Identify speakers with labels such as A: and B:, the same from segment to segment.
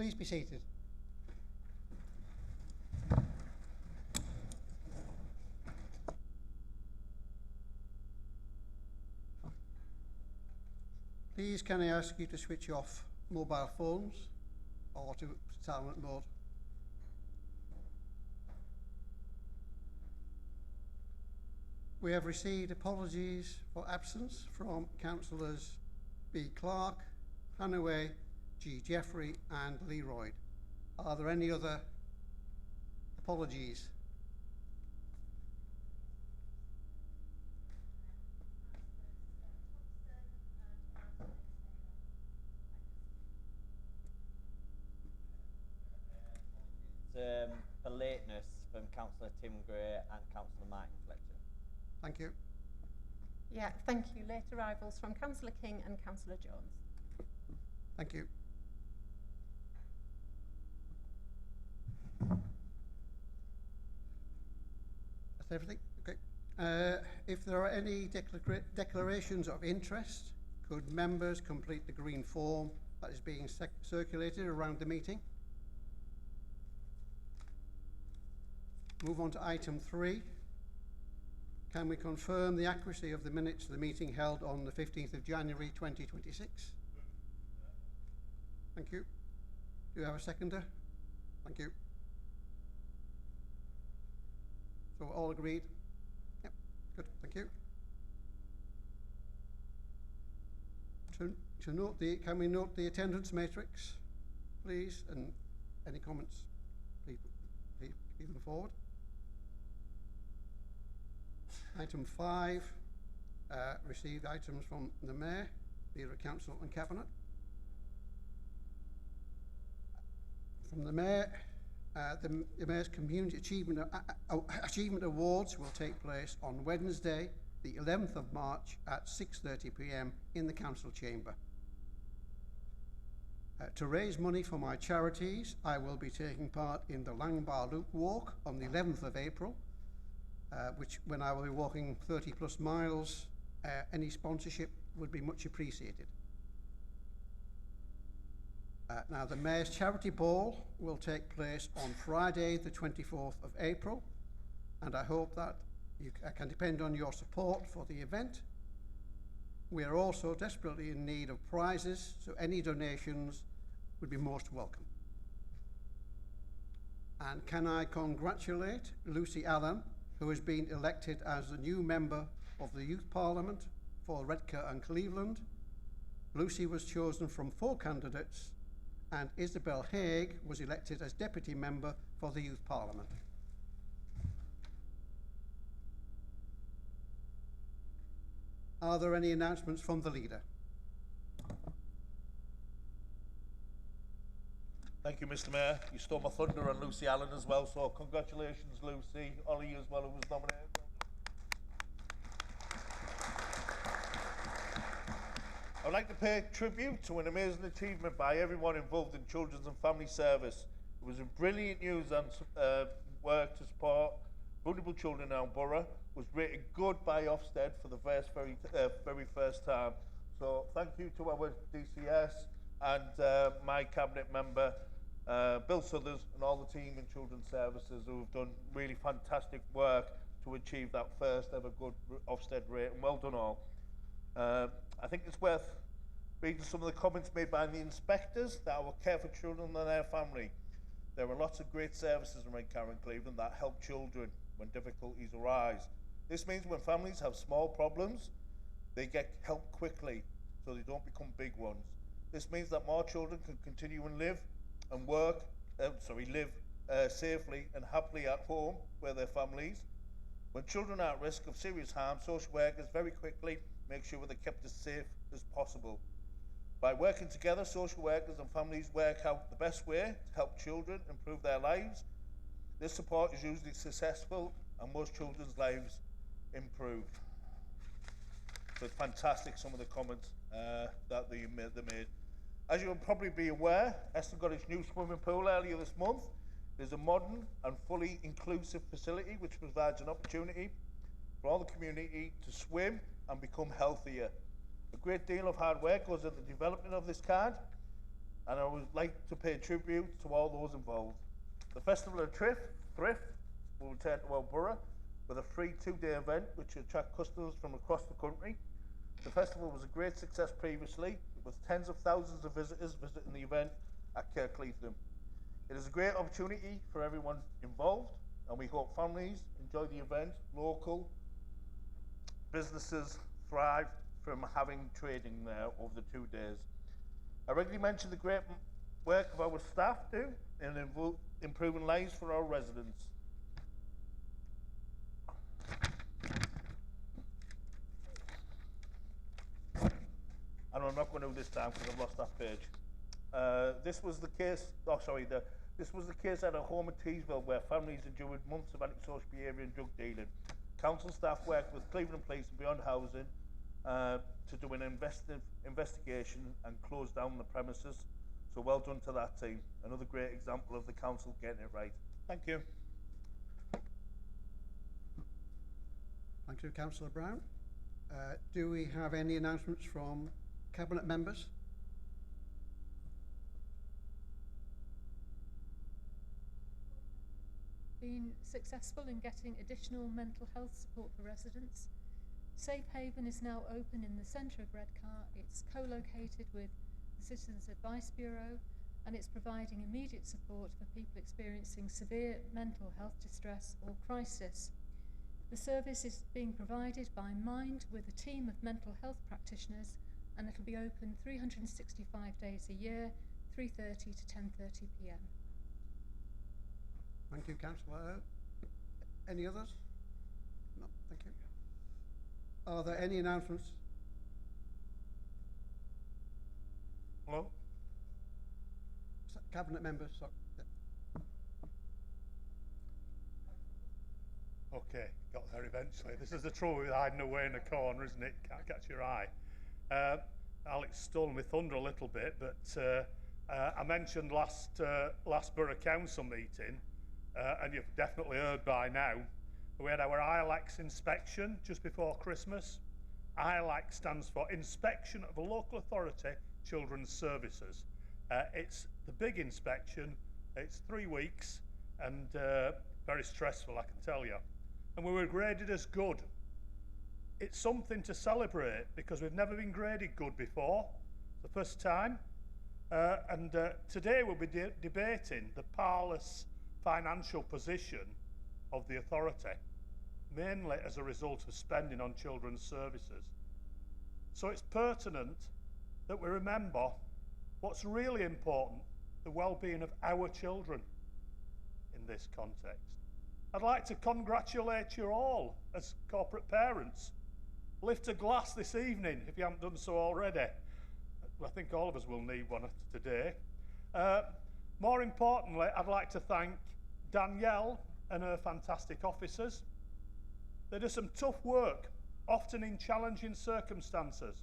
A: Please be seated. Please can I ask you to switch off mobile phones or to silent mode? We have received apologies for absence from Councillors B. Clark, Hanaway, G. Jeffrey and Leroy. Are there any other apologies?
B: For lateness from Councillor Tim Gray and Councillor Martin Fletcher.
A: Thank you.
C: Yeah, thank you. Late arrivals from Councillor King and Councillor Jones.
A: Thank you. That's everything? Okay. If there are any declarations of interest, could members complete the green form that is being circulated around the meeting? Move on to item 3. Can we confirm the accuracy of the minutes of the meeting held on the 15th of January 2026? Thank you. Do you have a seconder? Thank you. So all agreed? Yep, good, thank you. To note can we note the attendance matrix, please, and any comments, please give them forward. Item 5, received items from the Mayor, Borough Council and Cabinet. From the Mayor, the Mayor's Community Achievement Awards will take place on Wednesday, the 11th of March at 6:30 p.m. in the Council Chamber. To raise money for my charities, I will be taking part in the Langbar Loop Walk on the 11th of April, when I will be walking 30 plus miles. Any sponsorship would be much appreciated. Now, the Mayor's Charity Ball will take place on Friday, the 24th of April, and I hope that I can depend on your support for the event. We are also desperately in need of prizes, so any donations would be most welcome. And can I congratulate Lucy Allen, who has been elected as the new member of the Youth Parliament for Redcar and Cleveland. Lucy was chosen from 4 candidates, and Isabel Haig was elected as Deputy Member for the Youth Parliament. Are there any announcements from the Leader?
D: Thank you, Mr. Mayor. You stole my thunder on Lucy Allen as well, so congratulations, Lucy. Ollie as well, who was nominated. I'd like to pay tribute to an amazing achievement by everyone involved in Children's and Family Service. It was a brilliant news and work to support vulnerable children in our borough. Was rated good by Ofsted for the very first time. So thank you to our DCS and my cabinet member, Bill Suthers, and all the team in Children's Services who have done really fantastic work to achieve that first ever good Ofsted rating. Well done all. I think it's worth reading some of the comments made by the inspectors that will care for children and their family. There are lots of great services in Redcar and Cleveland that help children when difficulties arise. This means when families have small problems, they get help quickly so they don't become big ones. This means that more children can continue and live safely and happily at home with their families. When children are at risk of serious harm, social workers very quickly make sure they're kept as safe as possible. By working together, social workers and families work out the best way to help children improve their lives. This support is usually successful and most children's lives improve. So it's fantastic, some of the comments that they made. As you will probably be aware, Eston got its new swimming pool earlier this month. There's a modern and fully inclusive facility which provides an opportunity for all the community to swim and become healthier. A great deal of hard work goes into the development of this card. and I would like to pay tribute to all those involved. The Festival of Thrift will return to our borough with a free 2-day event which will attract customers from across the country. The festival was a great success previously, with tens of thousands of visitors visiting the event at Kirkleatham. It is a great opportunity for everyone involved, and we hope families enjoy the event. Local businesses thrive from having trading there over the 2 days. I regularly mention the great work of our staff do in improving lives for our residents. And I'm not going to do this time because I've lost that page. This was the case. This was the case at a home at Teesville where families endured months of antisocial behaviour and drug dealing. Council staff worked with Cleveland Police and Beyond Housing to do an investigation and close down the premises. So well done to that team. Another great example of the council getting it right. Thank you.
A: Thank you, Councillor Brown. Do we have any announcements from Cabinet members?
E: Been successful in getting additional mental health support for residents. Safe Haven is now open in the centre of Redcar. It's co-located with the Citizens Advice Bureau, and it's providing immediate support for people experiencing severe mental health distress or crisis. The service is being provided by Mind with a team of mental health practitioners, and it'll be open 365 days a year, 3:30 to 10:30 p.m.
A: Thank you, Councillor. Any others? No, thank you. Are there any announcements?
D: Hello?
A: Cabinet members, sorry.
F: Okay, got there eventually. This is the trouble with hiding away in a corner, isn't it? Can't catch your eye. Alex stole my thunder a little bit, but I mentioned last Borough Council meeting, and you've definitely heard by now, we had our ILACS inspection just before Christmas. ILAC stands for Inspection of a Local Authority Children's Services. It's the big inspection. It's 3 weeks and very stressful, I can tell you. And we were graded as good. It's something to celebrate because we've never been graded good before. It's the first time. And today we'll be debating the parlous financial position of the authority, mainly as a result of spending on children's services. So it's pertinent that we remember what's really important, the well-being of our children in this context. I'd like to congratulate you all as corporate parents. Lift a glass this evening if you haven't done so already. I think all of us will need one today. More importantly, I'd like to thank Danielle and her fantastic officers. They do some tough work, often in challenging circumstances.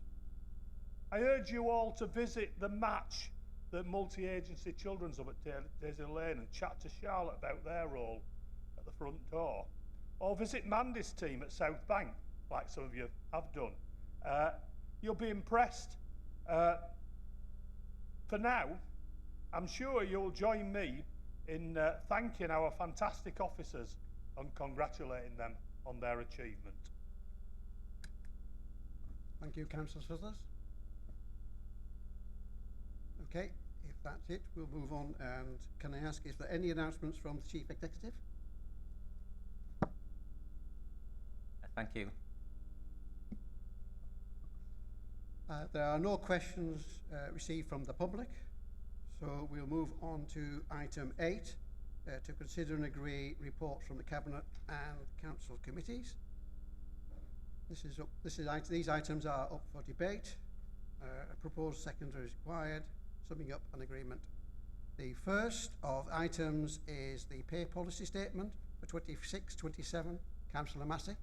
F: I urge you all to visit the match, the multi-agency children's hub at Daisy Lane, and chat to Charlotte about their role at the front door. Or visit Mandy's team at South Bank, like some of you have done. You'll be impressed. For now, I'm sure you'll join me in thanking our fantastic officers and congratulating them on their achievement.
A: Thank you, Councillor Suthers. Okay, if that's it, we'll move on. And can I ask, is there any announcements from the Chief Executive?
B: Thank you.
A: There are no questions received from the public, so we'll move on to item 8, to consider and agree reports from the Cabinet and Council committees. These items are up for debate. A proposed seconder is required, summing up an agreement. The first of items is the pay policy statement for 26-27. Councillor Massey.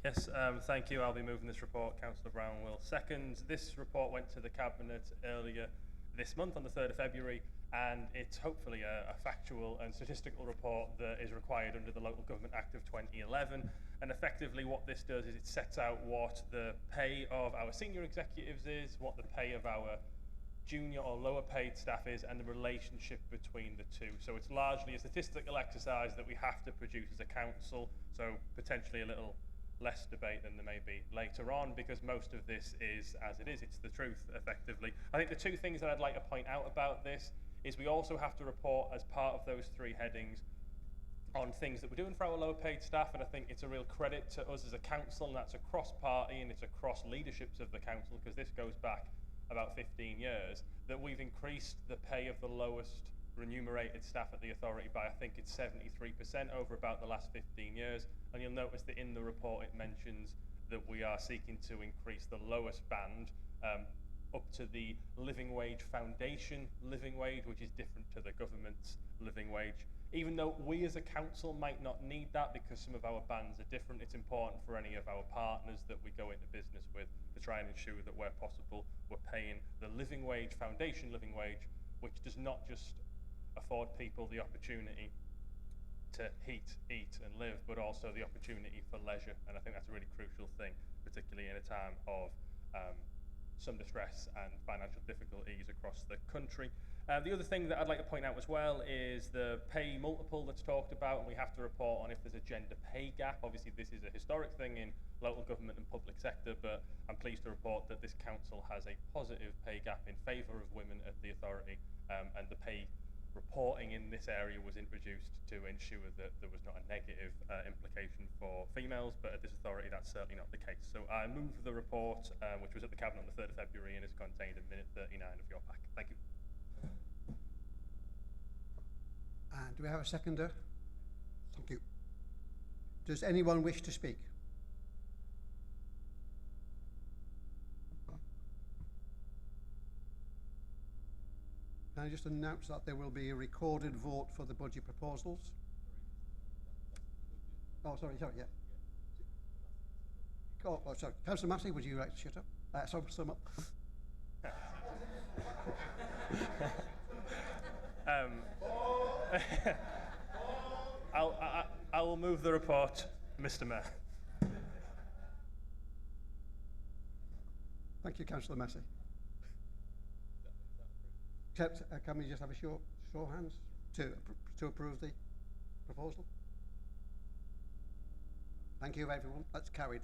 G: Yes, thank you. I'll be moving this report. Councillor Brown will second. This report went to the Cabinet earlier this month on the 3rd of February, and it's hopefully a factual and statistical report that is required under the Local Government Act of 2011. And effectively what this does is it sets out what the pay of our senior executives is, what the pay of our junior or lower paid staff is and the relationship between the two. So it's largely a statistical exercise that we have to produce as a council, so potentially a little less debate than there may be later on, because most of this is as it is. It's the truth, effectively. I think the two things that I'd like to point out about this is we also have to report, as part of those three headings, on things that we're doing for our lower paid staff, and I think it's a real credit to us as a council, and that's across party and it's across leaderships of the council, because this goes back about 15 years, that we've increased the pay of the lowest remunerated staff at the authority by, I think it's 73% over about the last 15 years. And you'll notice that in the report it mentions that we are seeking to increase the lowest band up to the living wage foundation living wage, which is different to the government's living wage. Even though we as a council might not need that because some of our bands are different, it's important for any of our partners that we go into business with to try and ensure that where possible we're paying the living wage, foundation living wage, which does not just afford people the opportunity to heat, eat and live, but also the opportunity for leisure. And I think that's a really crucial thing, particularly in a time of some distress and financial difficulties across the country. The other thing that I'd like to point out as well is the pay multiple that's talked about, and we have to report on if there's a gender pay gap. Obviously this is a historic thing in local government and public sector, but I'm pleased to report that this council has a positive pay gap in favour of women at the authority, and the pay reporting in this area was introduced to ensure that there was not a negative implication for females, but at this authority that's certainly not the case. So I move the report, which was at the Cabinet on the 3rd of February and is contained in minute 39 of your pack. Thank you.
A: And do we have a seconder? Thank you. Does anyone wish to speak? Can I just announce that there will be a recorded vote for the budget proposals? Oh, sorry, yeah. Oh, sorry. Councillor Massey, would you like to shut up? Sum up.
G: I will move the report, Mr. Mayor.
A: Thank you, Councillor Massey. Except, can we just have a show of hands to approve the proposal? Thank you, everyone. That's carried.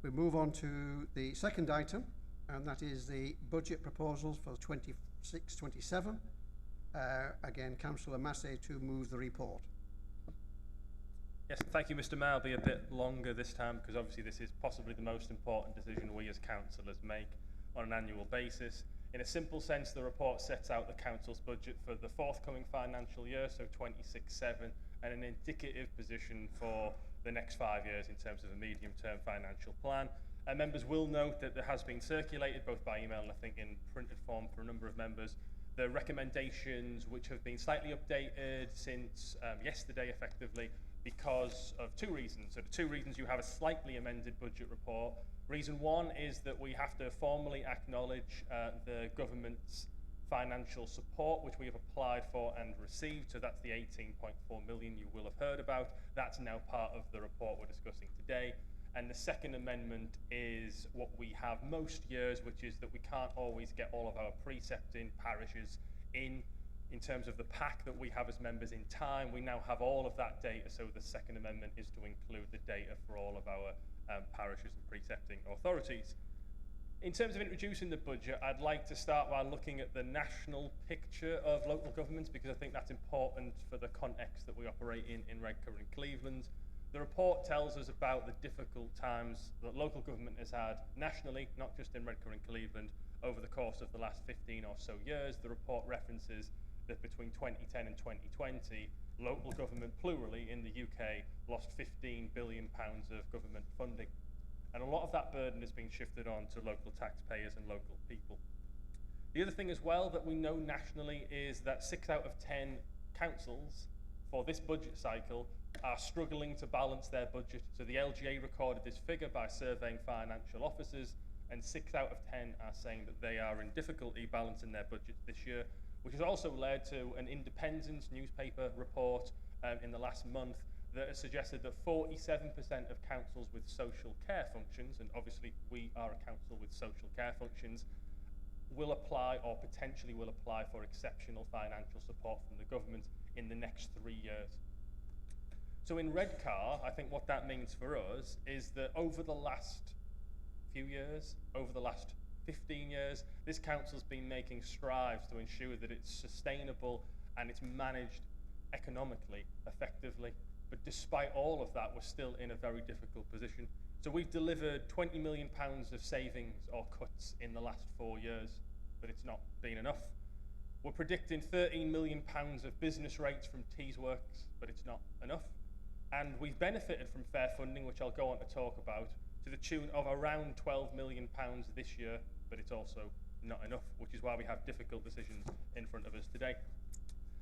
A: We move on to the second item, and that is the budget proposals for 26-27. Again, Councillor Massey to move the report.
G: Yes, thank you, Mr. Mayor. I'll be a bit longer this time because obviously this is possibly the most important decision we as councillors make on an annual basis. In a simple sense, the report sets out the council's budget for the forthcoming financial year, so 26-7, and an indicative position for the next 5 years in terms of a medium-term financial plan. Members will note that there has been circulated both by email and I think in printed form for a number of members the recommendations which have been slightly updated since yesterday effectively because of two reasons. So the two reasons you have a slightly amended budget report. Reason one is that we have to formally acknowledge the government's financial support which we have applied for and received. So that's the 18.4 million you will have heard about. That's now part of the report we're discussing today. And the second amendment is what we have most years, which is that we can't always get all of our precepting parishes in terms of the pack that we have as members in time. We now have all of that data, so the second amendment is to include the data for all of our parishes and precepting authorities. In terms of introducing the budget, I'd like to start by looking at the national picture of local governments because I think that's important for the context that we operate in Redcar and Cleveland. The report tells us about the difficult times that local government has had nationally, not just in Redcar and Cleveland, over the course of the last 15 or so years. The report references that between 2010 and 2020, local government plurally in the UK lost £15 billion of government funding. And a lot of that burden has been shifted on to local taxpayers and local people. The other thing as well that we know nationally is that 6 out of 10 councils for this budget cycle are struggling to balance their budget. So the LGA recorded this figure by surveying financial officers, and 6 out of 10 are saying that they are in difficulty balancing their budgets this year, which has also led to an independent newspaper report in the last month that has suggested that 47% of councils with social care functions, and obviously we are a council with social care functions, will apply or potentially will apply for exceptional financial support from the government in the next 3 years. So in Redcar, I think what that means for us is that over the last few years, over the last 15 years, this council's been making strides to ensure that it's sustainable and it's managed economically, effectively. But despite all of that, we're still in a very difficult position. So we've delivered £20 million of savings or cuts in the last 4 years, but it's not been enough. We're predicting £13 million of business rates from Teesworks, but it's not enough. And we've benefited from fair funding, which I'll go on to talk about, to the tune of around £12 million this year, but it's also not enough, which is why we have difficult decisions in front of us today.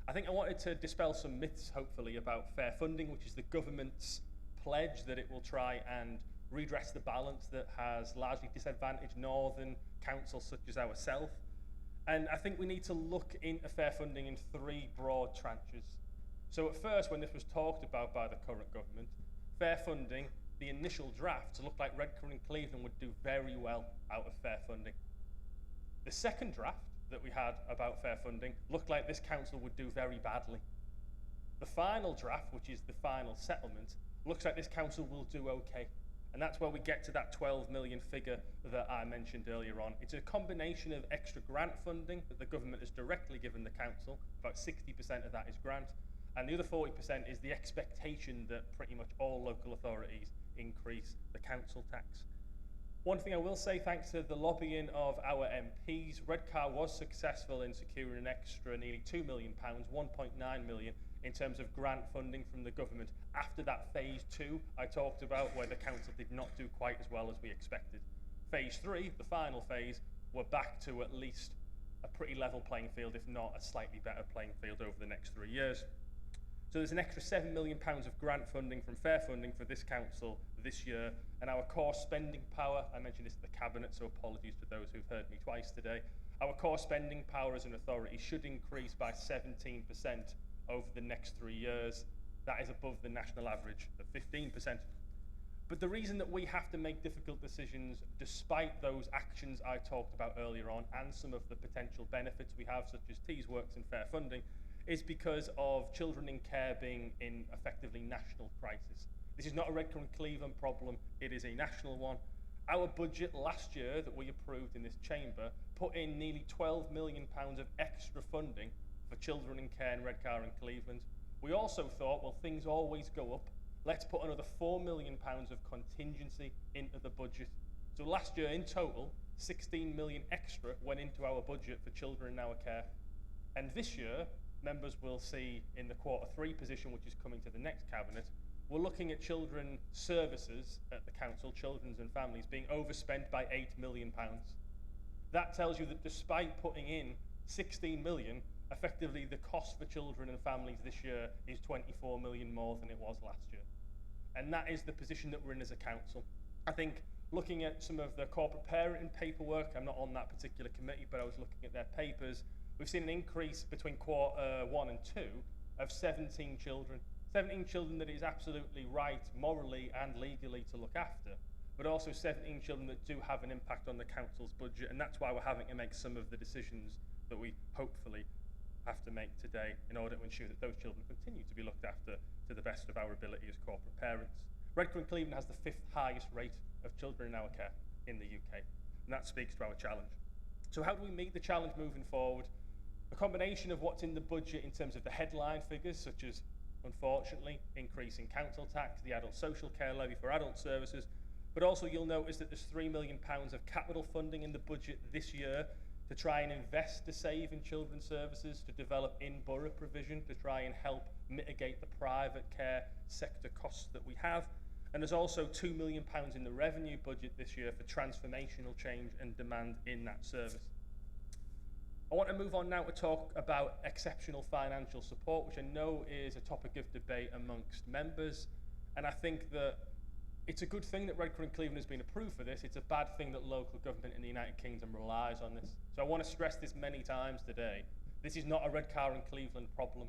G: I think I wanted to dispel some myths, hopefully, about fair funding, which is the government's pledge that it will try and redress the balance that has largely disadvantaged northern councils such as ourselves. And I think we need to look into fair funding in 3 broad tranches. So at first, when this was talked about by the current government, fair funding, the initial drafts looked like Redcar and Cleveland would do very well out of fair funding. The second draft that we had about fair funding looked like this council would do very badly. The final draft, which is the final settlement, looks like this council will do okay. And that's where we get to that 12 million figure that I mentioned earlier on. It's a combination of extra grant funding that the government has directly given the council, about 60% of that is grant, and the other 40% is the expectation that pretty much all local authorities increase the council tax. One thing I will say, thanks to the lobbying of our MPs, Redcar was successful in securing an extra nearly £2 million, 1.9 million, in terms of grant funding from the government after that phase 2 I talked about, where the council did not do quite as well as we expected. Phase 3, the final phase, we're back to at least a pretty level playing field, if not a slightly better playing field over the next 3 years. So there's an extra £7 million of grant funding from fair funding for this council this year, and our core spending power, I mentioned this to the Cabinet, so apologies to those who've heard me twice today, our core spending power as an authority should increase by 17% over the next 3 years. That is above the national average of 15%. But the reason that we have to make difficult decisions, despite those actions I talked about earlier on, and some of the potential benefits we have, such as Teesworks and fair funding, is because of children in care being in effectively national crisis. This is not a Redcar and Cleveland problem, it is a national one. Our budget last year that we approved in this chamber put in nearly £12 million of extra funding for children in care in Redcar and Cleveland. We also thought, well, things always go up. Let's put another £4 million of contingency into the budget. So last year, in total, 16 million extra went into our budget for children in our care. And this year, members will see in the Q3 position, which is coming to the next Cabinet, we're looking at children services at the council, children's and families, being overspent by £8 million. That tells you that despite putting in 16 million, effectively the cost for children and families this year is 24 million more than it was last year. And that is the position that we're in as a council. I think looking at some of the corporate parenting paperwork, I'm not on that particular committee, but I was looking at their papers, we've seen an increase between Q1 and 2 of 17 children. 17 children that is absolutely right morally and legally to look after, but also 17 children that do have an impact on the council's budget, and that's why we're having to make some of the decisions that we hopefully have to make today in order to ensure that those children continue to be looked after to the best of our ability as corporate parents. Redcar and Cleveland has the 5th highest rate of children in our care in the UK, and that speaks to our challenge. So how do we meet the challenge moving forward? A combination of what's in the budget in terms of the headline figures, such as, unfortunately, increasing council tax, the adult social care levy for adult services, but also you'll notice that there's £3 million of capital funding in the budget this year to try and invest to save in children's services, to develop in-borough provision, to try and help mitigate the private care sector costs that we have. And there's also £2 million in the revenue budget this year for transformational change and demand in that service. I want to move on now to talk about exceptional financial support, which I know is a topic of debate amongst members. And I think that it's a good thing that Redcar and Cleveland has been approved for this. It's a bad thing that local government in the United Kingdom relies on this. So I want to stress this many times today. This is not a Redcar and Cleveland problem.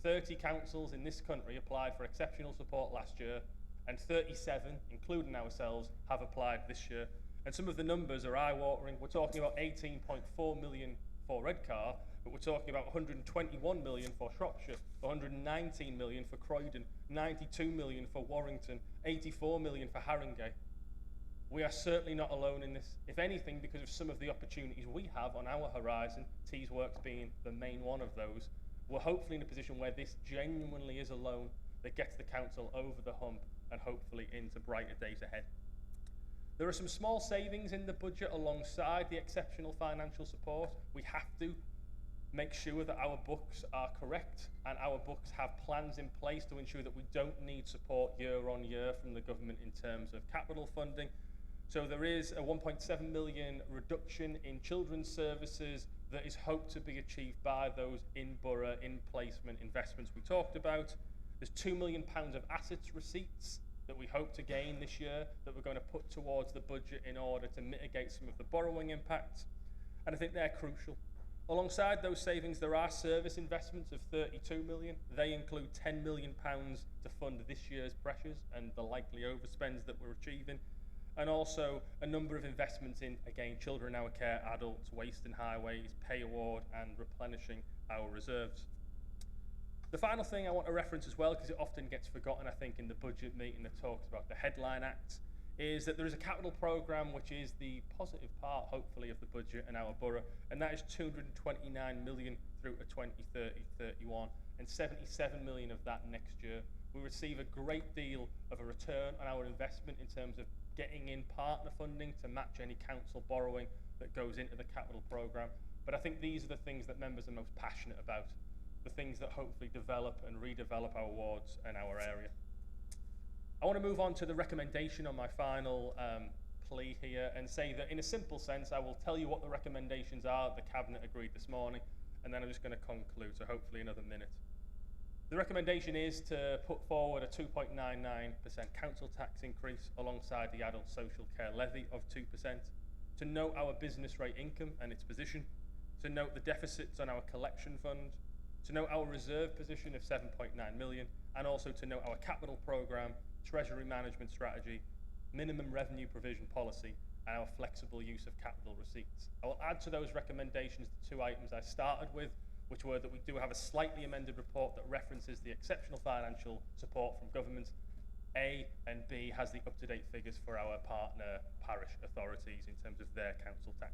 G: 30 councils in this country applied for exceptional support last year, and 37, including ourselves, have applied this year. And some of the numbers are eye-watering. We're talking about 18.4 million for Redcar, but we're talking about 121 million for Shropshire, 119 million for Croydon, 92 million for Warrington, 84 million for Haringey. We are certainly not alone in this. If anything, because of some of the opportunities we have on our horizon, Tees Works being the main one of those, we're hopefully in a position where this genuinely is a loan that gets the council over the hump and hopefully into brighter days ahead. There are some small savings in the budget alongside the exceptional financial support. We have to make sure that our books are correct and our books have plans in place to ensure that we don't need support year on year from the government in terms of capital funding. So there is a 1.7 million reduction in children's services that is hoped to be achieved by those in-borough, in-placement investments we talked about. There's £2 million of assets receipts that we hope to gain this year that we're going to put towards the budget in order to mitigate some of the borrowing impacts. And I think they're crucial. Alongside those savings, there are service investments of 32 million. They include £10 million to fund this year's pressures and the likely overspends that we're achieving. And also a number of investments in, again, children in our care, adults, waste and highways, pay award, and replenishing our reserves. The final thing I want to reference as well, because it often gets forgotten, I think, in the budget meeting that talks about the headline acts, is that there is a capital programme which is the positive part, hopefully, of the budget in our borough, and that is 229 million through to 2030-31, and 77 million of that next year. We receive a great deal of a return on our investment in terms of getting in partner funding to match any council borrowing that goes into the capital programme. But I think these are the things that members are most passionate about, the things that hopefully develop and redevelop our wards and our area. I want to move on to the recommendation on my final plea here and say that in a simple sense, I will tell you what the recommendations are the Cabinet agreed this morning, and then I'm just going to conclude, so hopefully another minute. The recommendation is to put forward a 2.99% council tax increase alongside the adult social care levy of 2%, to note our business rate income and its position, to note the deficits on our collection fund, to note our reserve position of 7.9 million, and also to note our capital programme, treasury management strategy, minimum revenue provision policy, and our flexible use of capital receipts. I will add to those recommendations the two items I started with, which were that we do have a slightly amended report that references the exceptional financial support from government. A and B has the up-to-date figures for our partner parish authorities in terms of their council tax.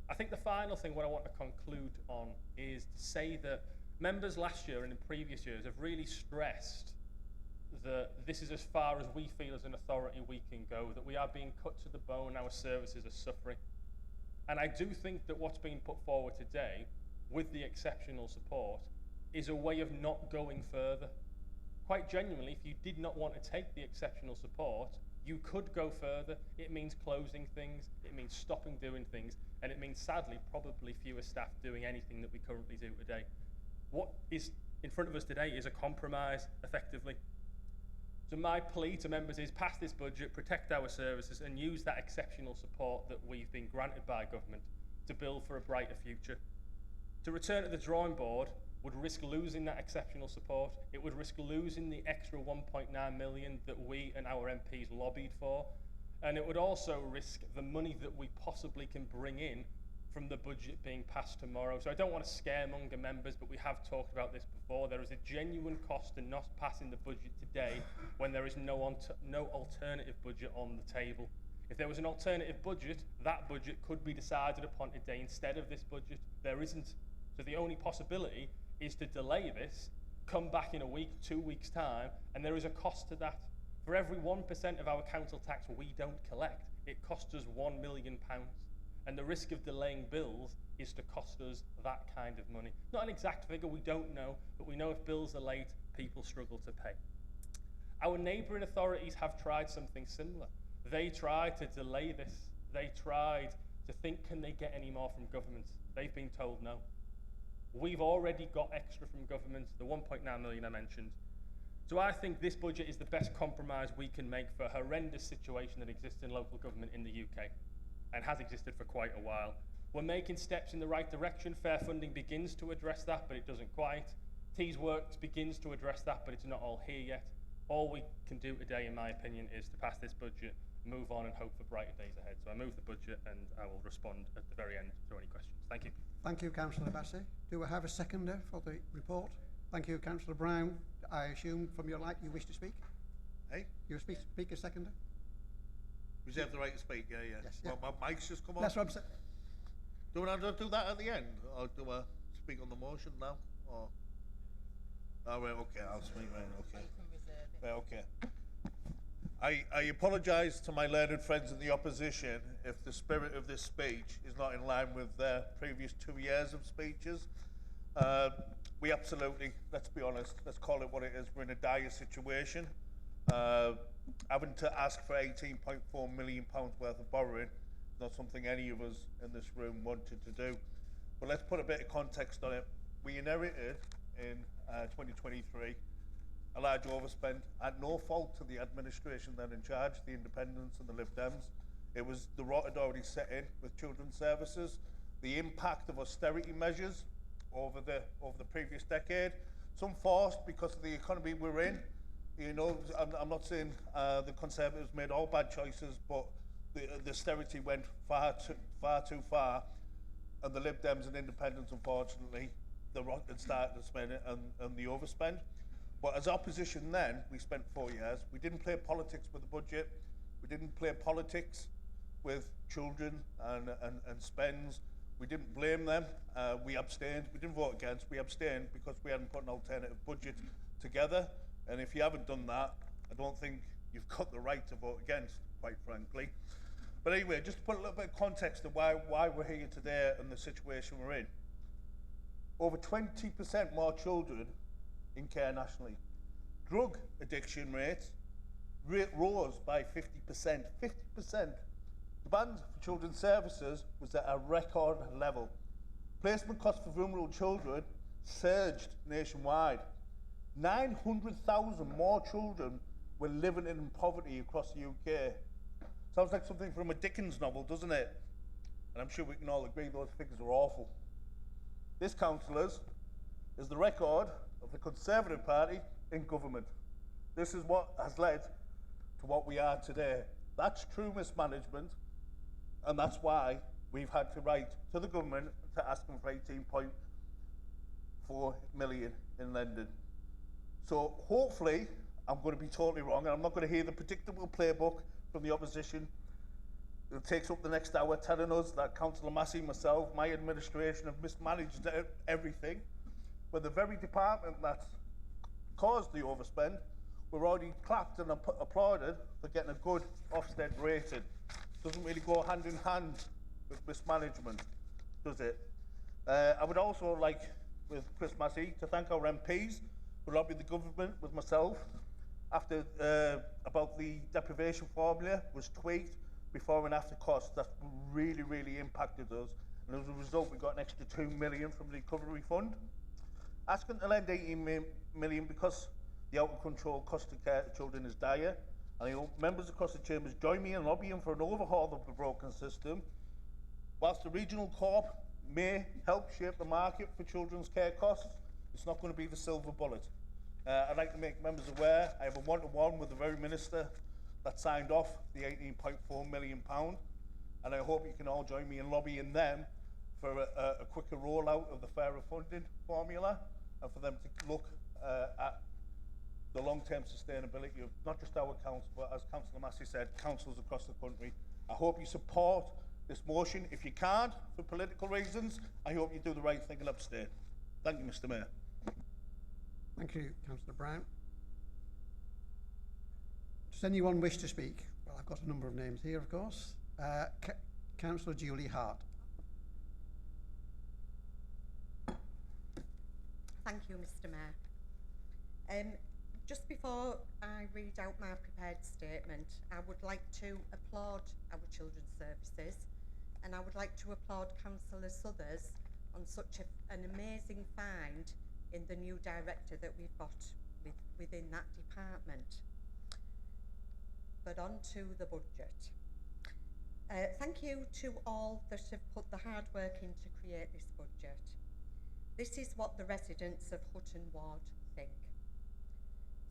G: I think the final thing what I want to conclude on is to say that members last year and in previous years have really stressed that this is as far as we feel as an authority we can go, that we are being cut to the bone, our services are suffering. And I do think that what's being put forward today with the exceptional support is a way of not going further. Quite genuinely, if you did not want to take the exceptional support, you could go further. It means closing things, it means stopping doing things, and it means, sadly, probably fewer staff doing anything that we currently do today. What is in front of us today is a compromise, effectively. So my plea to members is pass this budget, protect our services, and use that exceptional support that we've been granted by government to build for a brighter future. To return to the drawing board would risk losing that exceptional support. It would risk losing the extra 1.9 million that we and our MPs lobbied for. And it would also risk the money that we possibly can bring in from the budget being passed tomorrow. So I don't want to scaremonger members, but we have talked about this before. There is a genuine cost in not passing the budget today when there is no alternative budget on the table. If there was an alternative budget, that budget could be decided upon today instead of this budget. There isn't. So the only possibility is to delay this, come back in a week, 2 weeks' time, and there is a cost to that. For every 1% of our council tax we don't collect, it costs us £1 million. And the risk of delaying bills is to cost us that kind of money. Not an exact figure, we don't know, but we know if bills are late, people struggle to pay. Our neighbouring authorities have tried something similar. They tried to delay this. They tried to think, can they get any more from government? They've been told no. We've already got extra from government, the 1.9 million I mentioned. So I think this budget is the best compromise we can make for a horrendous situation that exists in local government in the UK and has existed for quite a while. We're making steps in the right direction. Fair funding begins to address that, but it doesn't quite. Tees Works begins to address that, but it's not all here yet. All we can do today, in my opinion, is to pass this budget, move on and hope for brighter days ahead. So I move the budget, and I will respond at the very end to any questions. Thank you.
A: Thank you, Councillor Bassey. Do I have a seconder for the report? Thank you, Councillor Brown. I assume from your light you wish to speak?
D: Hey,
A: You speak a seconder?
D: reserve the right to speak, yeah.
A: Yes,
D: Well, my mic's just come on.
A: That's what I'm saying.
D: Do I do that at the end, or do I speak on the motion now? Or? Oh, right, okay, I'll speak then, okay. Right, okay. I apologise to my learned friends in the opposition if the spirit of this speech is not in line with their previous 2 years of speeches. We absolutely, let's be honest, let's call it what it is, we're in a dire situation. Having to ask for £18.4 million worth of borrowing is not something any of us in this room wanted to do. But let's put a bit of context on it. We inherited in 2023 a large overspend at no fault to the administration then in charge, the Independents and the Lib Dems. It was the rot had already set in with children's services. The impact of austerity measures over the previous decade, some forced because of the economy we're in. You know, I'm not saying the Conservatives made all bad choices, but the austerity went far too far, and the Lib Dems and Independents, unfortunately, the rot had started to spend it and the overspend. But as opposition then, we spent 4 years. We didn't play politics with the budget. We didn't play politics with children and spends. We didn't blame them. We abstained. We didn't vote against. We abstained because we hadn't put an alternative budget together. And if you haven't done that, I don't think you've got the right to vote against, quite frankly. But anyway, just to put a little bit of context to why we're here today and the situation we're in. Over 20% more children in care nationally. Drug addiction rates rose by 50%. 50%. The band for children's services was at a record level. Placement costs for vulnerable children surged nationwide. 900,000 more children were living in poverty across the UK. Sounds like something from a Dickens novel, doesn't it? And I'm sure we can all agree those figures are awful. This, councillors, is the record of the Conservative Party in government. This is what has led to what we are today. That's true mismanagement, and that's why we've had to write to the government to ask them for 18.4 million in lending. So hopefully, I'm going to be totally wrong, and I'm not going to hear the predictable playbook from the opposition. It takes up the next hour telling us that Councillor Massey, myself, my administration have mismanaged everything. But the very department that's caused the overspend, we're already clapped and applauded for getting a good Ofsted rating. Doesn't really go hand in hand with mismanagement, does it? I would also like, with Chris Massey, to thank our MPs who lobbied the government with myself after about the deprivation formula was tweaked before and after costs. That really, really impacted us. And as a result, we got an extra 2 million from the recovery fund. Asking to lend 18 million because the out-of-control cost of care to children is dire. And I hope members across the chambers join me in lobbying for an overhaul of the broken system. Whilst the regional corp may help shape the market for children's care costs, it's not going to be the silver bullet. I'd like to make members aware I have a one-to-one with the very minister that signed off the £18.4 million, and I hope you can all join me in lobbying them for a quicker rollout of the fairer funding formula, and for them to look at the long-term sustainability of not just our council, but as Councillor Massey said, councils across the country. I hope you support this motion. If you can't, for political reasons, I hope you do the right thing and abstain. Thank you, Mr. Mayor.
A: Thank you, Councillor Brown. Does anyone wish to speak? Well, I've got a number of names here, of course. Councillor Julie Hart.
H: Thank you, Mr. Mayor. Just before I read out my prepared statement, I would like to applaud our children's services, and I would like to applaud Councillor Suthers on such an amazing find in the new director that we've got within that department. But on to the budget. Thank you to all that have put the hard work in to create this budget. This is what the residents of Hutton Ward think.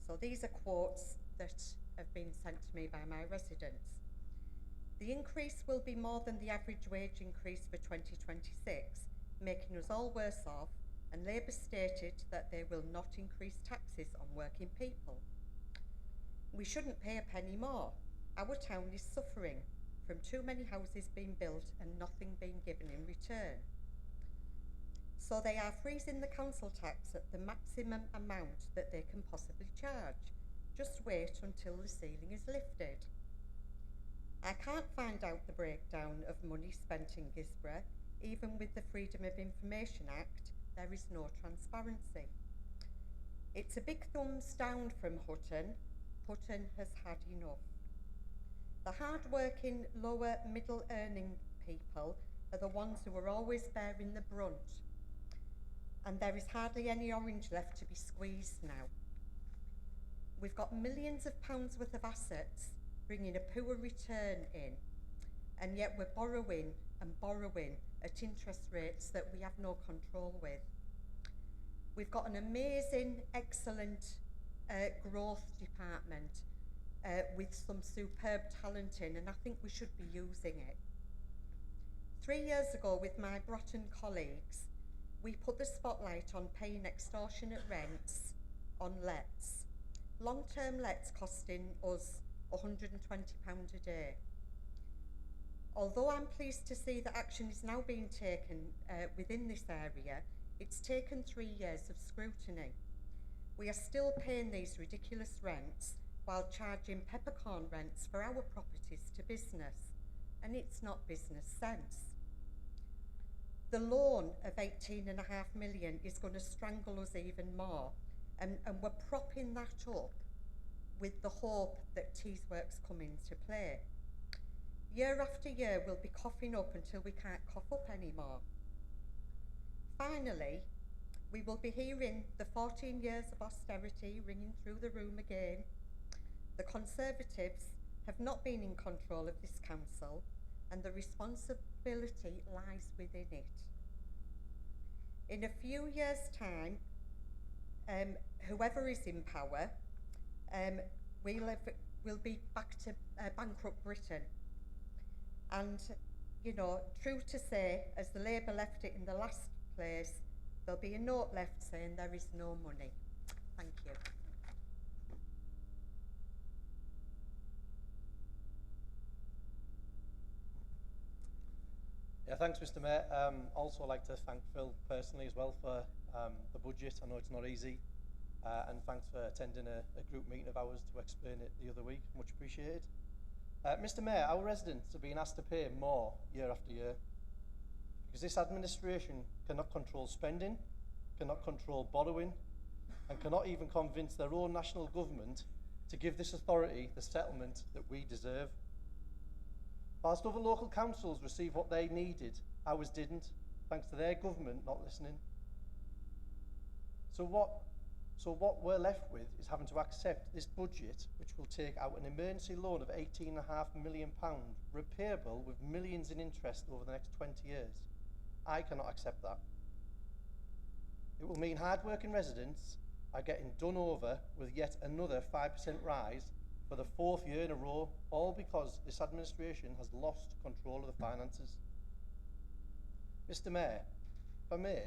H: So these are quotes that have been sent to me by my residents. The increase will be more than the average wage increase for 2026, making us all worse off, and Labour stated that they will not increase taxes on working people. We shouldn't pay a penny more. Our town is suffering from too many houses being built and nothing being given in return. So they are freezing the council tax at the maximum amount that they can possibly charge. Just wait until the ceiling is lifted. I can't find out the breakdown of money spent in Gisborough. Even with the Freedom of Information Act, there is no transparency. It's a big thumbs down from Hutton. Hutton has had enough. The hard-working, lower middle earning people are the ones who are always bearing the brunt. And there is hardly any orange left to be squeezed now. We've got millions of pounds worth of assets bringing a poor return in, and yet we're borrowing and borrowing at interest rates that we have no control with. We've got an amazing, excellent growth department with some superb talent in, and I think we should be using it. 3 years ago, with my Broughton colleagues, we put the spotlight on paying extortionate rents on lets. Long-term lets costing us £120 a day. Although I'm pleased to see that action is now being taken within this area, it's taken 3 years of scrutiny. We are still paying these ridiculous rents while charging peppercorn rents for our properties to business, and it's not business sense. The loan of 18.5 million is going to strangle us even more, and we're propping that up with the hope that Teesworks come into play. Year after year, we'll be coughing up until we can't cough up anymore. Finally, we will be hearing the 14 years of austerity ringing through the room again. The Conservatives have not been in control of this council, and the responsibility lies within it. In a few years' time, whoever is in power will be back to bankrupt Britain. And, you know, true to say, as the Labour left it in the last place, there'll be a note left saying there is no money. Thank you.
I: Yeah, thanks, Mr. Mayor. Also, I'd like to thank Phil personally as well for the budget. I know it's not easy. And thanks for attending a group meeting of ours to explain it the other week. Much appreciated. Mr. Mayor, our residents are being asked to pay more year after year because this administration cannot control spending, cannot control borrowing, and cannot even convince their own national government to give this authority the settlement that we deserve. Whilst other local councils receive what they needed, ours didn't, thanks to their government not listening. So what we're left with is having to accept this budget, which will take out an emergency loan of £18.5 million, repayable with millions in interest over the next 20 years. I cannot accept that. It will mean hard-working residents are getting done over with yet another 5% rise for the 4th year in a row, all because this administration has lost control of the finances. Mr. Mayor, if I may,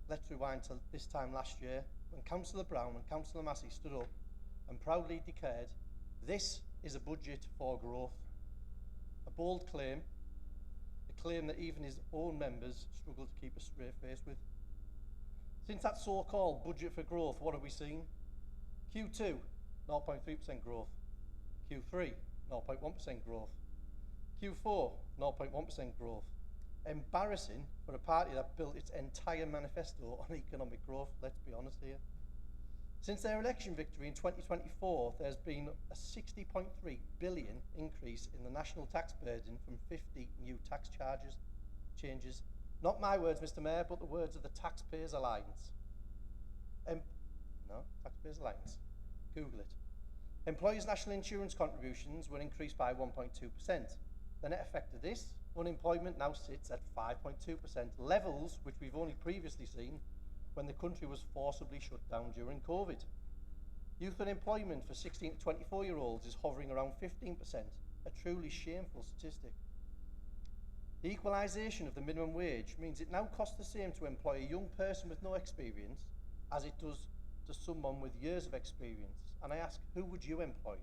I: let's rewind to this time last year when Councillor Brown and Councillor Massey stood up and proudly declared, "This is a budget for growth." A bold claim, a claim that even his own members struggle to keep a straight face with. Since that so-called budget for growth, what have we seen? Q2, 0.3% growth. Q3, 0.1% growth. Q4, 0.1% growth. Embarrassing for a party that built its entire manifesto on economic growth, let's be honest here. Since their election victory in 2024, there's been a £60.3 billion increase in the national tax burden from 50 new tax changes. Not my words, Mr. Mayor, but the words of the Taxpayers Alliance. Taxpayers Alliance. Google it. Employers' national insurance contributions were increased by 1.2%. The net effect of this, unemployment now sits at 5.2%, levels which we've only previously seen when the country was forcibly shut down during COVID. Youth unemployment for 16 to 24-year-olds is hovering around 15%, a truly shameful statistic. The equalisation of the minimum wage means it now costs the same to employ a young person with no experience as it does to someone with years of experience. And I ask, who would you employ?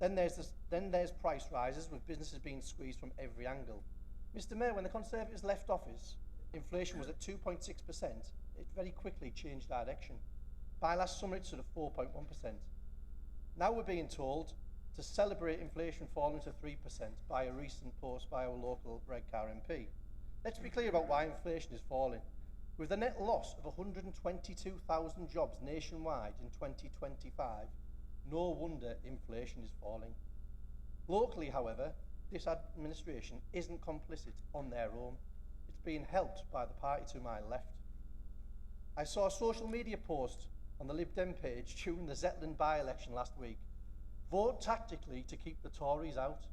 I: Then there's price rises, with businesses being squeezed from every angle. Mr. Mayor, when the Conservatives left office, inflation was at 2.6%. It very quickly changed direction. By last summer, it stood at 4.1%. Now we're being told to celebrate inflation falling to 3% by a recent post by our local Redcar MP. Let's be clear about why inflation is falling. With a net loss of 122,000 jobs nationwide in 2025, no wonder inflation is falling. Locally, however, this administration isn't complicit on their own. It's being helped by the party to my left. I saw a social media post on the Lib Dem page during the Zetland by-election last week. Vote tactically to keep the Tories out.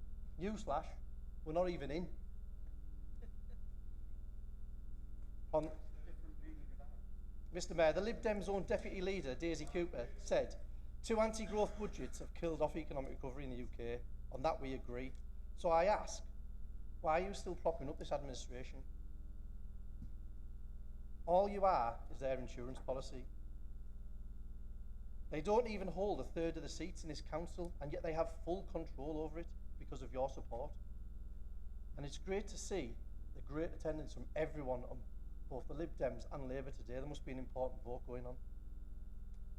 I: Newsflash, we're not even in. Mr. Mayor, the Lib Dem's own deputy leader, Daisy Cooper, said, 2 anti-growth budgets have killed off economic recovery in the UK. On that we agree. So I ask, why are you still propping up this administration? All you are is their insurance policy. They don't even hold a third of the seats in this council, and yet they have full control over it because of your support. And it's great to see the great attendance from everyone on both the Lib Dems and Labour today. There must be an important vote going on.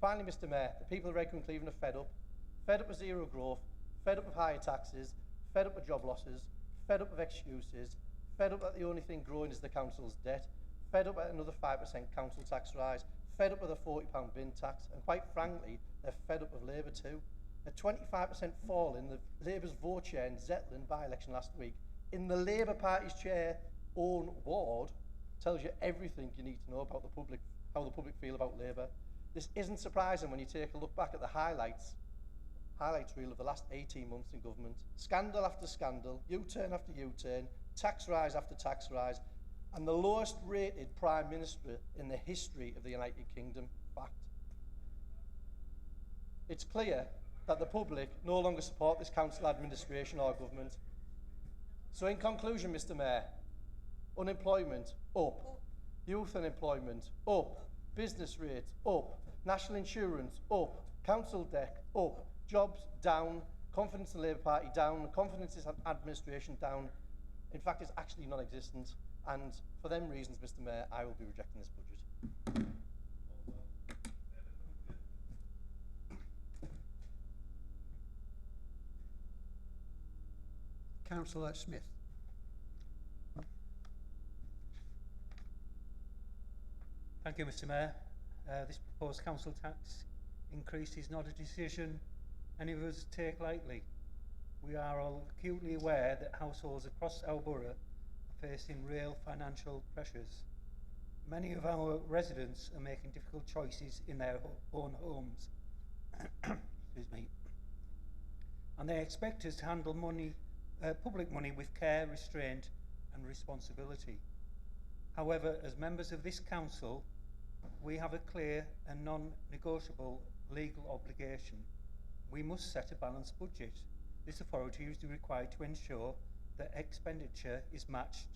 I: Finally, Mr. Mayor, the people of Redcar and Cleveland are fed up with zero growth, fed up with higher taxes, fed up with job losses, fed up with excuses, fed up that the only thing growing is the council's debt, fed up at another 5% council tax rise, fed up with a £40 bin tax, and quite frankly, they're fed up with Labour too. A 25% fall in the Labour's vote share in Zetland by-election last week in the Labour Party's chair own ward tells you everything you need to know about how the public feel about Labour. This isn't surprising when you take a look back at the highlights reel of the last 18 months in government. Scandal after scandal, U-turn after U-turn, tax rise after tax rise, and the lowest rated Prime Minister in the history of the United Kingdom. Fact. It's clear that the public no longer support this council administration or government. So in conclusion, Mr. Mayor, unemployment up, youth unemployment up, business rates up, national insurance up, council debt up, jobs down, confidence in the Labour Party down, confidence in administration down. In fact, it's actually non-existent. And for them reasons, Mr. Mayor, I will be rejecting this budget.
A: Councillor Smith.
J: Thank you, Mr. Mayor. This proposed council tax increase is not a decision any of us take lightly. We are all acutely aware that households across our borough are facing real financial pressures. Many of our residents are making difficult choices in their own homes. Excuse me. And they expect us to handle public money with care, restraint and responsibility. However, as members of this council, we have a clear and non-negotiable legal obligation. We must set a balanced budget. This authority is required to ensure that expenditure is matched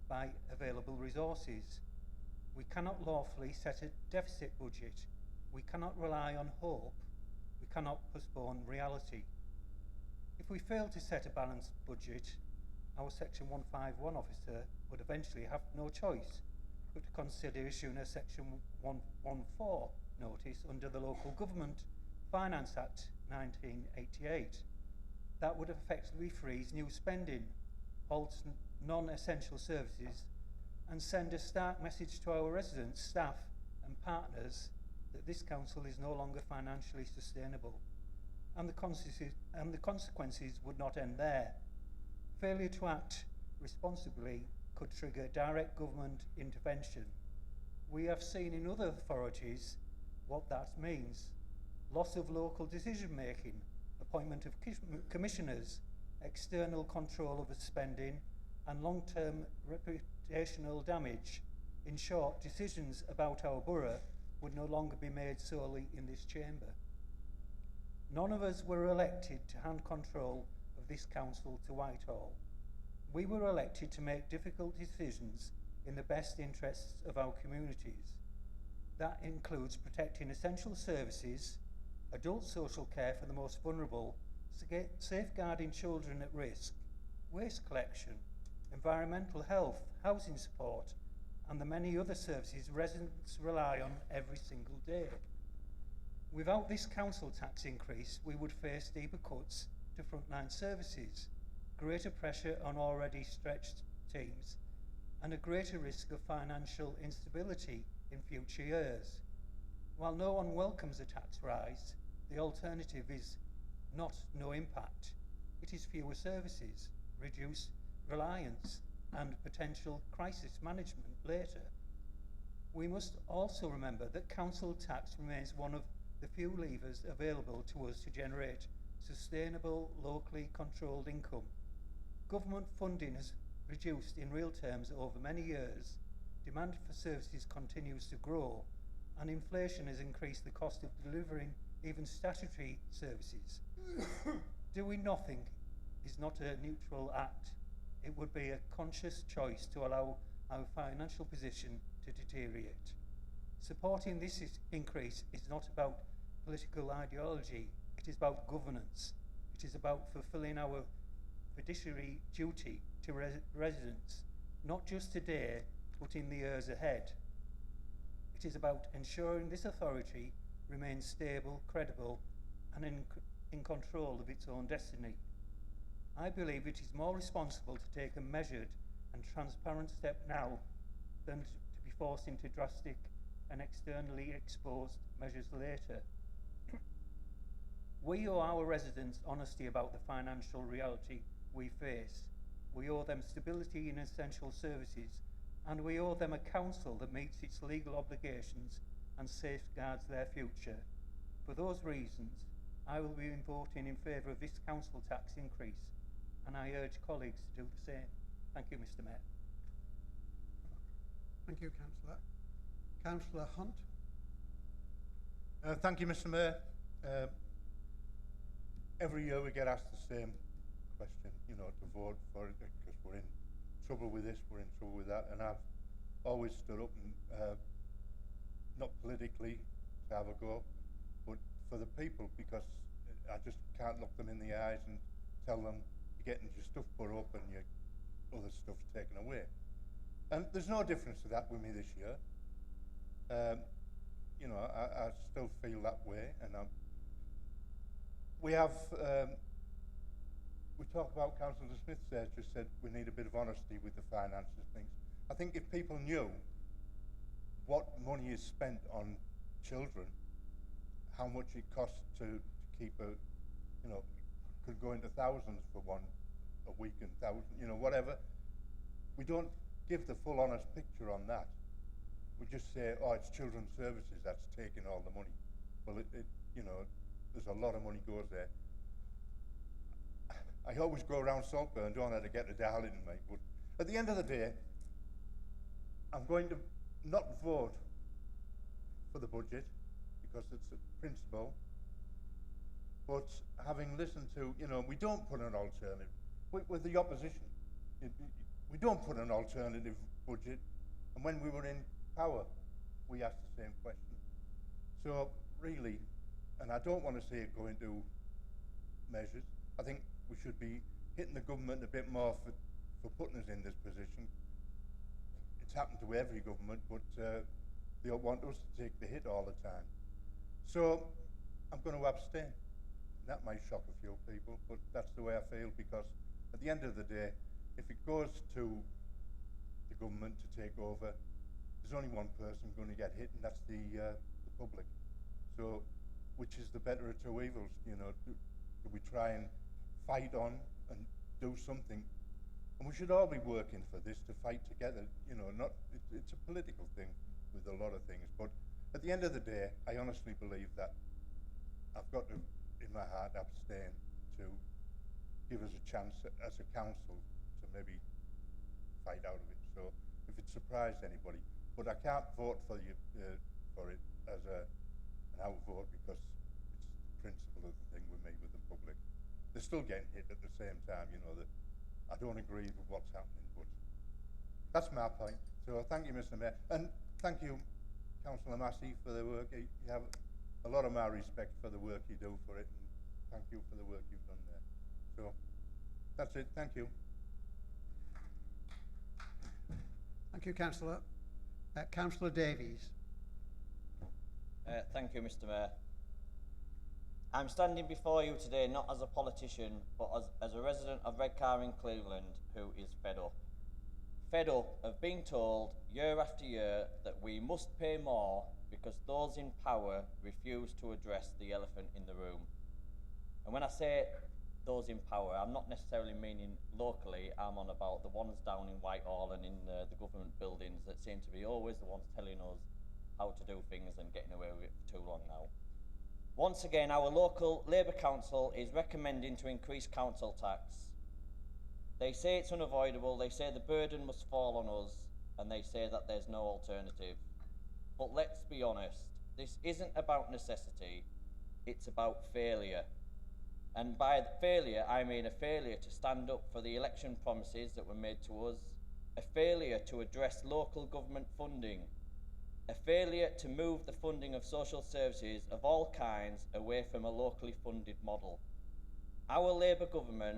J: by available resources. We cannot lawfully set a deficit budget. We cannot rely on hope. We cannot postpone reality. If we fail to set a balanced budget, our Section 151 officer would eventually have no choice but to consider issuing a Section 114 notice under the Local Government Finance Act 1988. That would effectively freeze new spending, halt non-essential services, and send a stark message to our residents, staff and partners that this council is no longer financially sustainable. And the consequences would not end there. Failure to act responsibly could trigger direct government intervention. We have seen in other authorities what that means. Loss of local decision making, appointment of commissioners, external control of spending, and long-term reputational damage. In short, decisions about our borough would no longer be made solely in this chamber. None of us were elected to hand control of this council to Whitehall. We were elected to make difficult decisions in the best interests of our communities. That includes protecting essential services, adult social care for the most vulnerable, safeguarding children at risk, waste collection, environmental health, housing support, and the many other services residents rely on every single day. Without this council tax increase, we would face deeper cuts to frontline services, greater pressure on already stretched teams, and a greater risk of financial instability in future years. While no one welcomes a tax rise, the alternative is not no impact. It is fewer services, reduced reliance, and potential crisis management later. We must also remember that council tax remains one of the few levers available to us to generate sustainable, locally controlled income. Government funding has reduced in real terms over many years, demand for services continues to grow, and inflation has increased the cost of delivering even statutory services. Doing nothing is not a neutral act. It would be a conscious choice to allow our financial position to deteriorate. Supporting this increase is not about political ideology, it is about governance. It is about fulfilling our fiduciary duty to residents, not just today, but in the years ahead. It is about ensuring this authority remains stable, credible, and in control of its own destiny. I believe it is more responsible to take a measured and transparent step now than to be forced into drastic and externally exposed measures later. We owe our residents honesty about the financial reality we face. We owe them stability in essential services, and we owe them a council that meets its legal obligations and safeguards their future. For those reasons, I will be voting in favour of this council tax increase, and I urge colleagues to do the same. Thank you, Mr. Mayor.
A: Thank you, Councillor. Councillor Hunt.
K: Thank you, Mr. Mayor. Every year we get asked the same question, to vote for it, because we're in trouble with this, we're in trouble with that, and I've always stood up and not politically to have a go, but for the people, because I just can't look them in the eyes and tell them you're getting your stuff put up and your other stuff's taken away. And there's no difference to that with me this year. I still feel that way, and we have, we talk about, Councillor Smith just said we need a bit of honesty with the finances things. I think if people knew what money is spent on children, how much it costs to keep could go into thousands for one a week and whatever. We don't give the full honest picture on that. We just say, oh, it's children's services that's taking all the money. Well, there's a lot of money goes there. I always go around Saltburn, don't I, to get the darling in me, but at the end of the day, I'm going to not vote for the budget because it's a principle, but having listened to, we don't put an alternative. With the opposition, we don't put an alternative budget, and when we were in power, we asked the same question. So really, and I don't want to see it go into measures, I think we should be hitting the government a bit more for putting us in this position. It's happened to every government, but they don't want us to take the hit all the time. So I'm going to abstain. That might shock a few people, but that's the way I feel, because at the end of the day, if it goes to the government to take over, there's only one person going to get hit, and that's the public. So, which is the better of two evils? Do we try and fight on and do something? And we should all be working for this to fight together. It's a political thing with a lot of things, but at the end of the day, I honestly believe that I've got to, in my heart, abstain to give us a chance as a council to maybe fight out of it. So if it surprised anybody, but I can't vote for it as an outvote, because it's the principle of the thing with me, with the public. they're still getting hit at the same time, you know, that I don't agree with what's happening, but that's my point. So thank you, Mr. Mayor, and thank you, Councillor Massey, for the work. You have a lot of my respect for the work you do for it, and thank you for the work you've done there. So that's it, thank you.
A: Thank you, Councillor. Councillor Davies.
B: Thank you, Mr. Mayor. I'm standing before you today not as a politician, but as a resident of Redcar in Cleveland who is fed up. Fed up of being told year after year that we must pay more because those in power refuse to address the elephant in the room. And when I say those in power, I'm not necessarily meaning locally. I'm on about the ones down in Whitehall and in the government buildings that seem to be always the ones telling us how to do things and getting away with it for too long now. Once again, our local Labour Council is recommending to increase council tax. They say it's unavoidable, they say the burden must fall on us, and they say that there's no alternative. But let's be honest, this isn't about necessity, it's about failure. And by failure, I mean a failure to stand up for the election promises that were made to us, a failure to address local government funding, a failure to move the funding of social services of all kinds away from a locally funded model. Our Labour government,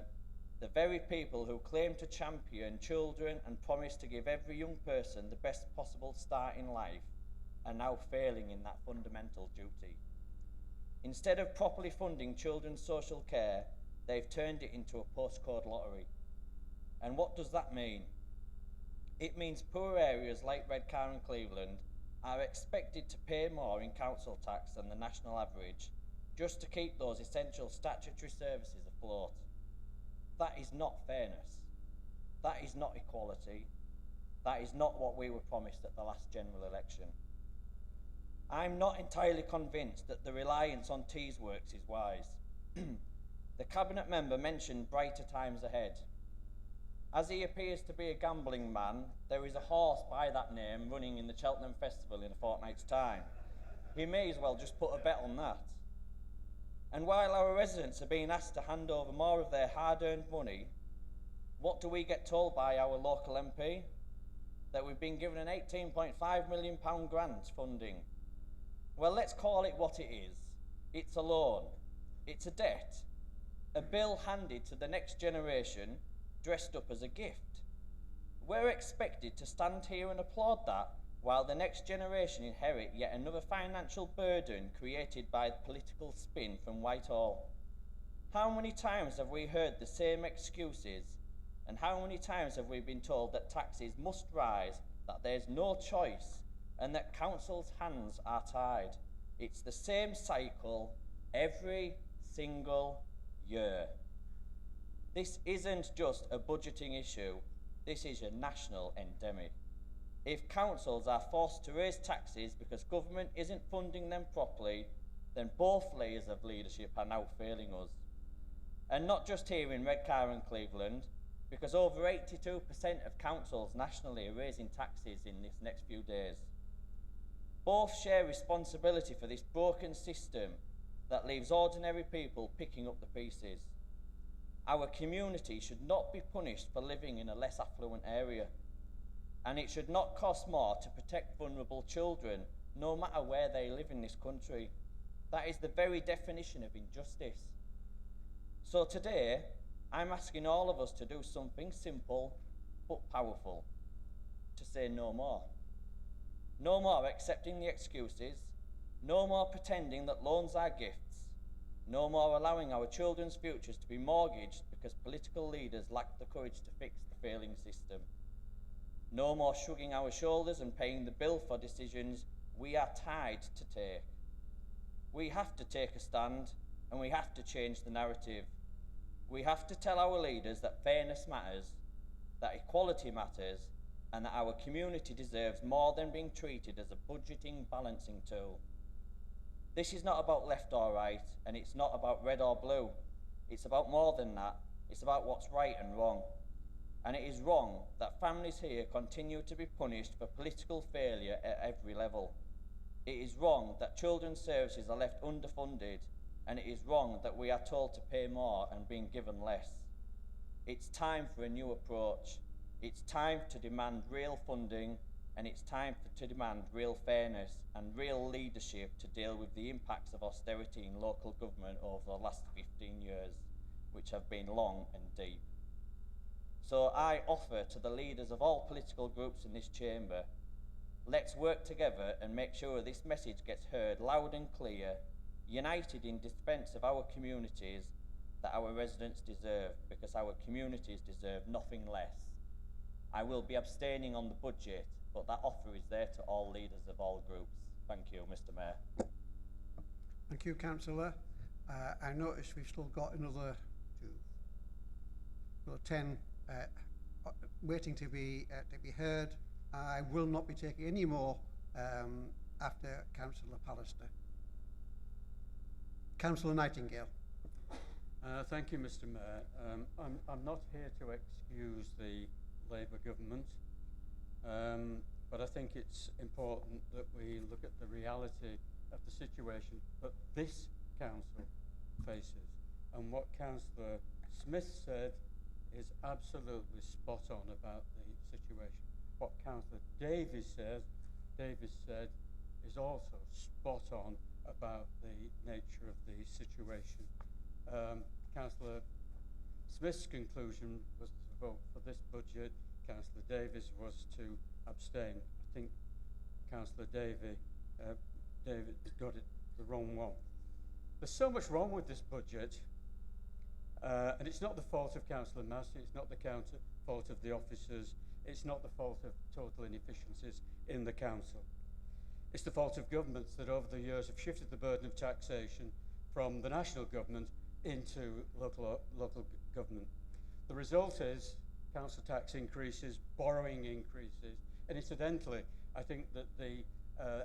B: the very people who claim to champion children and promise to give every young person the best possible start in life, are now failing in that fundamental duty. Instead of properly funding children's social care, they've turned it into a postcode lottery. And what does that mean? It means poor areas like Redcar and Cleveland are expected to pay more in council tax than the national average just to keep those essential statutory services afloat. That is not fairness. That is not equality. That is not what we were promised at the last general election. I'm not entirely convinced that the reliance on Teesworks is wise. The Cabinet member mentioned brighter times ahead. As he appears to be a gambling man, there is a horse by that name running in the Cheltenham Festival in a fortnight's time. He may as well just put a bet on that. And while our residents are being asked to hand over more of their hard-earned money, what do we get told by our local MP? That we've been given an £18.5 million grant funding. Well, let's call it what it is. It's a loan. It's a debt. A bill handed to the next generation, dressed up as a gift. We're expected to stand here and applaud that while the next generation inherit yet another financial burden created by political spin from Whitehall. How many times have we heard the same excuses, and how many times have we been told that taxes must rise, that there's no choice, and that councils' hands are tied? It's the same cycle every single year. This isn't just a budgeting issue, this is a national endemic. If councils are forced to raise taxes because government isn't funding them properly, then both layers of leadership are now failing us. And not just here in Redcar and Cleveland, because over 82% of councils nationally are raising taxes in this next few days. Both share responsibility for this broken system that leaves ordinary people picking up the pieces. Our community should not be punished for living in a less affluent area, and it should not cost more to protect vulnerable children, no matter where they live in this country. That is the very definition of injustice. So today, I'm asking all of us to do something simple but powerful, to say no more. No more accepting the excuses, no more pretending that loans are gifts, no more allowing our children's futures to be mortgaged because political leaders lack the courage to fix the failing system. No more shrugging our shoulders and paying the bill for decisions we are tied to take. We have to take a stand, and we have to change the narrative. We have to tell our leaders that fairness matters, that equality matters, and that our community deserves more than being treated as a budgeting balancing tool. This is not about left or right, and it's not about red or blue. It's about more than that. It's about what's right and wrong. And it is wrong that families here continue to be punished for political failure at every level. It is wrong that children's services are left underfunded, and it is wrong that we are told to pay more and being given less. It's time for a new approach. It's time to demand real funding, and it's time to demand real fairness and real leadership to deal with the impacts of austerity in local government over the last 15 years, which have been long and deep. So I offer to the leaders of all political groups in this chamber, let's work together and make sure this message gets heard loud and clear, united in defence of our communities that our residents deserve, because our communities deserve nothing less. I will be abstaining on the budget, but that offer is there to all leaders of all groups. Thank you, Mr. Mayor.
A: Thank you, Councillor. I notice we've still got another 10 waiting to be heard. I will not be taking any more after Councillor Pallister. Councillor Nightingale.
L: Thank you, Mr. Mayor. I'm not here to excuse the Labour government, but I think it's important that we look at the reality of the situation that this council faces. And what Councillor Smith said is absolutely spot on about the situation. What Councillor Davies said is also spot on about the nature of the situation. Councillor Smith's conclusion was to vote for this budget. Councillor Davies was to abstain. I think Councillor David got it the wrong one. There's so much wrong with this budget, and it's not the fault of Councillor Massey, it's not the fault of the officers, it's not the fault of total inefficiencies in the council. It's the fault of governments that over the years have shifted the burden of taxation from the national government into local government. The result is council tax increases, borrowing increases, and incidentally, I think that the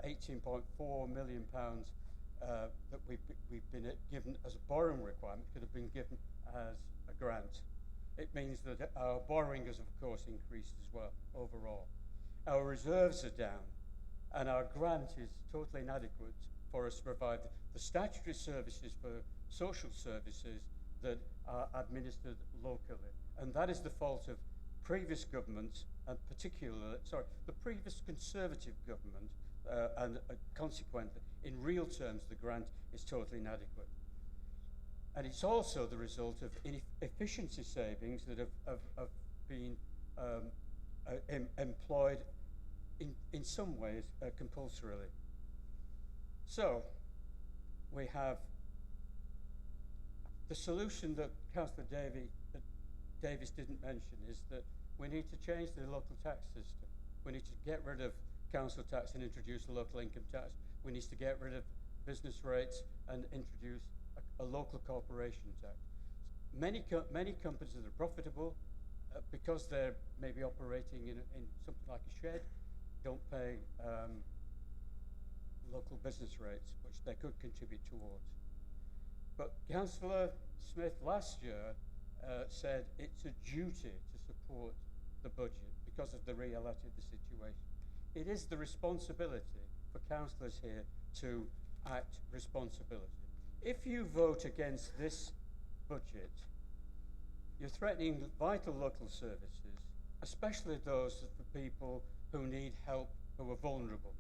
L: £18.4 million that we've been given as a borrowing requirement could have been given as a grant. It means that our borrowing has, of course, increased as well overall. Our reserves are down, and our grant is totally inadequate for us to provide the statutory services for social services that are administered locally. And that is the fault of previous governments, and particularly, the previous Conservative government, and consequently, in real terms, the grant is totally inadequate. And it's also the result of efficiency savings that have been employed in some ways compulsorily. So, we have the solution that Councillor Davies didn't mention is that we need to change the local tax system. We need to get rid of council tax and introduce a local income tax. We need to get rid of business rates and introduce a local corporation tax. Many companies that are profitable, because they're maybe operating in something like a shed, don't pay local business rates, which they could contribute towards. But Councillor Smith last year said it's a duty to support the budget because of the reality of the situation. It is the responsibility for councillors here to act responsibly. If you vote against this budget, you're threatening vital local services, especially those for people who need help, who are vulnerable.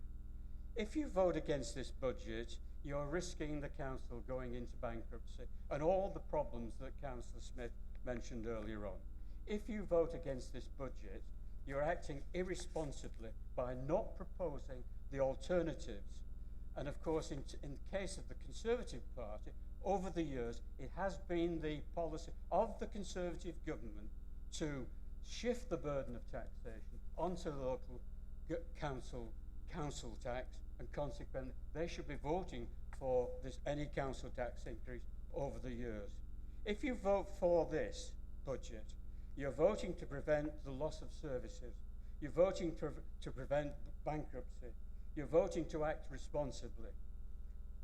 L: If you vote against this budget, you're risking the council going into bankruptcy and all the problems that Councillor Smith mentioned earlier on. If you vote against this budget, you're acting irresponsibly by not proposing the alternatives. And of course, in the case of the Conservative Party, over the years, it has been the policy of the Conservative government to shift the burden of taxation onto the local council tax, and consequently, they should be voting for any council tax increase over the years. If you vote for this budget, you're voting to prevent the loss of services. You're voting to prevent bankruptcy. You're voting to act responsibly.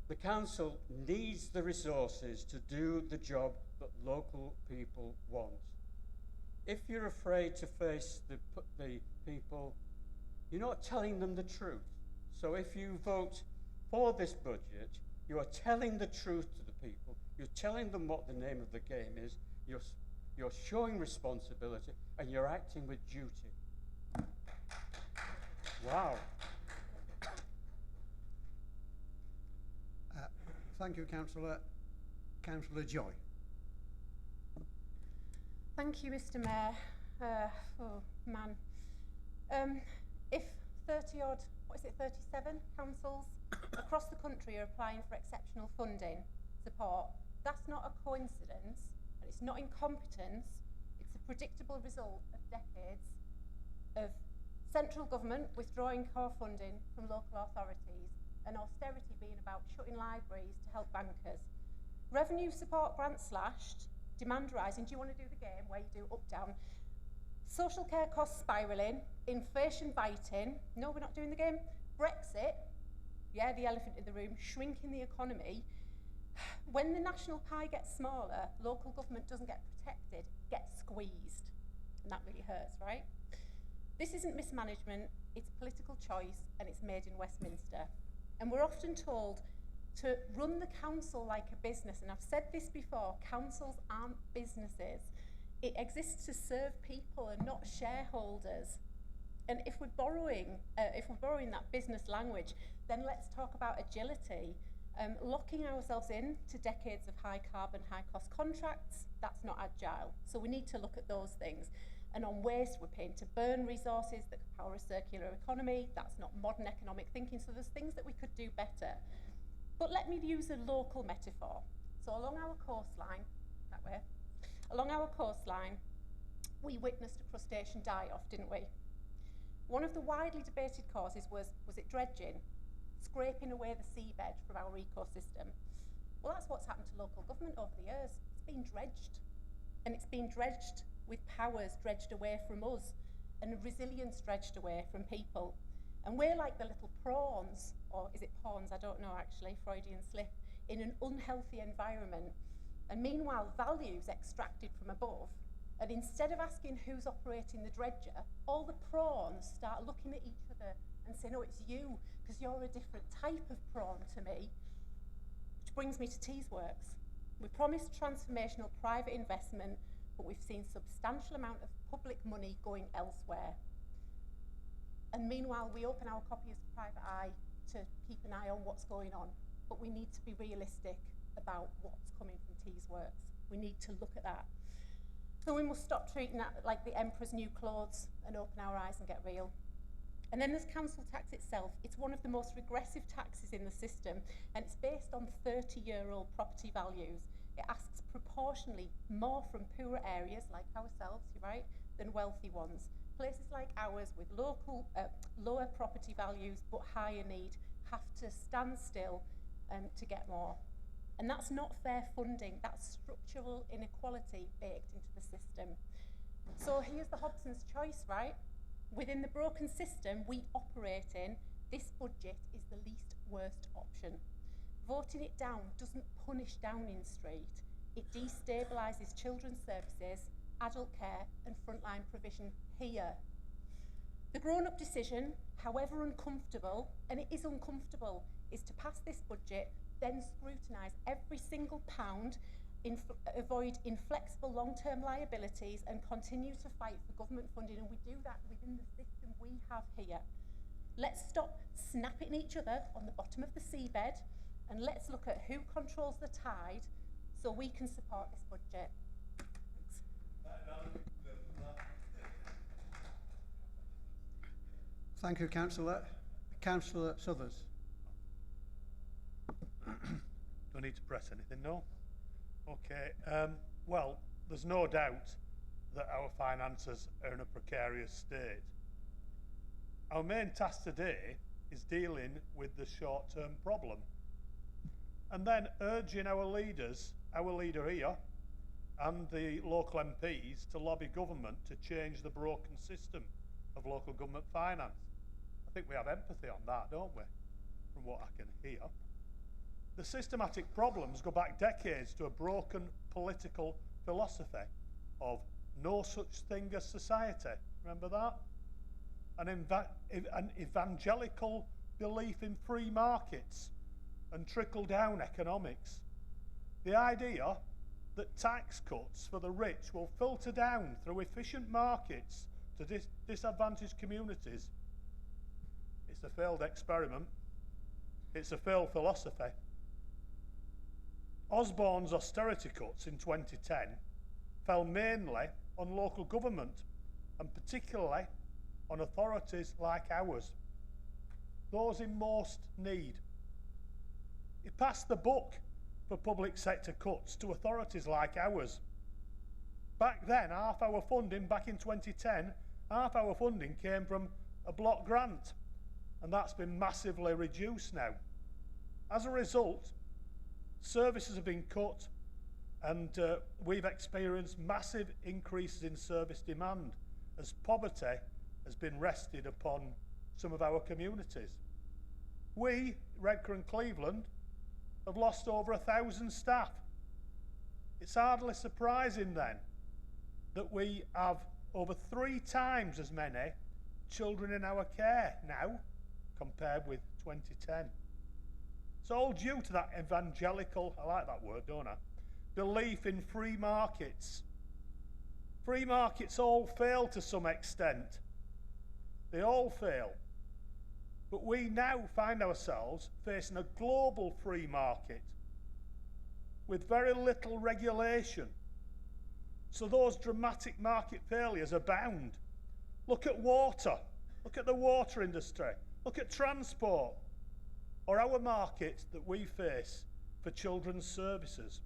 L: The council needs the resources to do the job that local people want. If you're afraid to face the people, you're not telling them the truth. So if you vote for this budget, You are telling the truth to the people. You're telling them what the name of the game is. You're showing responsibility, and you're acting with duty. Wow.
A: Thank you, Councillor. Councillor Joy.
C: Thank you, Mr. Mayor. Oh, man. If 30-odd, 37 councils across the country are applying for exceptional funding support, that's not a coincidence, and it's not incompetence. It's a predictable result of decades of central government withdrawing core funding from local authorities and austerity being about shutting libraries to help bankers. Revenue support grants slashed, demand rising. Do you want to do the game where you do up, down? Social care costs spiralling, inflation biting. No, we're not doing the game. Brexit, yeah, the elephant in the room, shrinking the economy. When the national pie gets smaller, local government doesn't get protected, gets squeezed. And that really hurts, right? This isn't mismanagement, it's political choice, and it's made in Westminster. And we're often told to run the council like a business, and I've said this before, councils aren't businesses. It exists to serve people and not shareholders. And if we're borrowing that business language, then let's talk about agility. Locking ourselves in to decades of high carbon, high cost contracts, that's not agile. So we need to look at those things. And on waste, we're paying to burn resources that could power a circular economy. That's not modern economic thinking. So there's things that we could do better. But let me use a local metaphor. So along our coastline, that way, along our coastline, we witnessed a crustacean die-off, didn't we? One of the widely debated causes was it dredging, scraping away the seabed from our ecosystem? Well, that's what's happened to local government over the years. It's been dredged, and it's been dredged with powers dredged away from us, and resilience dredged away from people. And we're like the little prawns, or is it pawns? I don't know actually, Freudian slip, in an unhealthy environment. And meanwhile, values extracted from above. And instead of asking who's operating the dredger, all the prawns start looking at each other and saying, oh, it's you, because you're a different type of prawn to me. Which brings me to Teesworks. We promised transformational private investment, but we've seen substantial amount of public money going elsewhere. And meanwhile, we open our copy as a private eye to keep an eye on what's going on. But we need to be realistic about what's coming from Teesworks. We need to look at that. So we must stop treating that like the emperor's new clothes and open our eyes and get real. And then there's council tax itself. It's one of the most regressive taxes in the system, and it's based on 30-year-old property values. It asks proportionally more from poorer areas like ourselves, you're right, than wealthy ones. Places like ours with lower property values but higher need have to stand still to get more. And that's not fair funding, that's structural inequality baked into the system. So here's the Hobson's choice, right? Within the broken system we operate in, this budget is the least worst option. Voting it down doesn't punish Downing Street, it destabilises children's services, adult care and frontline provision here. The grown-up decision, however uncomfortable, and it is uncomfortable, is to pass this budget, then scrutinise every single pound, avoid inflexible long-term liabilities and continue to fight for government funding, and we do that within the system we have here. Let's stop snapping each other on the bottom of the seabed and let's look at who controls the tide so we can support this budget.
A: Thank you, Councillor. Councillor Suthers.
F: Do I need to press anything? No? Okay. Well, there's no doubt that our finances are in a precarious state. Our main task today is dealing with the short-term problem and then urging our leaders, our leader here and the local MPs to lobby government to change the broken system of local government finance. I think we have empathy on that, don't we? From what I can hear. The systematic problems go back decades to a broken political philosophy of no such thing as society. Remember that? An evangelical belief in free markets and trickle-down economics. The idea that tax cuts for the rich will filter down through efficient markets to disadvantaged communities. It's a failed experiment. It's a failed philosophy. Osborne's austerity cuts in 2010 fell mainly on local government, and particularly on authorities like ours, those in most need. He passed the buck for public sector cuts to authorities like ours. Back then, half our funding, back in 2010, half our funding came from a block grant, and that's been massively reduced now. As a result, services have been cut, and we've experienced massive increases in service demand as poverty has been wrested upon some of our communities. We, Redcar and Cleveland, have lost over 1,000 staff. It's hardly surprising then that we have over 3 times as many children in our care now compared with 2010. It's all due to that evangelical, I like that word, don't I, belief in free markets. Free markets all fail to some extent. They all fail. But we now find ourselves facing a global free market with very little regulation. So those dramatic market failures abound. Look at water. Look at the water industry. Look at transport. Or our market that we face for children's services.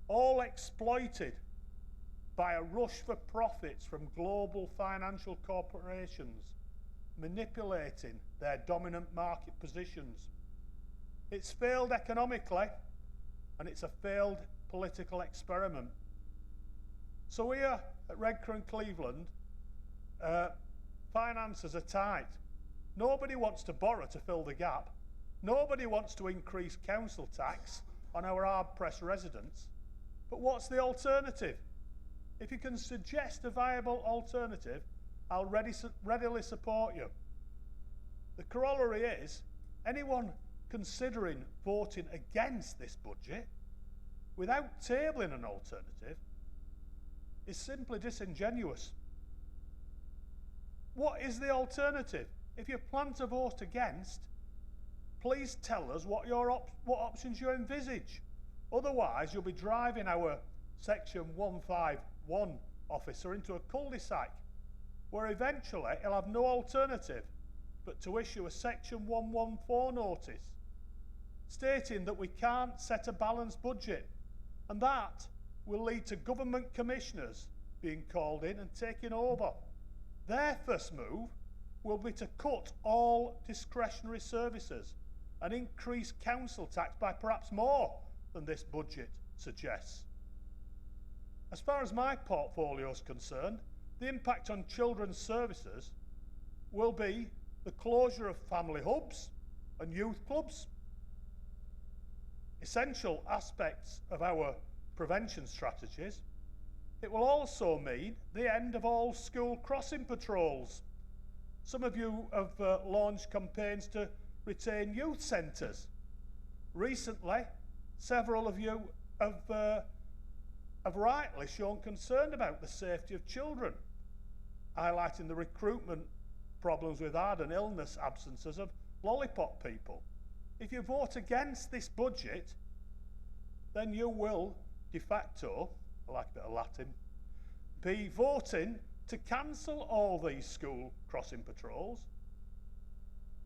F: All exploited by a rush for profits from global financial corporations manipulating their dominant market positions. It's failed economically, and it's a failed political experiment. So here at Redcar and Cleveland, finances are tight. Nobody wants to borrow to fill the gap. Nobody wants to increase council tax on our hard-pressed residents. But what's the alternative? If you can suggest a viable alternative, I'll readily support you. The corollary is, anyone considering voting against this budget without tabling an alternative is simply disingenuous. What is the alternative? If you plan to vote against, please tell us what options you envisage. Otherwise, you'll be driving our Section 151 officer into a cul-de-sac where eventually he'll have no alternative but to issue a Section 114 notice stating that we can't set a balanced budget, and that will lead to government commissioners being called in and taking over. Their first move will be to cut all discretionary services and increase council tax by perhaps more than this budget suggests. As far as my portfolio is concerned, the impact on children's services will be the closure of family hubs and youth clubs, essential aspects of our prevention strategies. It will also mean the end of all school crossing patrols. Some of you have launched campaigns to retain youth centres. Recently, several of you have rightly shown concern about the safety of children, highlighting the recruitment problems we've had and illness absences of lollipop people. If you vote against this budget, then you will de facto, I like a bit of Latin, be voting to cancel all these school crossing patrols,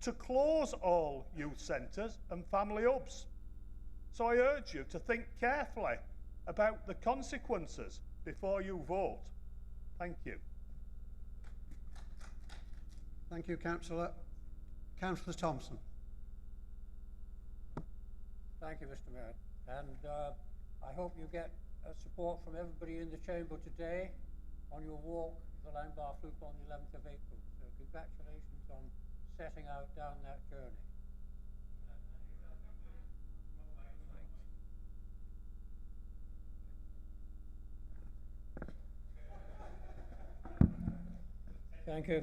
F: to close all youth centres and family hubs. So I urge you to think carefully about the consequences before you vote. Thank you.
A: Thank you, Councillor. Councillor Thompson.
L: Thank you, Mr. Mayor. And I hope you get support from everybody in the chamber today on your walk to the Langbar Loop on the 11th of April. So congratulations on setting out down that journey. Thank you.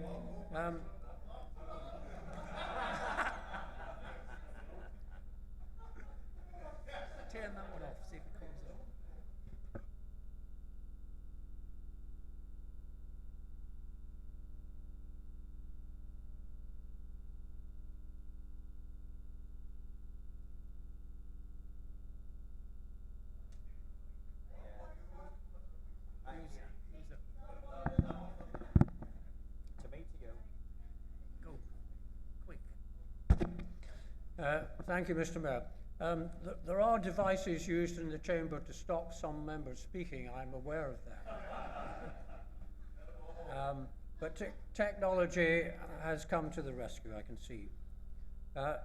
J: that one off, see if it comes up. Who's up?
B: To me, to you.
J: Go. Quick.
M: Thank you, Mr. Mayor. There are devices used in the chamber to stop some members speaking. I'm aware of that. But technology has come to the rescue, I can see.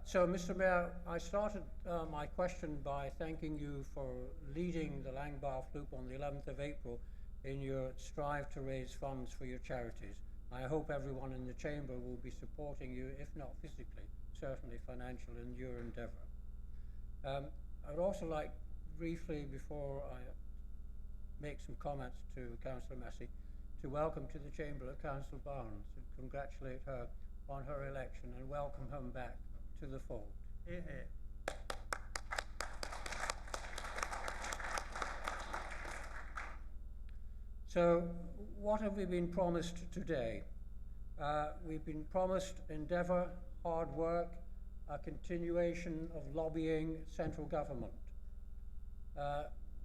M: So, Mr. Mayor, I started my question by thanking you for leading the Langbath Loop on the 11th of April in your strive to raise funds for your charities. I hope everyone in the chamber will be supporting you, if not physically, certainly financial in your endeavour. I would also like briefly, before I make some comments to Councillor Massey, to welcome to the chamber Councillor Barnes and congratulate her on her election and welcome her back to the fold.
J: Hear, hear.
M: So, what have we been promised today? We've been promised endeavour, hard work, a continuation of lobbying central government.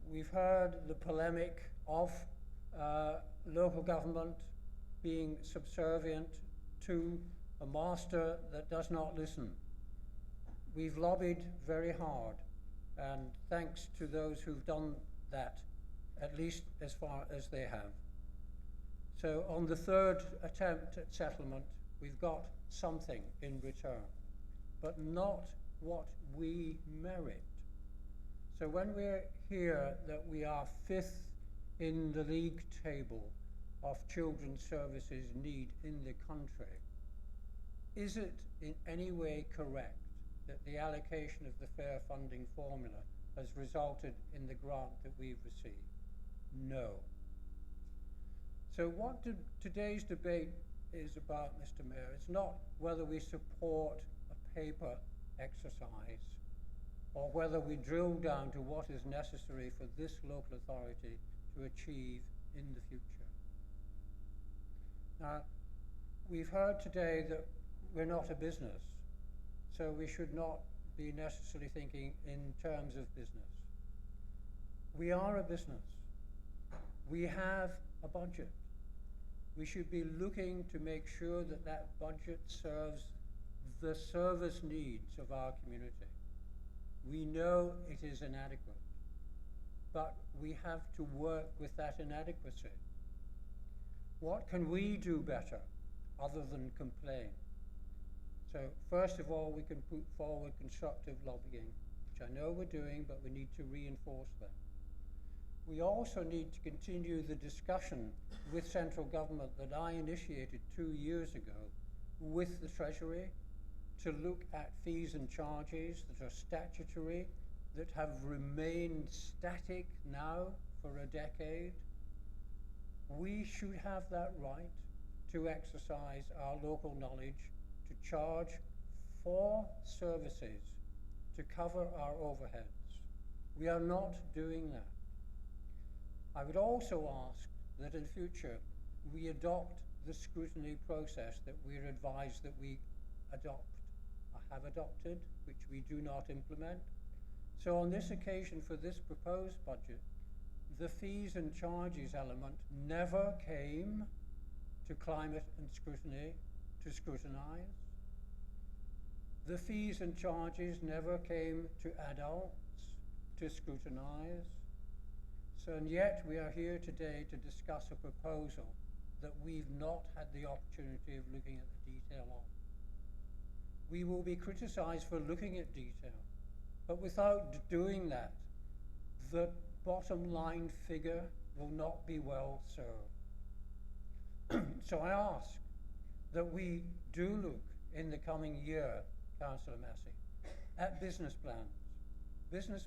M: We've heard the polemic of local government being subservient to a master that does not listen. We've lobbied very hard, and thanks to those who've done that, at least as far as they have. So on the third attempt at settlement, we've got something in return, but not what we merit. So when we're here that we are 5th in the league table of children's services need in the country, is it in any way correct that the allocation of the fair funding formula has resulted in the grant that we've received? No. So what today's debate is about, Mr. Mayor, it's not whether we support a paper exercise or whether we drill down to what is necessary for this local authority to achieve in the future. Now, we've heard today that we're not a business, so we should not be necessarily thinking in terms of business. We are a business. We have a budget. We should be looking to make sure that that budget serves the service needs of our community. We know it is inadequate, but we have to work with that inadequacy. What can we do better other than complain? So first of all, we can put forward constructive lobbying, which I know we're doing, but we need to reinforce that. We also need to continue the discussion with central government that I initiated 2 years ago with the Treasury to look at fees and charges that are statutory, that have remained static now for a decade. We should have that right to exercise our local knowledge, to charge for services, to cover our overheads. We are not doing that. I would also ask that in future we adopt the scrutiny process that we're advised that we have adopted, which we do not implement. So on this occasion for this proposed budget, the fees and charges element never came to climate and scrutiny to scrutinize. The fees and charges never came to adults to scrutinize. So, and yet we are here today to discuss a proposal that we've not had the opportunity of looking at the detail of. We will be criticised for looking at detail, but without doing that, the bottom line figure will not be well served. So I ask that we do look in the coming year, Councillor Massey, at business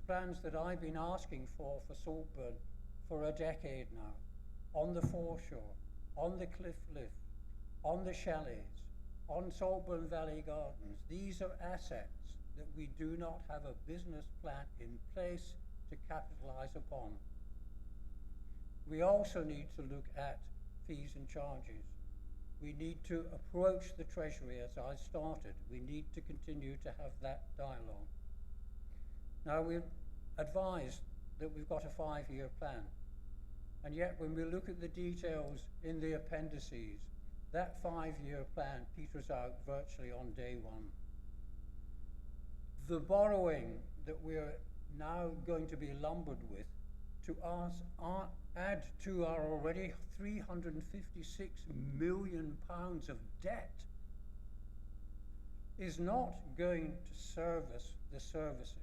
M: plans that I've been asking for Saltburn for a decade now, on the foreshore, on the cliff lift, on the chalets, on Saltburn Valley Gardens. These are assets that we do not have a business plan in place to to capitalise upon. We also need to look at fees and charges. We need to approach the Treasury as I started. We need to continue to have that dialogue. Now, we're advised that we've got a 5-year plan. And yet, when we look at the details in the appendices, that 5-year plan peters out virtually on day one. The borrowing that we're now going to be lumbered with to add to our already £356 million of debt is not going to service the services.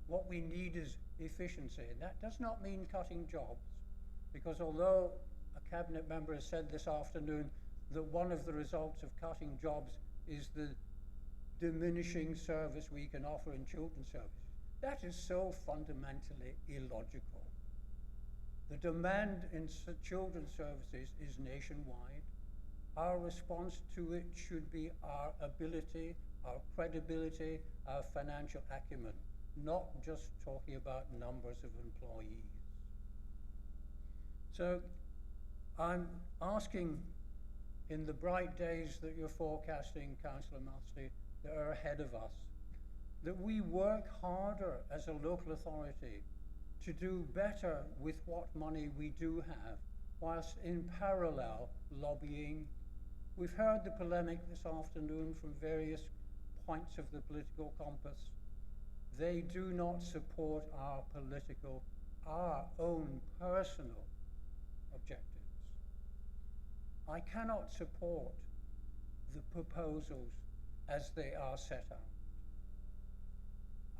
M: What we need is efficiency, and that does not mean cutting jobs, because although a cabinet member has said this afternoon that one of the results of cutting jobs is the diminishing service we can offer in children's services, that is so fundamentally illogical. The demand in children's services is nationwide. Our response to it should be our ability, our credibility, our financial acumen, not just talking about numbers of employees. So I'm asking, in the bright days that you're forecasting, Councillor Massey, that are ahead of us, that we work harder as a local authority to do better with what money we do have, whilst in parallel lobbying. We've heard the polemic this afternoon from various points of the political compass. They do not support our own personal objectives. I cannot support the proposals as they are set out.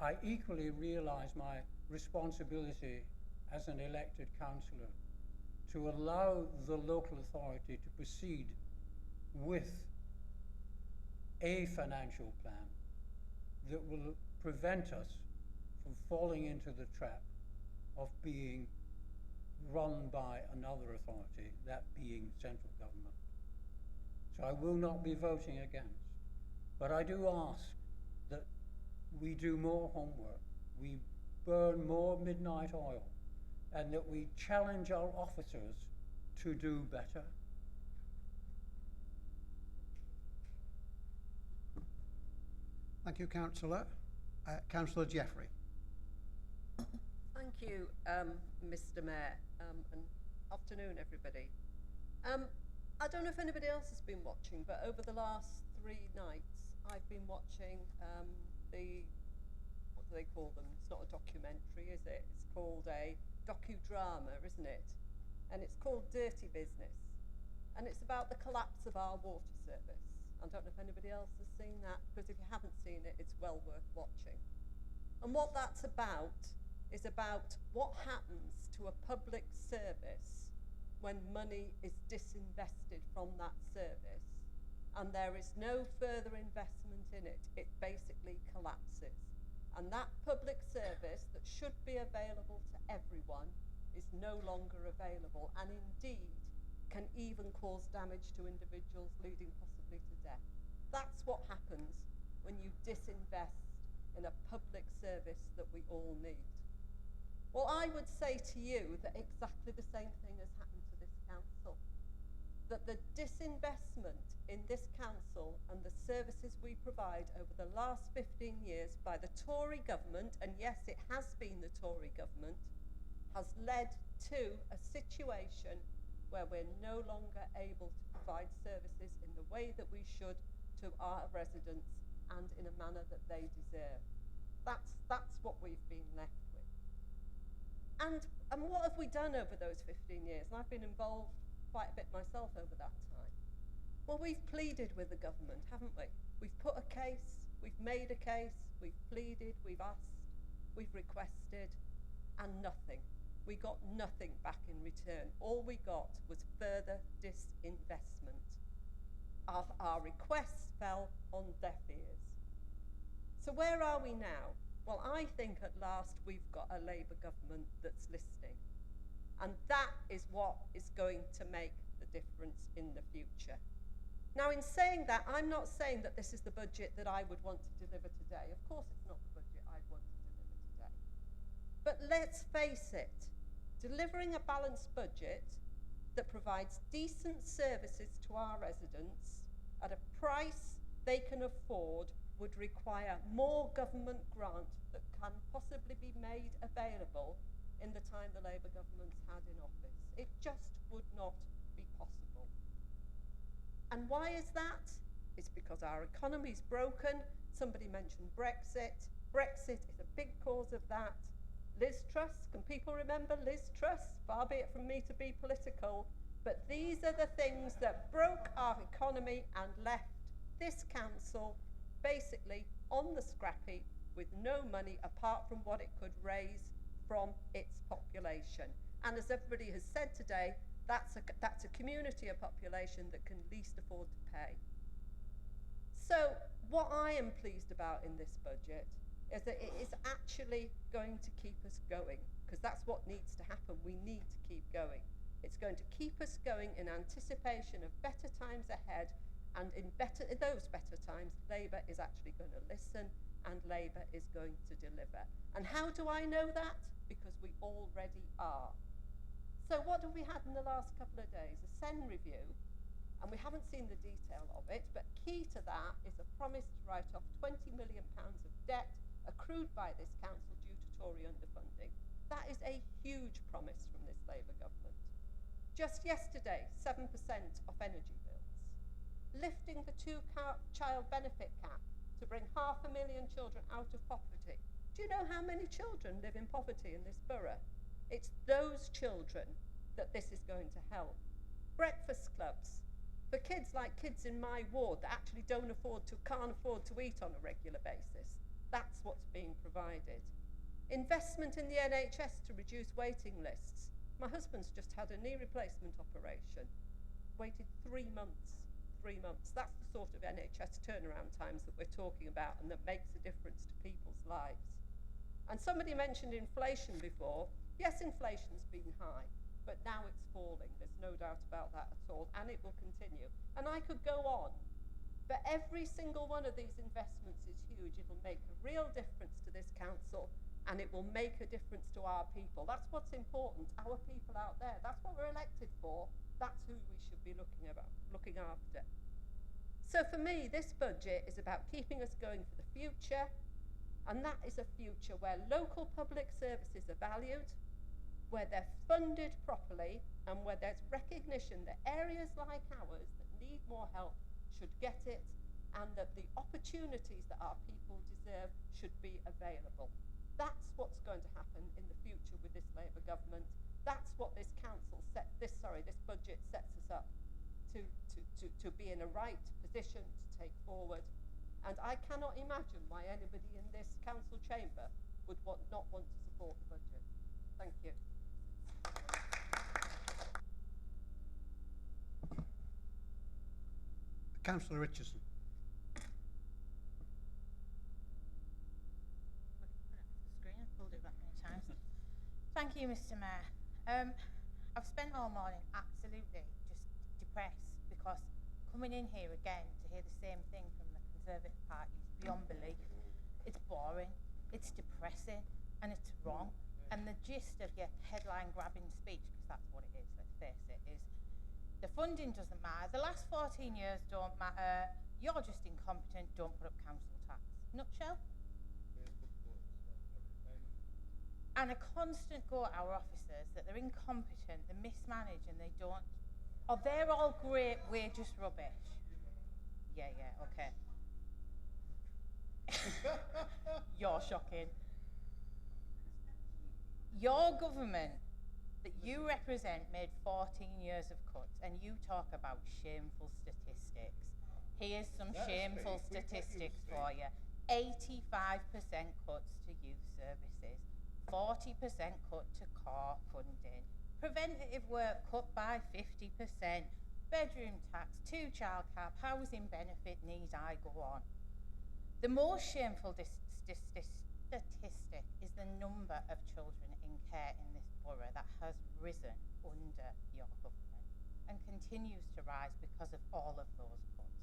M: I equally realise my responsibility as an elected councillor to allow the local authority to proceed with a financial plan that will prevent us from falling into the trap of being run by another authority, that being central government. So I will not be voting against, but I do ask that we do more homework, we burn more midnight oil, and that we challenge our officers to do better.
A: Thank you, Councillor. Councillor Jeffrey.
N: Thank you, Mr. Mayor, and afternoon, everybody. I don't know if anybody else has been watching, but over the last 3 nights, I've been watching what do they call them? It's not a documentary, is it? It's called a docudrama, isn't it? And it's called Dirty Business. And it's about the collapse of our water service. I don't know if anybody else has seen that, because if you haven't seen it, it's well worth watching. And what that's about is about what happens to a public service when money is disinvested from that service and there is no further investment in it. It basically collapses. And that public service that should be available to everyone is no longer available, and indeed can even cause damage to individuals, leading possibly to death. That's what happens when you disinvest in a public service that we all need. Well, I would say to you that exactly the same thing has happened to this council. That the disinvestment in this council and the services we provide over the last 15 years by the Tory government, and yes, it has been the Tory government, has led to a situation where we're no longer able to provide services in the way that we should to our residents and in a manner that they deserve. That's what we've been left with. And what have we done over those 15 years? And I've been involved quite a bit myself over that time. Well, we've pleaded with the government, haven't we? We've put a case, we've made a case, we've pleaded, we've asked, we've requested, and nothing. We got nothing back in return. All we got was further disinvestment. Our requests fell on deaf ears. So where are we now? Well, I think at last we've got a Labour government that's listening. And that is what is going to make the difference in the future. Now, in saying that, I'm not saying that this is the budget that I would want to deliver today. Of course, it's not the budget I'd want to deliver today. let's face it, delivering a balanced budget that provides decent services to our residents at a price they can afford would require more government grant that can possibly be made available in the time the Labour government's had in office. It just would not be possible. And why is that? It's because our economy's broken. Somebody mentioned Brexit. Brexit is a big cause of that. Liz Truss, can people remember Liz Truss? Far be it from me to be political, but these are the things that broke our economy and left this council basically on the scrap heap with no money apart from what it could raise from its population. And as everybody has said today, that's a community of population that can least afford to pay. So what I am pleased about in this budget is that it is actually going to keep us going, because that's what needs to happen. We need to keep going. It's going to keep us going in anticipation of better times ahead, and in those better times, Labour is actually going to listen and Labour is going to deliver. And how do I know that? Because we already are. So what have we had in the last couple of days? A SEN review, and we haven't seen the detail of it, but key to that is a promise to write off £20 million of debt accrued by this council due to Tory underfunding. That is a huge promise from this Labour government. Just yesterday, 7% off energy bills. Lifting the two-child benefit cap to bring 500,000 children out of poverty. Do you know how many children live in poverty in this borough? It's those children that this is going to help. Breakfast clubs for kids like kids in my ward that actually can't afford to eat on a regular basis. That's what's being provided. Investment in the NHS to reduce waiting lists. My husband's just had a knee replacement operation. Waited 3 months. 3 months. That's the sort of NHS turnaround times that we're talking about and that makes a difference to people's lives. And somebody mentioned inflation before. Yes, inflation's been high, but now it's falling. There's no doubt about that at all, and it will continue. And I could go on, but every single one of these investments is huge. It'll make a real difference to this council, and it will make a difference to our people. That's what's important, our people out there. That's what we're elected for. That's who we should be looking after. So for me, this budget is about keeping us going for the future, and that is a future where local public services are valued, where they're funded properly, and where there's recognition that areas like ours that need more help should get it, and that the opportunities that our people deserve should be available. That's what's going to happen in the future with this Labour government. That's what this budget sets us up to be in a right position to take forward. And I cannot imagine why anybody in this council chamber would not want to support the budget. Thank you.
A: Councillor Richardson.
O: Thank you, Mr. Mayor. I've spent all morning absolutely just depressed because coming in here again to hear the same thing from the Conservative Party is beyond belief. It's boring, it's depressing, and it's wrong. And the gist of your headline-grabbing speech, because that's what it is, let's face it, is the funding doesn't matter, the last 14 years don't matter, you're just incompetent, don't put up council tax. Nutshell? And a constant go at our officers that they're incompetent, they mismanage, and they don't. Oh, they're all great, we're just rubbish. Yeah, okay. You're shocking. Your government that you represent made 14 years of cuts, and you talk about shameful statistics. Here's some shameful statistics for you. 85% cuts to youth services. 40% cut to core funding, preventative work cut by 50%, bedroom tax, two-child cap, housing benefit, need I go on. The most shameful statistic is the number of children in care in this borough that has risen under your government and continues to rise because of all of those cuts.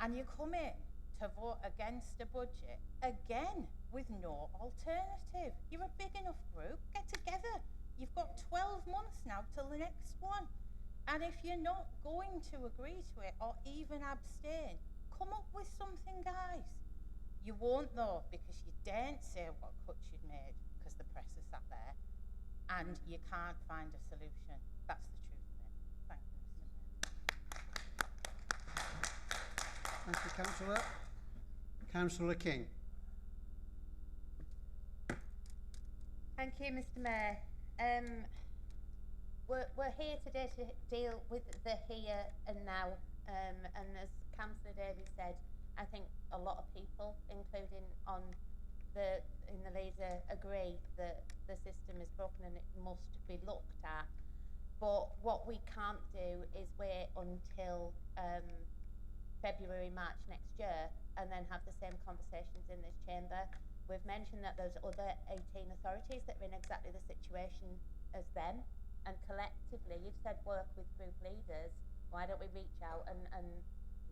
O: And you come in to to vote against a budget, again, with no alternative. You're a big enough group, get together. You've got 12 months now till the next one. And if you're not going to agree to it or even abstain, come up with something, guys. You won't though, because you daren't say what cuts you'd made, because the press is sat there, and you can't find a solution. That's the truth of it. Thank you, Mr. Mayor.
A: Thank you, Councillor. Councillor King.
P: Thank you, Mr. Mayor. We're here today to deal with the here and now, and as Councillor Davies said, I think a lot of people, including in the Leader, agree that the system is broken and it must be looked at. But what we can't do is wait until February, March next year and then have the same conversations in this chamber. We've mentioned that there's other 18 authorities that are in exactly the situation as them, and collectively, you've said work with group leaders. Why don't we reach out and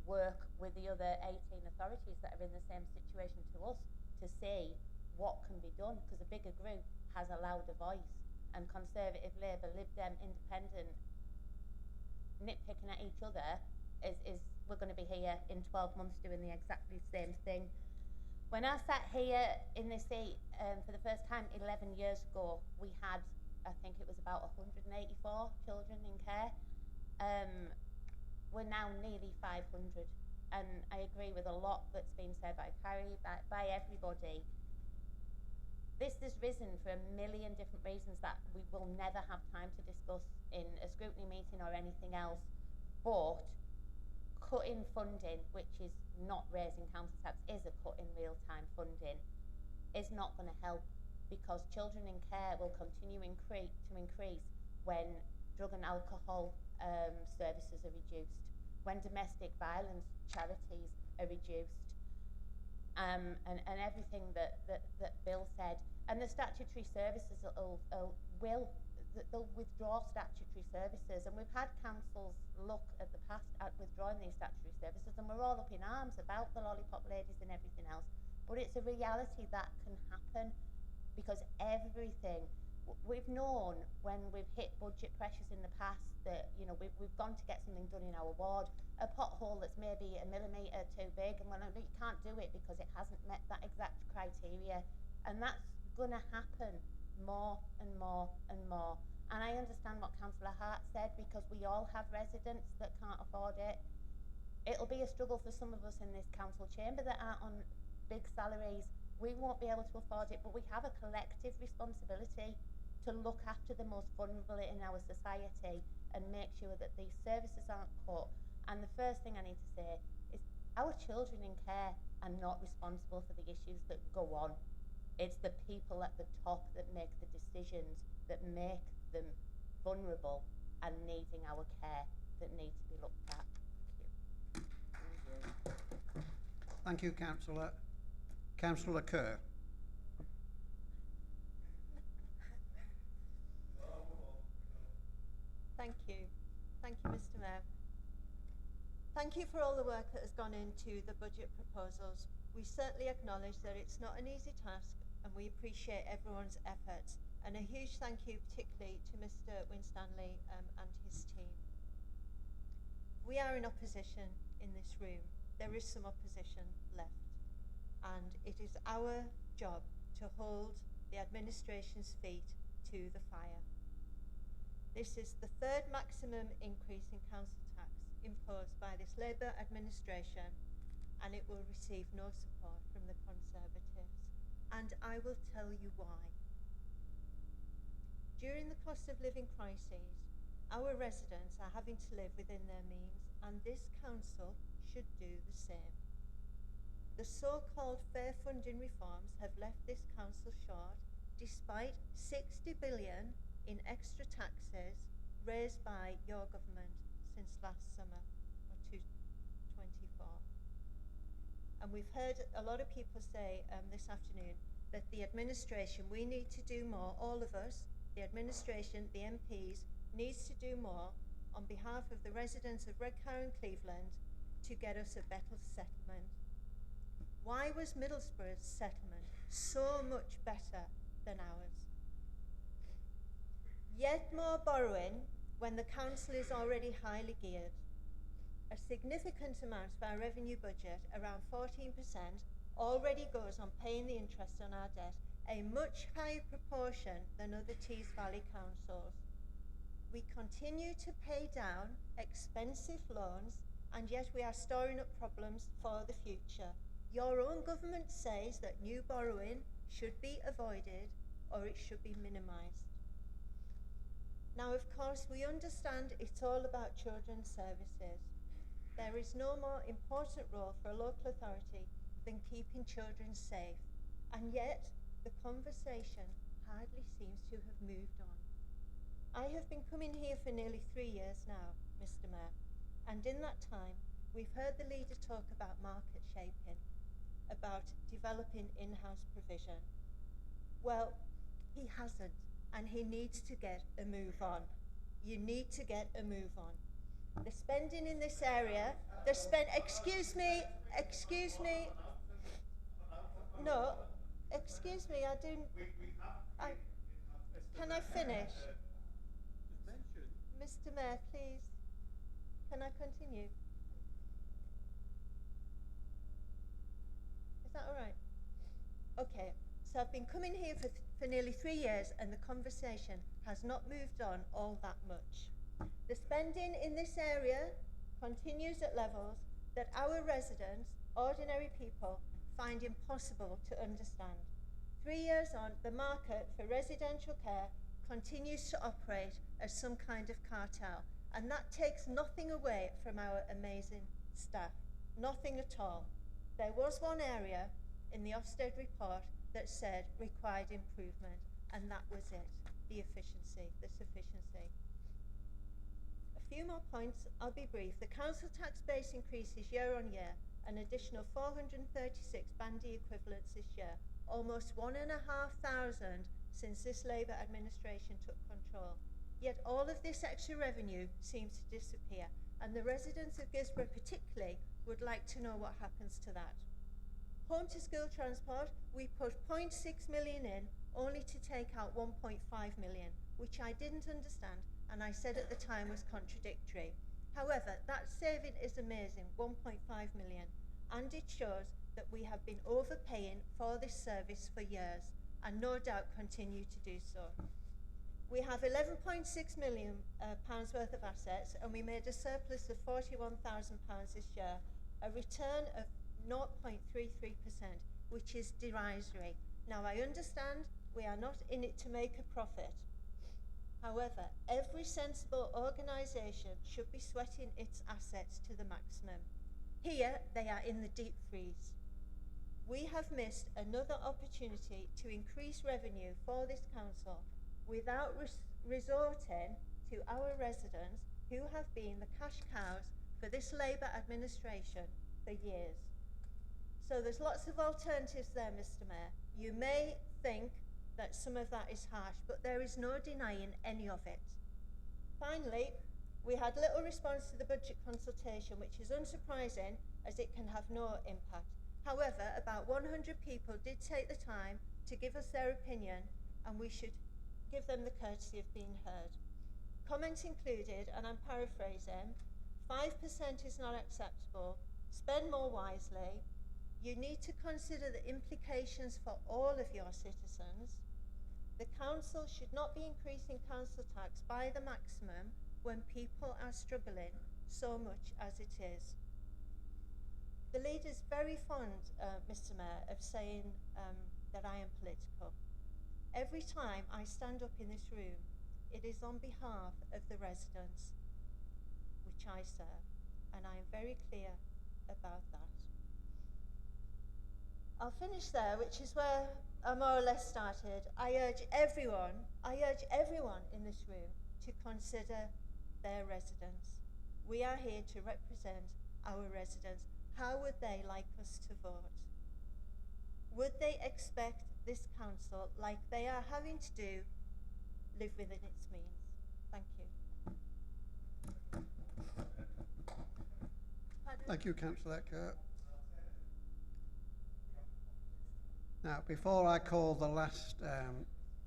P: work with the other 18 authorities that are in the same situation to us to see what can be done? Because a bigger group has a louder voice, and Conservative, Labour, Lib Dem, Independent nitpicking at each other is we're going to be here in 12 months doing the exactly same thing. When I sat here in this seat for the first time 11 years ago, we had, I think it was about 184 children in care. We're now nearly 500, and I agree with a lot that's been said by Carrie, by everybody. This has risen for a million different reasons that we will never have time to discuss in a scrutiny meeting or anything else, but cutting funding, which is not raising council tax, is a cut in real-time funding, is not going to help, because children in care will continue to increase when drug and alcohol services are reduced, when domestic violence charities are reduced, and everything that Bill said. And the statutory services they'll withdraw statutory services, and we've had councils look at the past at withdrawing these statutory services, and we're all up in arms about the lollipop ladies and everything else. But it's a reality that can happen, because everything we've known when we've hit budget pressures in the past that, you know, we've gone to get something done in our ward, a pothole that's maybe a millimetre too big, and well, no, you can't do it because it hasn't met that exact criteria, and that's going to happen more and more and more. And I understand what Councillor Hart said, because we all have residents that can't afford it. It'll be a struggle for some of us in this council chamber that aren't on big salaries. We won't be able to afford it, but we have a collective responsibility to look after the most vulnerable in our society and make sure that these services aren't cut. And the first thing I need to say is our children in care are not responsible for the issues that go on. It's the people at the top that make the decisions that make them vulnerable and needing our care that need to be looked at.
A: Thank you, Councillor. Councillor Kerr.
H: Thank you. Thank you, Mr. Mayor. Thank you for all the work that has gone into the budget proposals. We certainly acknowledge that it's not an easy task, and we appreciate everyone's efforts. And a huge thank you particularly to Mr. Winstanley and his team. We are in opposition in this room. There is some opposition left. And it is our job to hold the administration's feet to the fire. This is the third maximum increase in council tax imposed by this Labour administration, and it will receive no support from the Conservatives. And I will tell you why. During the cost of living crises, our residents are having to live within their means, and this council should do the same. The so-called fair funding reforms have left this council short, despite 60 billion in extra taxes raised by your government since last summer, or 2024. And we've heard a lot of people say this afternoon that the administration, we need to do more, all of us, the administration, the MPs, needs to do more on behalf of the residents of Redcar and Cleveland to get us a better settlement. Why was Middlesbrough's settlement so much better than ours? Yet more borrowing when the council is already highly geared. A significant amount of our revenue budget, around 14%, already goes on paying the interest on our debt, a much higher proportion than other Tees Valley councils. We continue to pay down expensive loans, and yet we are storing up problems for the future. Your own government says that new borrowing should be avoided or it should be minimised. Now, of course, we understand it's all about children's services. There is no more important role for a local authority than keeping children safe, and yet the conversation hardly seems to have moved on. I have been coming here for nearly 3 years now, Mr. Mayor, and in that time we've heard the leader talk about market shaping, about developing in-house provision. Well, he hasn't, and he needs to get a move on. You need to get a move on. The spending in this area, excuse me, no, excuse me, can I finish? Mr. Mayor, please, can I continue? Is that all right? Okay, so I've been coming here for nearly 3 years, and the conversation has not moved on all that much. The spending in this area continues at levels that our residents, ordinary people, find impossible to understand. 3 years on, the market for residential care continues to operate as some kind of cartel, and that takes nothing away from our amazing staff, nothing at all. There was one area in the Ofsted report that said required improvement, and that was it, the efficiency, the sufficiency. A few more points, I'll be brief. The council tax base increases year on year, an additional 436 bandy equivalents this year, almost 1,500 since this Labour administration took control. Yet all of this extra revenue seems to disappear, and the residents of Gisborough particularly would like to know what happens to that. Home to school transport, we put 0.6 million in, only to take out 1.5 million, which I didn't understand, and I said at the time was contradictory. However, that saving is amazing, 1.5 million, and it shows that we have been overpaying for this service for years, and no doubt continue to do so. We have £11.6 million pounds worth of assets, and we made a surplus of £41,000 this year, a return of 0.33%, which is derisory. Now, I understand we are not in it to make a profit. However, every sensible organisation should be sweating its assets to the maximum. Here, they are in the deep freeze. We have missed another opportunity to increase revenue for this council without resorting to our residents who have been the cash cows for this Labour administration for years. So there's lots of alternatives there, Mr. Mayor. You may think that some of that is harsh, but there is no denying any of it. Finally, we had little response to the budget consultation, which is unsurprising as it can have no impact. However, about 100 people did take the time to give us their opinion, and we should give them the courtesy of being heard. Comments included, and I'm paraphrasing, 5% is not acceptable, spend more wisely, you need to consider the implications for all of your citizens. The council should not be increasing council tax by the maximum when people are struggling so much as it is. The leader's very fond, Mr. Mayor, of saying that I am political. Every time I stand up in this room, it is on behalf of the residents which I serve, and I am very clear about that. I'll finish there, which is where I more or less started. I urge everyone in this room to consider their residents. We are here to represent our residents. How would they like us to vote? Would they expect this council, like they are having to do, live within its means? Thank you.
A: Thank you, Councillor Redcar. Now, before I call the last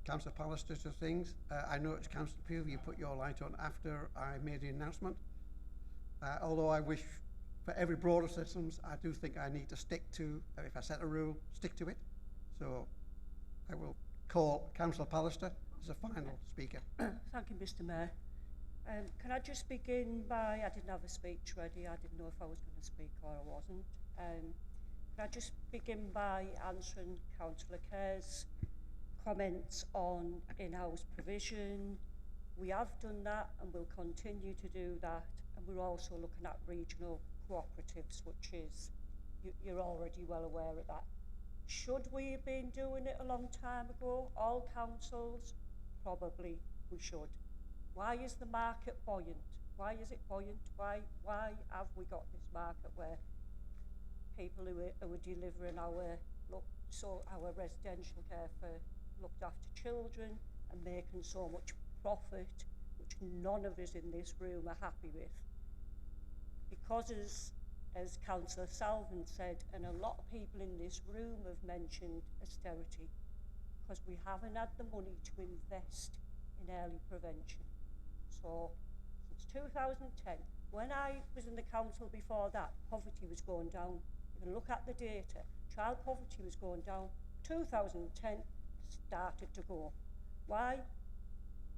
A: Councillor Pallister to things, I noticed, Councillor Pugh, you put your light on after I made the announcement. Although I wish for every broader systems, I do think I need to stick to, if I set a rule, stick to it. So I will call Councillor Pallister as a final speaker.
Q: Thank you, Mr. Mayor. Can I just begin by, I didn't have a speech ready, I didn't know if I was going to speak or I wasn't. Can I just begin by answering Councillor Kerr's comments on in-house provision? We have done that and will continue to do that, and we're also looking at regional cooperatives, which is, you're already well aware of that. Should we have been doing it a long time ago, all councils? Probably we should. Why is the market buoyant? Why is it buoyant? Why have we got this market where people who are delivering our residential care for looked after children and making so much profit, which none of us in this room are happy with? Because as Councillor Salvin said, and a lot of people in this room have mentioned austerity, because we haven't had the money to invest in early prevention. So since 2010, when I was in the council before that, poverty was going down. You can look at the data. Child poverty was going down. 2010 started to go. Why?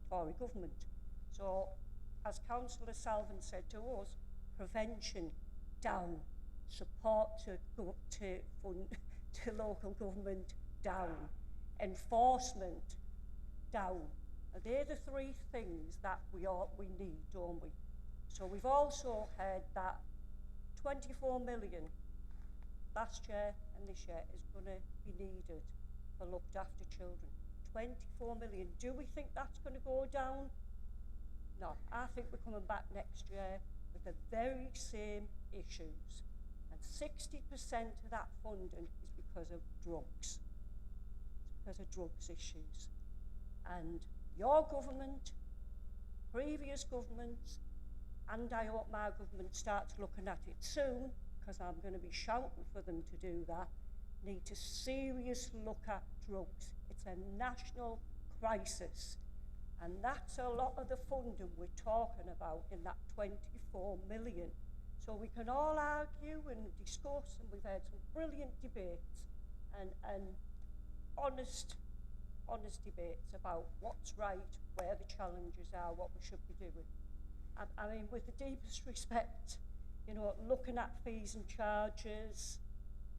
Q: Tory government. So, as Councillor Salvin said to us, prevention down, support to local government down, enforcement down. And they're the three things that we need, don't we? So we've also heard that 24 million last year and this year is going to be needed for looked after children. 24 million. Do we think that's going to go down? No. I think we're coming back next year with the very same issues. And 60% of that funding is because of drugs. It's because of drugs issues. And your government, previous governments, and I hope my government starts looking at it soon, because I'm going to be shouting for them to do that, need to seriously look at drugs. It's a national crisis. And that's a lot of the funding we're talking about in that 24 million. So we can all argue and discuss, and we've had some brilliant debates and honest debates about what's right, where the challenges are, what we should be doing. I mean, with the deepest respect, you know, looking at fees and charges,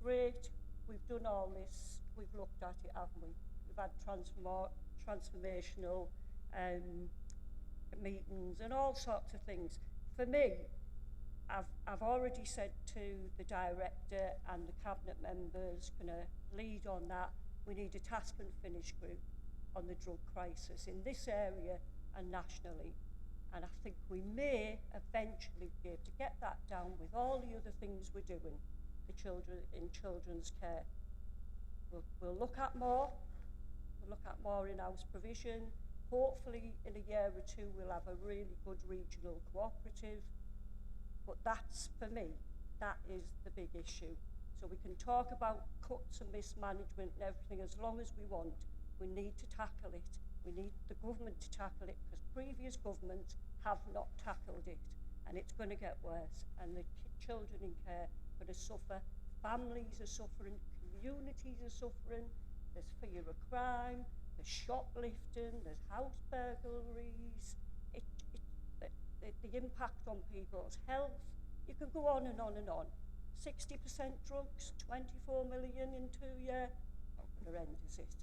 Q: great, we've done all this, we've looked at it, haven't we? We've had transformational meetings and all sorts of things. For me, I've already said to the director and the cabinet members, going to lead on that, we need a task and finish group on the drug crisis in this area and nationally. And I think we may eventually be able to get that down with all the other things we're doing for children in children's care. We'll look at more. We'll look at more in-house provision. Hopefully in a year or two we'll have a really good regional cooperative. But that's, for me, that is the big issue. So we can talk about cuts and mismanagement and everything as long as we want. We need to tackle it. We need the government to tackle it, because previous governments have not tackled it, and it's going to get worse. And the children in care are going to suffer. Families are suffering. Communities are suffering. There's fear of crime. There's shoplifting. There's house burglaries. The impact on people's health. You can go on and on and on. 60% drugs, 24 million in 2 years. Not going to end, is it?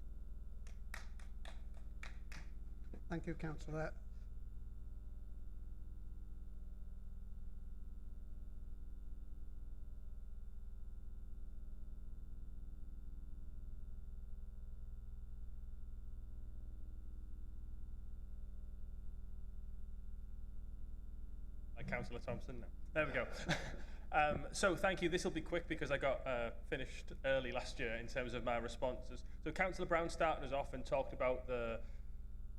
A: Thank you, Councillor.
G: Councillor Thompson now. There we go. So thank you. This will be quick because I got finished early last year in terms of my responses. So Councillor Brown started us off and talked about the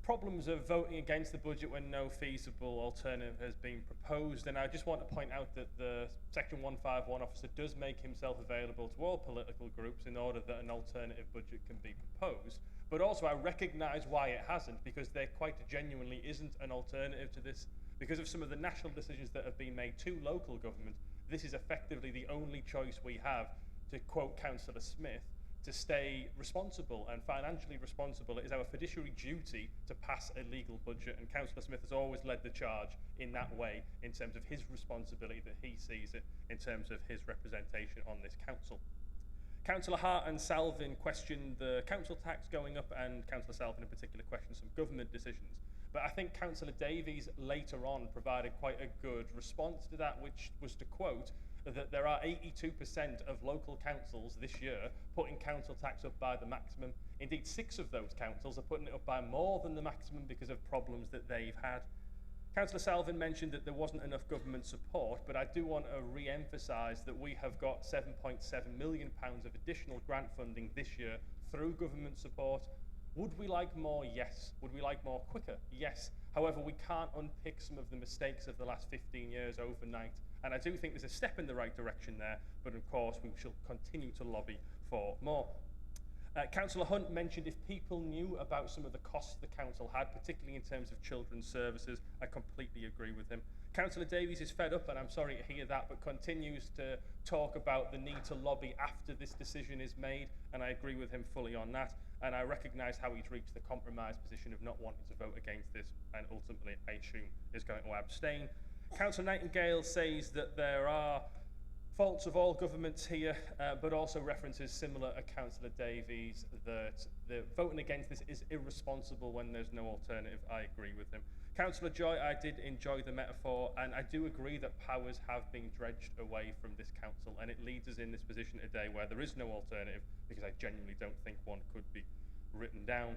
G: problems of voting against the budget when no feasible alternative has been proposed, and I just want to point out that the Section 151 officer does make himself available to all political groups in order that an alternative budget can be proposed. But also I recognise why it hasn't, because there quite genuinely isn't an alternative to this. Because of some of the national decisions that have been made to local government, this is effectively the only choice we have, to quote Councillor Smith, to stay responsible and financially responsible. It is our fiduciary duty to pass a legal budget, and Councillor Smith has always led the charge in that way in terms of his responsibility that he sees it in terms of his representation on this council. Councillor Hart and Salvin questioned the council tax going up, and Councillor Salvin in particular questioned some government decisions. But I think Councillor Davies later on provided quite a good response to that, which was to quote that there are 82% of local councils this year putting council tax up by the maximum. Indeed, 6 of those councils are putting it up by more than the maximum because of problems that they've had. Councillor Salvin mentioned that there wasn't enough government support, but I do want to re-emphasise that we have got £7.7 million of additional grant funding this year through government support. Would we like more? Yes. Would we like more quicker? Yes. However, we can't unpick some of the mistakes of the last 15 years overnight. And I do think there's a step in the right direction there, but of course we shall continue to lobby for more. Councillor Hunt mentioned if people knew about some of the costs the council had, particularly in terms of children's services. I completely agree with him. Councillor Davies is fed up, and I'm sorry to hear that, but continues to talk about the need to lobby after this decision is made, and I agree with him fully on that. And I recognise how he's reached the compromise position of not wanting to vote against this, and ultimately, I assume, is going to abstain. Councillor Nightingale says that there are faults of all governments here, but also references similar to Councillor Davies that the voting against this is irresponsible when there's no alternative. I agree with him. Councillor Joy, I did enjoy the metaphor, and I do agree that powers have been dredged away from this council, and it leads us in this position today where there is no alternative, because I genuinely don't think one could be written down.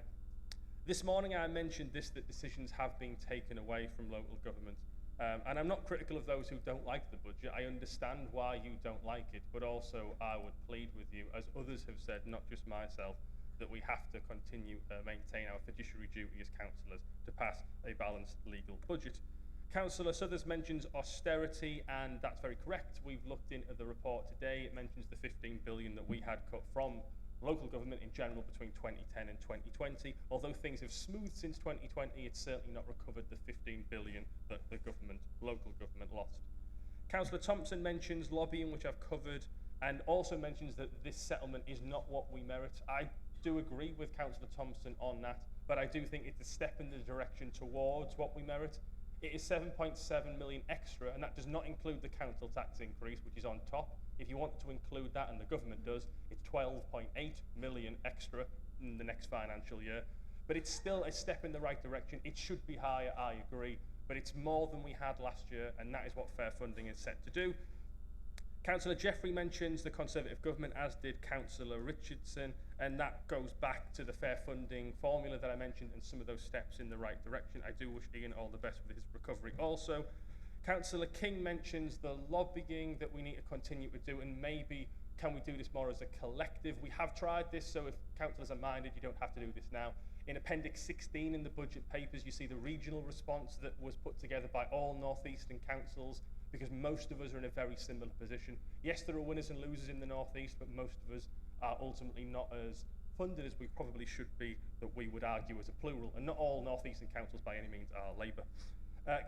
G: This morning I mentioned this, that decisions have been taken away from local government. And I'm not critical of those who don't like the budget. I understand why you don't like it, but also I would plead with you, as others have said, not just myself, that we have to continue to maintain our fiduciary duty as councillors to pass a balanced legal budget. Councillor Suthers mentions austerity, and that's very correct. We've looked into the report today. It mentions the 15 billion that we had cut from local government in general between 2010 and 2020. Although things have smoothed since 2020, it's certainly not recovered the 15 billion that the local government lost. Councillor Thompson mentions lobbying, which I've covered, and also mentions that this settlement is not what we merit. I do agree with Councillor Thompson on that, but I do think it's a step in the direction towards what we merit. It is 7.7 million extra, and that does not include the council tax increase, which is on top. If you want to include that, and the government does, it's 12.8 million extra in the next financial year. But it's still a step in the right direction. It should be higher, I agree, but it's more than we had last year, and that is what fair funding is set to do. Councillor Jeffrey mentions the Conservative government, as did Councillor Richardson, and that goes back to the fair funding formula that I mentioned and some of those steps in the right direction. I do wish Ian all the best with his recovery also. Councillor King mentions the lobbying that we need to continue to do, and maybe can we do this more as a collective. We have tried this, so if councillors are minded, you don't have to do this now. In Appendix 16 in the budget papers, you see the regional response that was put together by all North Eastern councils, because most of us are in a very similar position. Yes, there are winners and losers in the North East, but most of us are ultimately not as funded as we probably should be, that we would argue as a plural, and not all North Eastern councils by any means are Labour.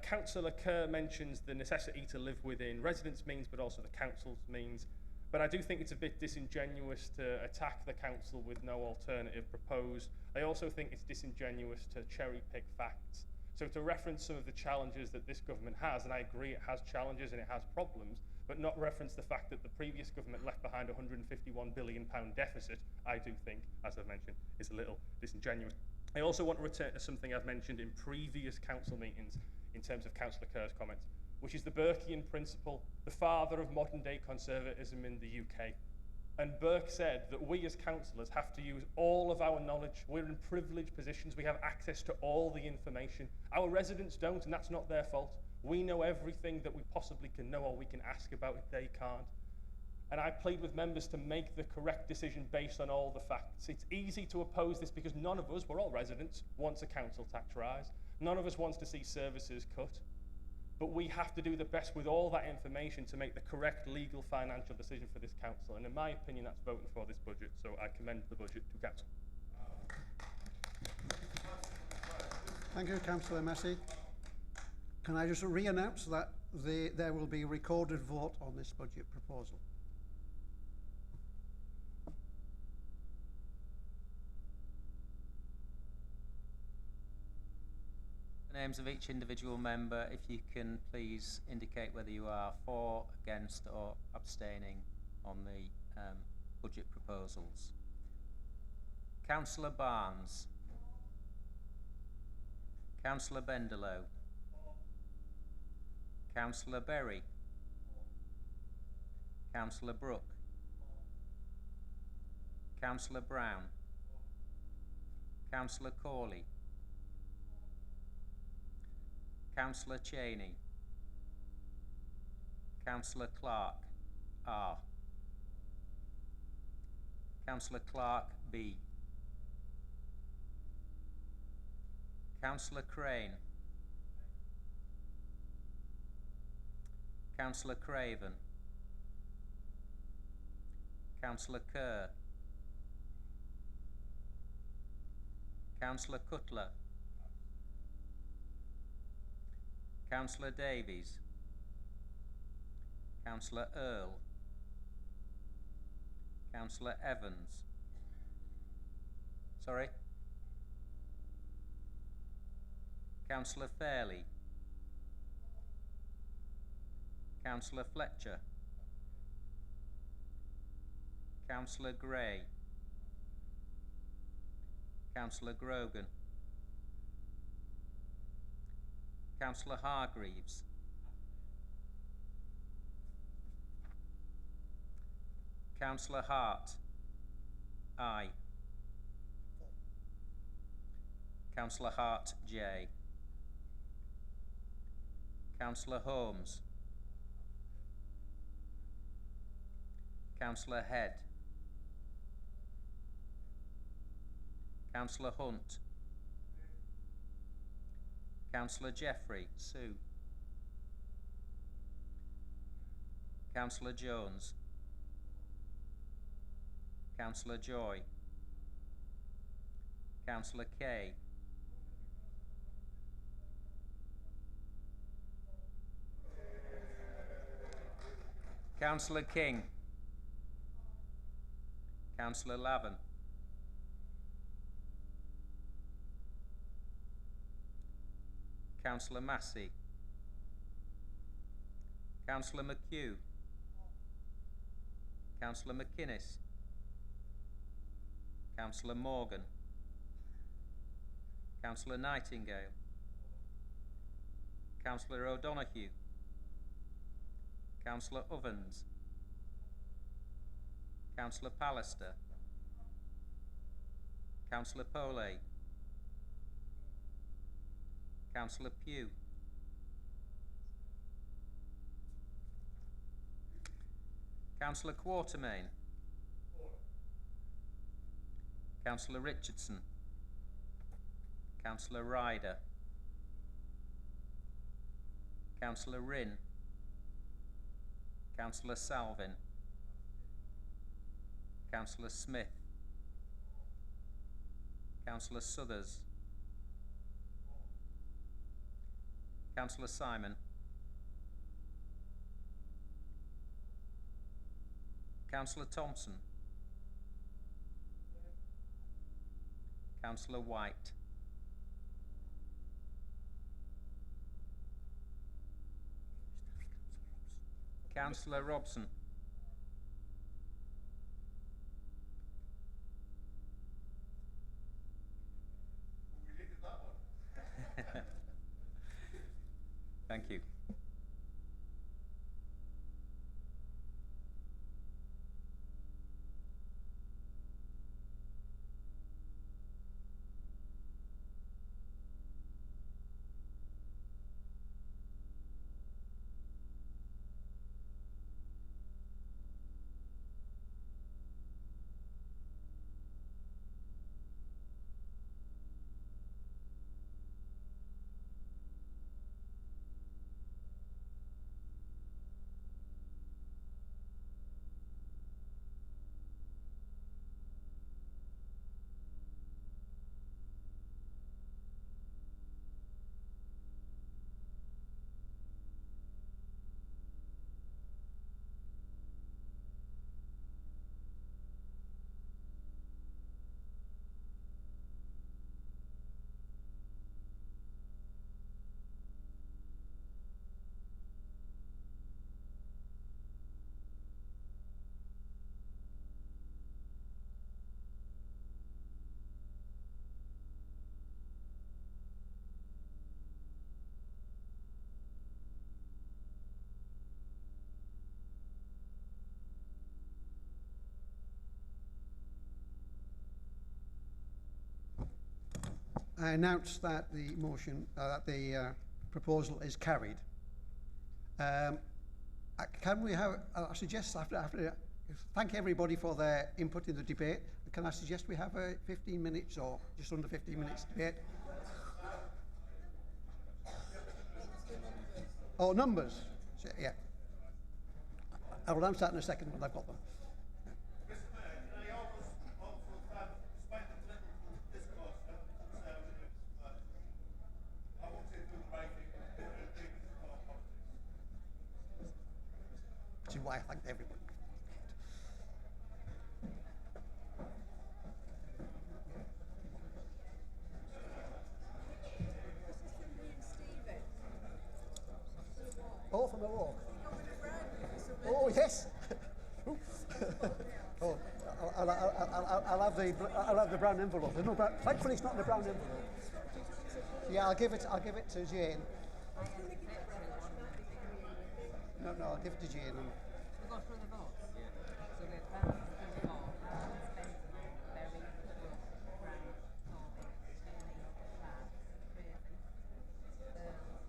G: Councillor Kerr mentions the necessity to live within residents' means, but also the council's means. But I do think it's a bit disingenuous to attack the council with no alternative proposed. I also think it's disingenuous to cherry-pick facts. So to reference some of the challenges that this government has, and I agree it has challenges and it has problems, but not reference the fact that the previous government left behind a £151 billion deficit, I do think, as I've mentioned, is a little disingenuous. I also want to return to something I've mentioned in previous council meetings in terms of Councillor Kerr's comments, which is the Burkean principle, the father of modern-day conservatism in the UK. And Burke said that we as councillors have to use all of our knowledge. We're in privileged positions. We have access to all the information. Our residents don't, and that's not their fault. We know everything that we possibly can know or we can ask about if they can't. And I plead with members to make the correct decision based on all the facts. It's easy to oppose this because none of us, we're all residents, wants a council tax rise. None of us wants to see services cut. But we have to do the best with all that information to make the correct legal financial decision for this council. And in my opinion, that's voting for this budget. So I commend the budget to council.
A: Thank you, Councillor Massey. Can I just re-announce that there will be a recorded vote on this budget proposal?
R: The names of each individual member, if you can please indicate whether you are for, against or abstaining on the budget proposals. Councillor Barnes. Councillor Bendelow. Councillor Berry. Councillor Brooke. Councillor Brown. Councillor Corley. Councillor Cheney. Councillor Clark, R. Councillor Clark, B. Councillor Crane. Councillor Craven. Councillor Kerr. Councillor Cutler. Councillor Davies. Councillor Earl. Councillor Evans. Sorry? Councillor Fairley. Councillor Fletcher. Councillor Gray. Councillor Grogan. Councillor Hargreaves. Councillor Hart. Aye. Councillor Hart, J. Councillor Holmes. Councillor Head. Councillor Hunt. Councillor Jeffrey, Sue. Councillor Jones. Councillor Joy. Councillor Kay. Councillor King. Councillor Lavin. Councillor Massey. Councillor McHugh. Councillor McInnes. Councillor Morgan. Councillor Nightingale. Councillor O'Donoghue. Councillor Ovens. Councillor Pallister. Councillor Poley. Councillor Pugh. Councillor Quatermain. Councillor Richardson. Councillor Ryder. Councillor Rinn. Councillor Salvin. Councillor Smith. Councillor Suthers. Councillor Simon. Councillor Thompson. Councillor White. Councillor Robson. Thank you.
A: I announce that the motion, that the proposal is carried. Can we have, I suggest after thank everybody for their input in the debate. Can I suggest we have 15 minutes or just under 15 minutes debate? Oh, numbers. So, yeah. I will answer that in a second when I've got them. Which is why I thanked everybody. Oh, from the walk. Oh, yes. Oh, I'll have the brown envelope. There's no brown. Thankfully, it's not in the brown envelope. Yeah, I'll give it to Jane. No, I'll give it to Jane.
S: We'll go through the votes. So we have Brown, Spencer, Berry, Brown, Corbyn, Tierney, Pratt, Craven, Earls.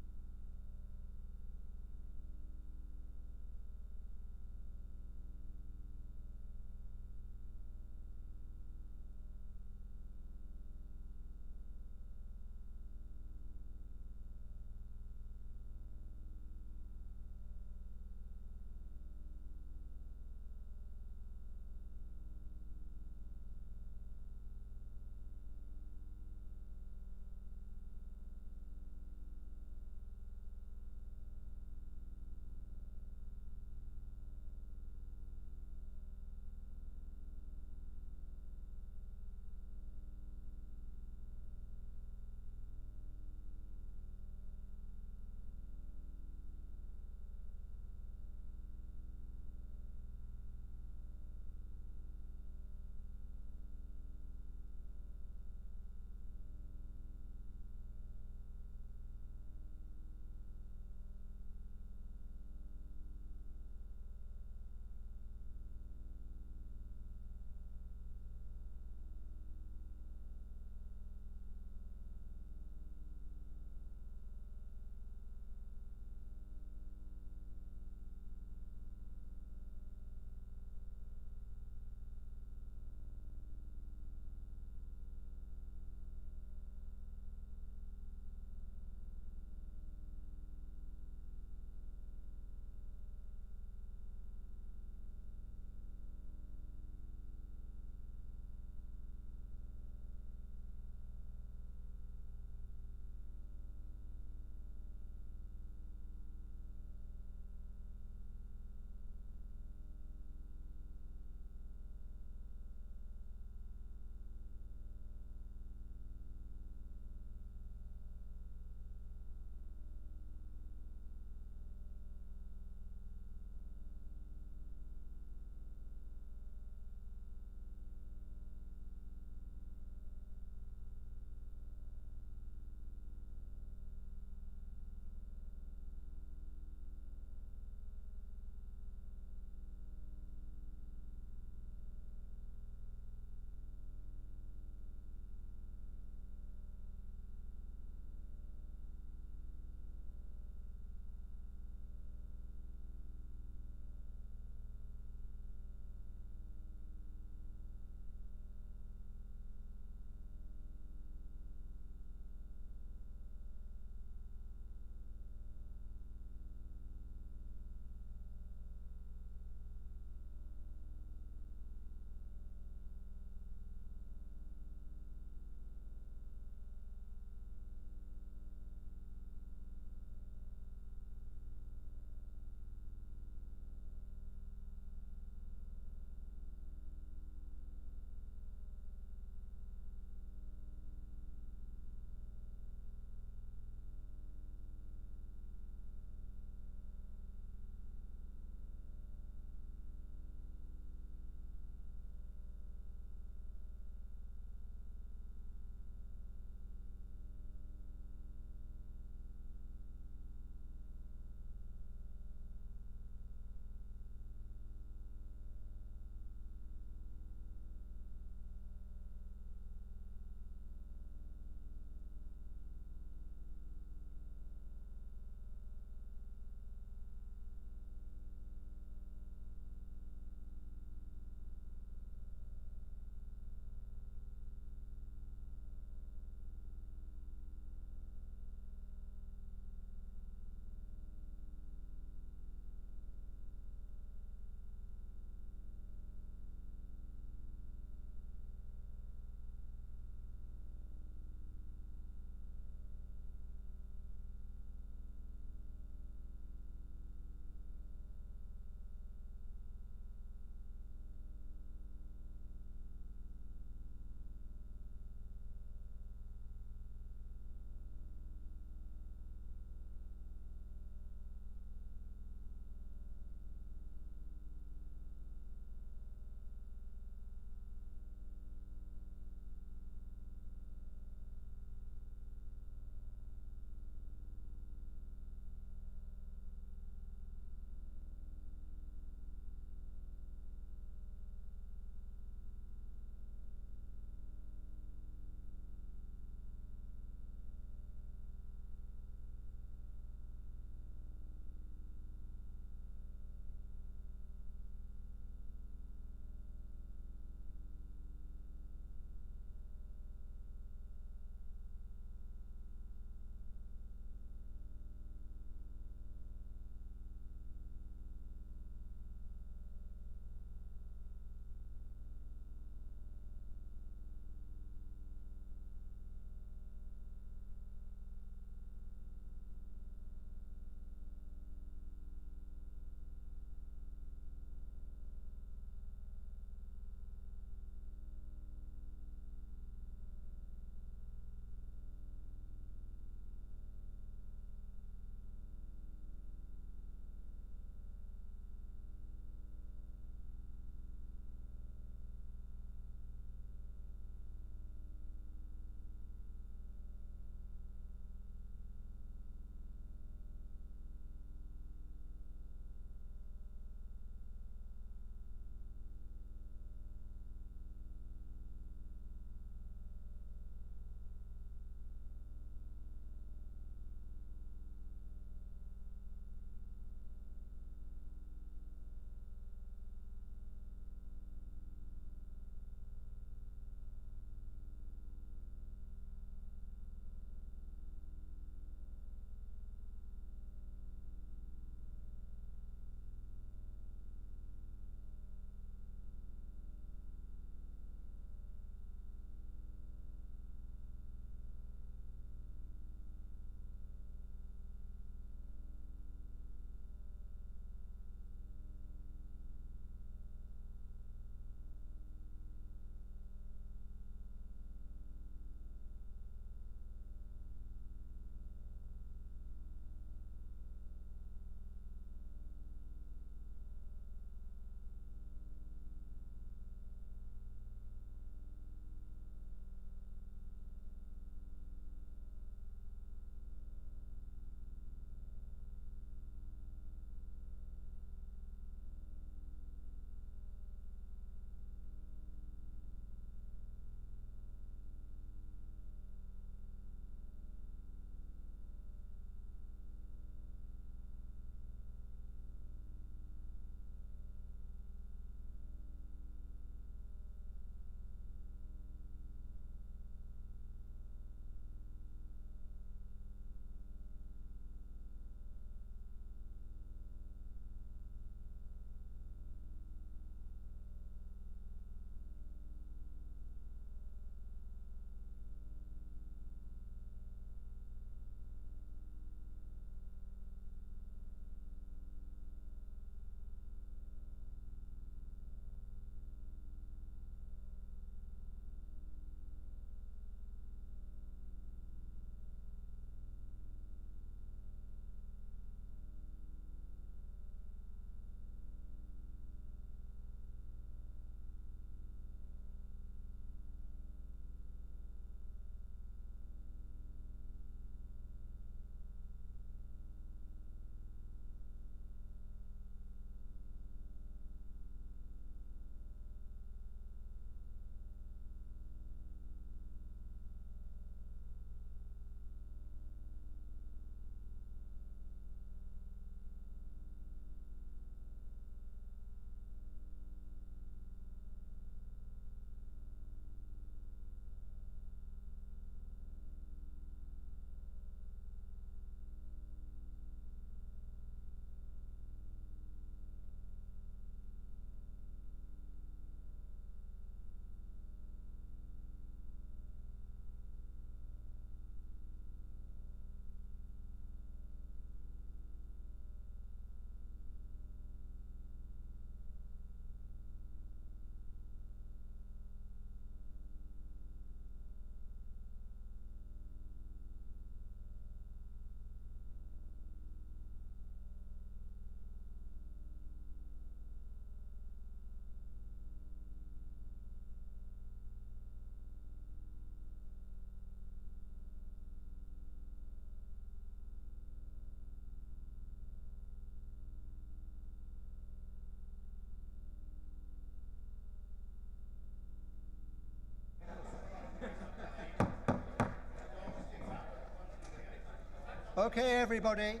A: Okay, everybody,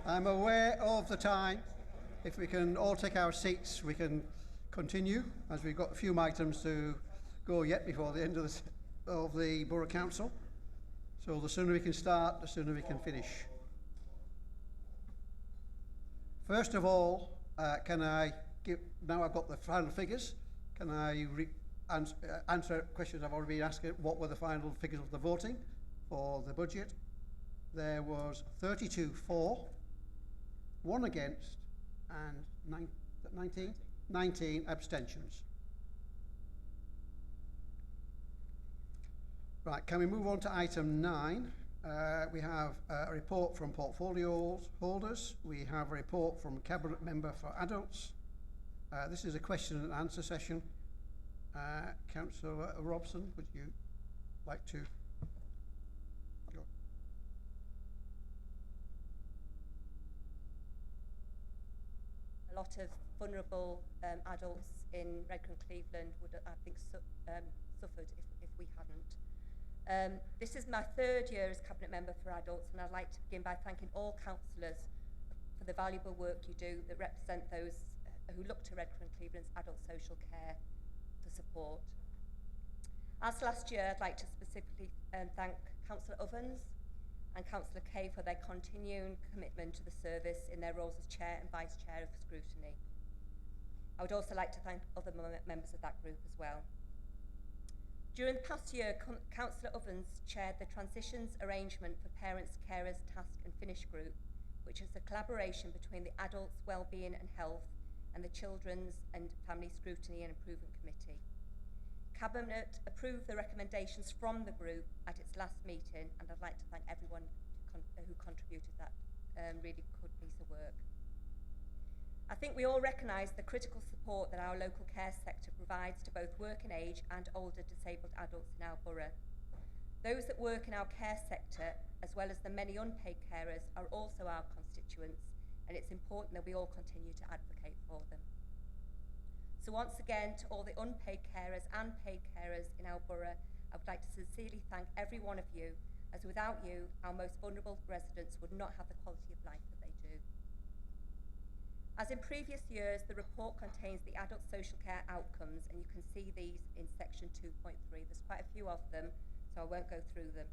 A: I'm aware of the time. If we can all take our seats, we can continue, as we've got a few items to go yet before the end of the Borough Council. So the sooner we can start, the sooner we can finish. First of all, can I give, now I've got the final figures, can I answer questions I've already been asked? What were the final figures of the voting for the budget? There was 32 for, 1 against, and 19 abstentions. Right, can we move on to item 9? We have a report from portfolio holders. We have a report from Cabinet Member for Adults. This is a question and answer session. Councillor Robson, would you like to go?
T: A lot of vulnerable adults in Redcar and Cleveland would, I think, suffered if we hadn't. This is my 3rd year as Cabinet Member for Adults, and I'd like to begin by thanking all councillors for the valuable work you do that represent those who look to Redcar and Cleveland's adult social care for support. As last year, I'd like to specifically thank Councillor Ovens and Councillor Kay for their continuing commitment to the service in their roles as Chair and Vice Chair of Scrutiny. I would also like to thank other members of that group as well. During the past year, Councillor Ovens chaired the Transitions Arrangement for Parents, Carers, Task and Finish group, which is a collaboration between the Adults, Wellbeing and Health and the Children's and Family Scrutiny and Improvement Committee. Cabinet approved the recommendations from the group at its last meeting, and I'd like to thank everyone who contributed that really good piece of work. I think we all recognise the critical support that our local care sector provides to both working age and older disabled adults in our borough. Those that work in our care sector, as well as the many unpaid carers, are also our constituents, and it's important that we all continue to advocate for them. So once again, to all the unpaid carers and paid carers in our borough, I would like to sincerely thank every one of you, as without you, our most vulnerable residents would not have the quality of life that they do. As in previous years, the report contains the adult social care outcomes, and you can see these in section 2.3. There's quite a few of them, so I won't go through them.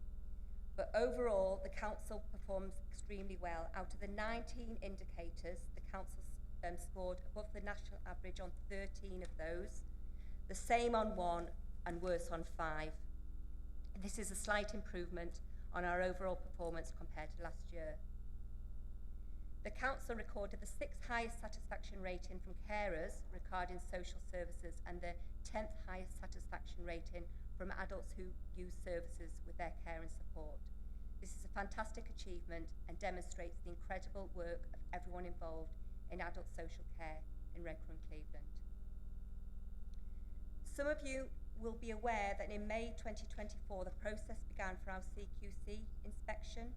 T: But overall, the council performs extremely well. Out of the 19 indicators, the council scored above the national average on 13 of those, the same on 1 and worse on 5. This is a slight improvement on our overall performance compared to last year. The council recorded the 6th highest satisfaction rating from carers regarding social services and the 10th highest satisfaction rating from adults who use services with their care and support. This is a fantastic achievement and demonstrates the incredible work of everyone involved in adult social care in Redcar and Cleveland. Some of you will be aware that in May 2024, the process began for our CQC inspection.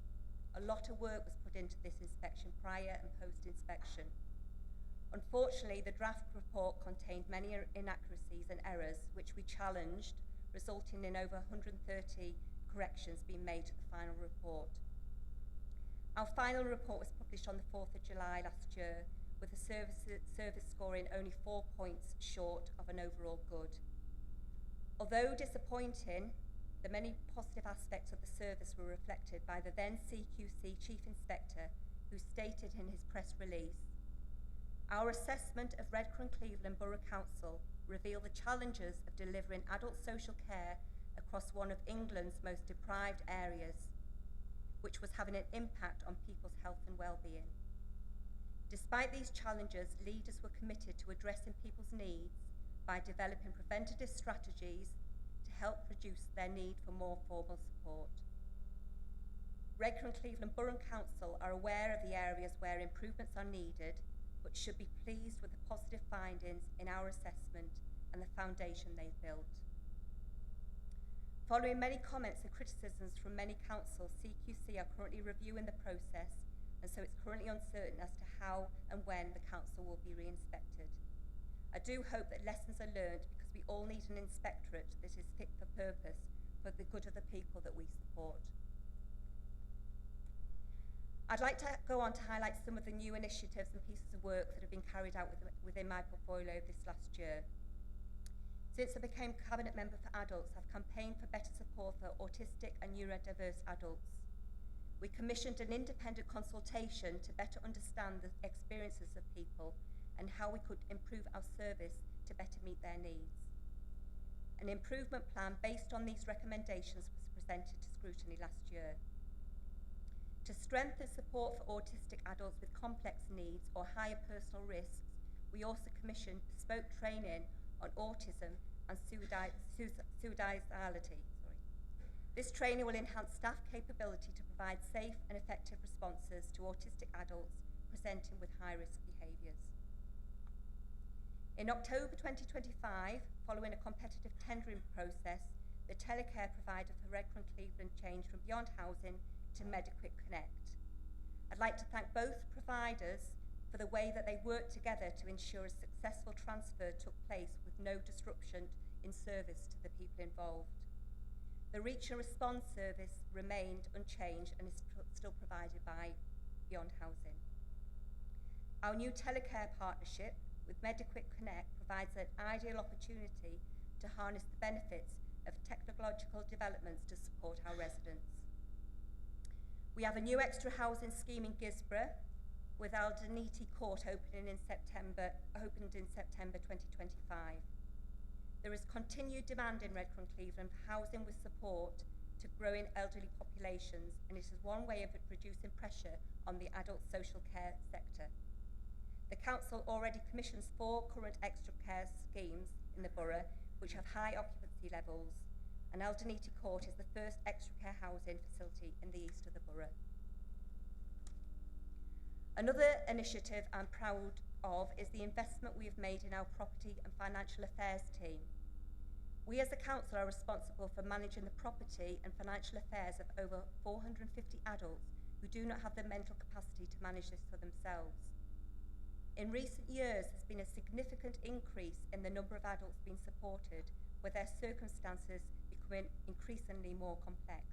T: A lot of work was put into this inspection prior and post-inspection. Unfortunately, the draft report contained many inaccuracies and errors, which we challenged, resulting in over 130 corrections being made to the final report. Our final report was published on the 4th of July last year, with the service scoring only 4 points short of an overall good. Although disappointing, the many positive aspects of the service were reflected by the then CQC Chief Inspector, who stated in his press release, "Our assessment of Redcar and Cleveland Borough Council revealed the challenges of delivering adult social care across one of England's most deprived areas, which was having an impact on people's health and well-being. Despite these challenges, leaders were committed to addressing people's needs by developing preventative strategies to help reduce their need for more formal support. Redcar and Cleveland Borough Council are aware of the areas where improvements are needed, but should be pleased with the positive findings in our assessment and the foundation they've built. Following many comments and criticisms from many councils, CQC are currently reviewing the process, and so it's currently uncertain as to how and when the council will be re-inspected. I do hope that lessons are learned, because we all need an inspectorate that is fit for purpose for the good of the people that we support. I'd like to go on to highlight some of the new initiatives and pieces of work that have been carried out within my portfolio this last year. Since I became Cabinet Member for Adults, I've campaigned for better support for autistic and neurodiverse adults. We commissioned an independent consultation to better understand the experiences of people and how we could improve our service to better meet their needs. An improvement plan based on these recommendations was presented to scrutiny last year. To strengthen support for autistic adults with complex needs or higher personal risks, we also commissioned bespoke training on autism and suicidality. This training will enhance staff capability to provide safe and effective responses to autistic adults presenting with high-risk behaviours. In October 2025, following a competitive tendering process, the telecare provider for Redcar and Cleveland changed from Beyond Housing to Mediquick Connect. I'd like to thank both providers for the way that they worked together to ensure a successful transfer took place with no disruption in service to the people involved. The Reach and Respond service remained unchanged and is still provided by Beyond Housing. Our new telecare partnership with Mediquick Connect provides an ideal opportunity to harness the benefits of technological developments to support our residents. We have a new extra housing scheme in Gisborough, with Aldeniti Court opened in September 2025. There is continued demand in Redcar and Cleveland for housing with support to growing elderly populations, and it is one way of reducing pressure on the adult social care sector. The council already commissions 4 current extra care schemes in the borough, which have high occupancy levels, and Aldeniti Court is the first extra care housing facility in the east of the borough. Another initiative I'm proud of is the investment we have made in our property and financial affairs team. We as a council are responsible for managing the property and financial affairs of over 450 adults who do not have the mental capacity to manage this for themselves. In recent years, there's been a significant increase in the number of adults being supported, with their circumstances becoming increasingly more complex.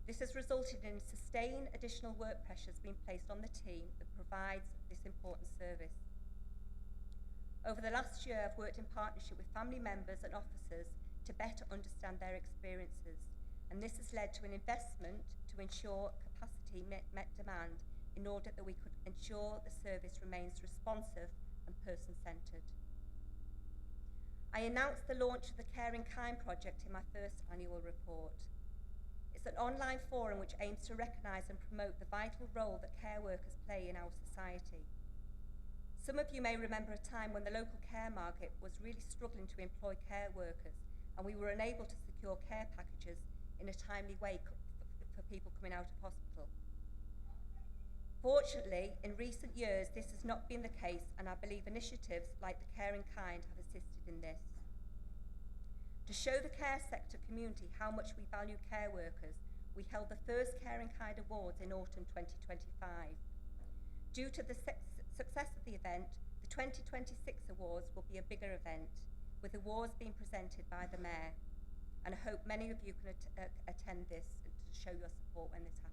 T: This has resulted in sustained additional work pressures being placed on the team that provides this important service. Over the last year, I've worked in partnership with family members and officers to better understand their experiences, and this has led to an investment to ensure capacity met demand in order that we could ensure the service remains responsive and person-centred. I announced the launch of the Care in Kind project in my first annual report. It's an online forum which aims to recognise and promote the vital role that care workers play in our society. Some of you may remember a time when the local care market was really struggling to employ care workers, and we were unable to secure care packages in a timely way for people coming out of hospital. Fortunately, in recent years, this has not been the case, and I believe initiatives like the Care in Kind have assisted in this. To show the care sector community how much we value care workers, we held the first Care in Kind Awards in autumn 2025. Due to the success of the event, the 2026 awards will be a bigger event, with awards being presented by the Mayor, and I hope many of you can attend this and to show your support when this happens.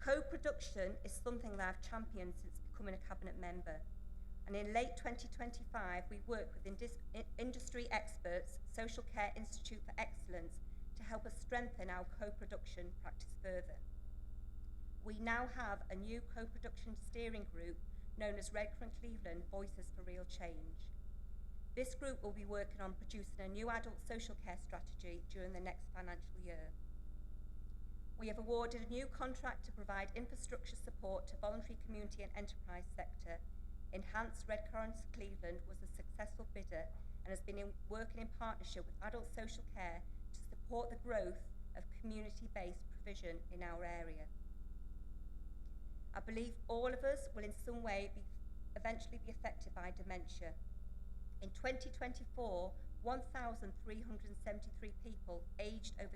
T: Co-production is something that I've championed since becoming a Cabinet Member, and in late 2025 we worked with industry experts, Social Care Institute for Excellence, to help us strengthen our co-production practice further. We now have a new co-production steering group known as Redcar and Cleveland Voices for Real Change. This group will be working on producing a new adult social care strategy during the next financial year. We have awarded a new contract to provide infrastructure support to voluntary community and enterprise sector. Enhanced Redcar and Cleveland was a successful bidder and has been working in partnership with adult social care to support the growth of community-based provision in our area. I believe all of us will in some way eventually be affected by dementia. In 2024, 1,373 people aged over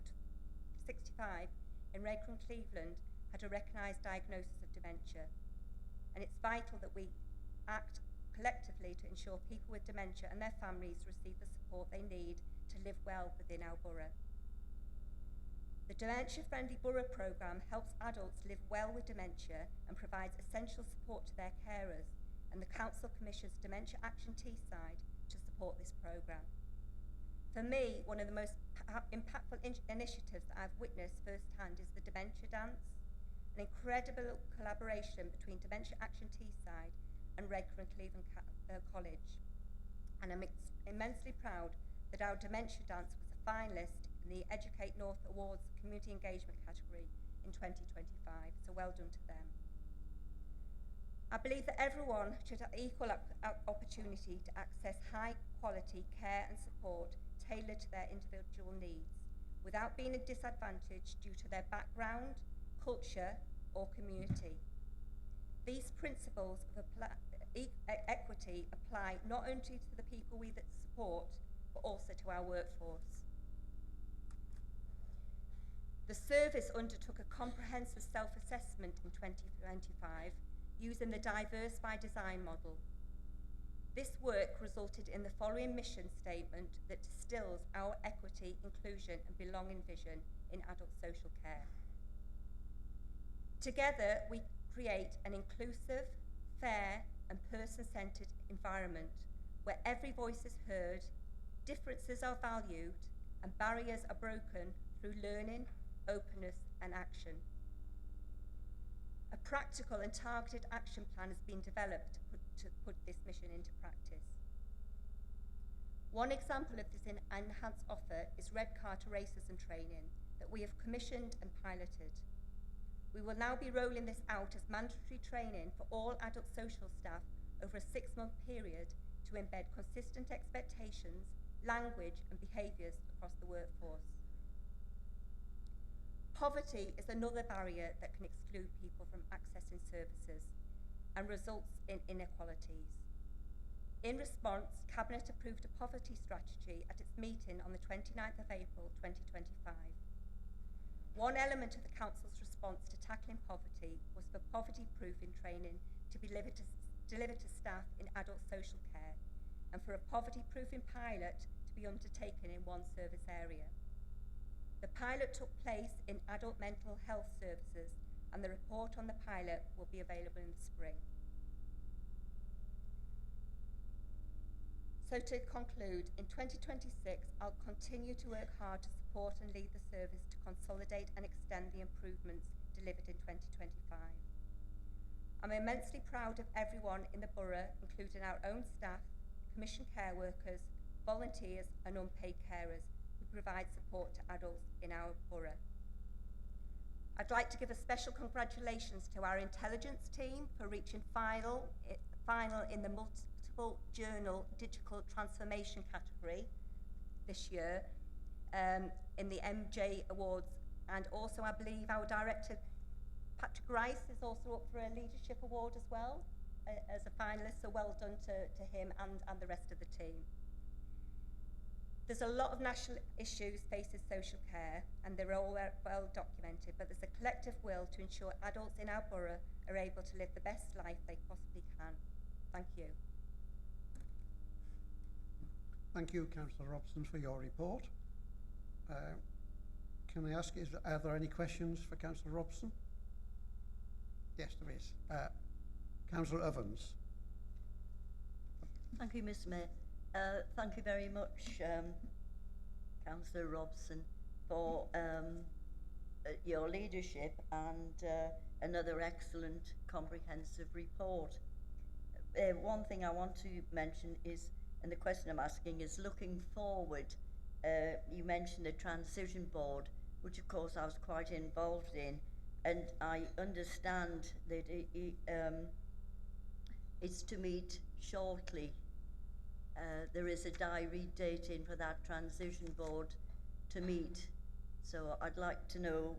T: 65 in Redcar and Cleveland had a recognised diagnosis of dementia, and it's vital that we act collectively to ensure people with dementia and their families receive the support they need to live well within our borough. The dementia-friendly Borough programme helps adults live well with dementia and provides essential support to their carers, and the Council commissions Dementia Action Teesside to support this programme. For me, one of the most impactful initiatives that I've witnessed firsthand is the Dementia Dance, an incredible collaboration between Dementia Action Teesside and Redcar and Cleveland College. And I'm immensely proud that our Dementia Dance was a finalist in the Educate North Awards Community Engagement category in 2025, so well done to them. I believe that everyone should have equal opportunity to access high quality care and support tailored to their individual needs, without being disadvantaged due to their background, culture, or community. These principles of equity apply not only to the people we that support, but also to our workforce. The service undertook a comprehensive self-assessment in 2025 using the Diverse by Design model. This work resulted in the following mission statement that distills our equity, inclusion and belonging vision in adult social care. Together, we create an inclusive, fair and person-centred environment where every voice is heard, differences are valued and barriers are broken through learning, openness and action. A practical and targeted action plan has been developed to put this mission into practice. One example of this enhanced offer is Redcar to racism training that we have commissioned and piloted. We will now be rolling this out as mandatory training for all adult social staff over a 6-month period to embed consistent expectations, language and behaviours across the workforce. Poverty is another barrier that can exclude people from accessing services and results in inequalities. In response, Cabinet approved a poverty strategy at its meeting on the 29th of April 2025. One element of the Council's response to tackling poverty was for poverty-proofing training to be delivered to staff in adult social care and for a poverty-proofing pilot to be undertaken in one service area. The pilot took place in adult mental health services and the report on the pilot will be available in the spring. So to conclude, in 2026, I'll continue to work hard to support and lead the service to consolidate and extend the improvements delivered in 2025. I'm immensely proud of everyone in the Borough, including our own staff, commission care workers, volunteers and unpaid carers who provide support to adults in our Borough. I'd like to give a special congratulations to our intelligence team for reaching final in the multiple journal digital transformation category this year in the MJ Awards, and also I believe our director Patrick Rice is also up for a leadership award as well as a finalist, so well done to him and the rest of the team. There's a lot of national issues facing social care and they're all well documented, but there's a collective will to ensure adults in our borough are able to live the best life they possibly can. Thank you.
A: Thank you, Councillor Robson, for your report. Can I ask, are there any questions for Councillor Robson? Yes, there is. Councillor Evans.
U: Thank you, Mr. Mayor. Thank you very much, Councillor Robson, for your leadership and another excellent comprehensive report. One thing I want to mention is, and the question I'm asking is, looking forward, you mentioned the transition board, which of course I was quite involved in, and I understand that it's to meet shortly. There is a diary date in for that transition board to meet. So I'd like to know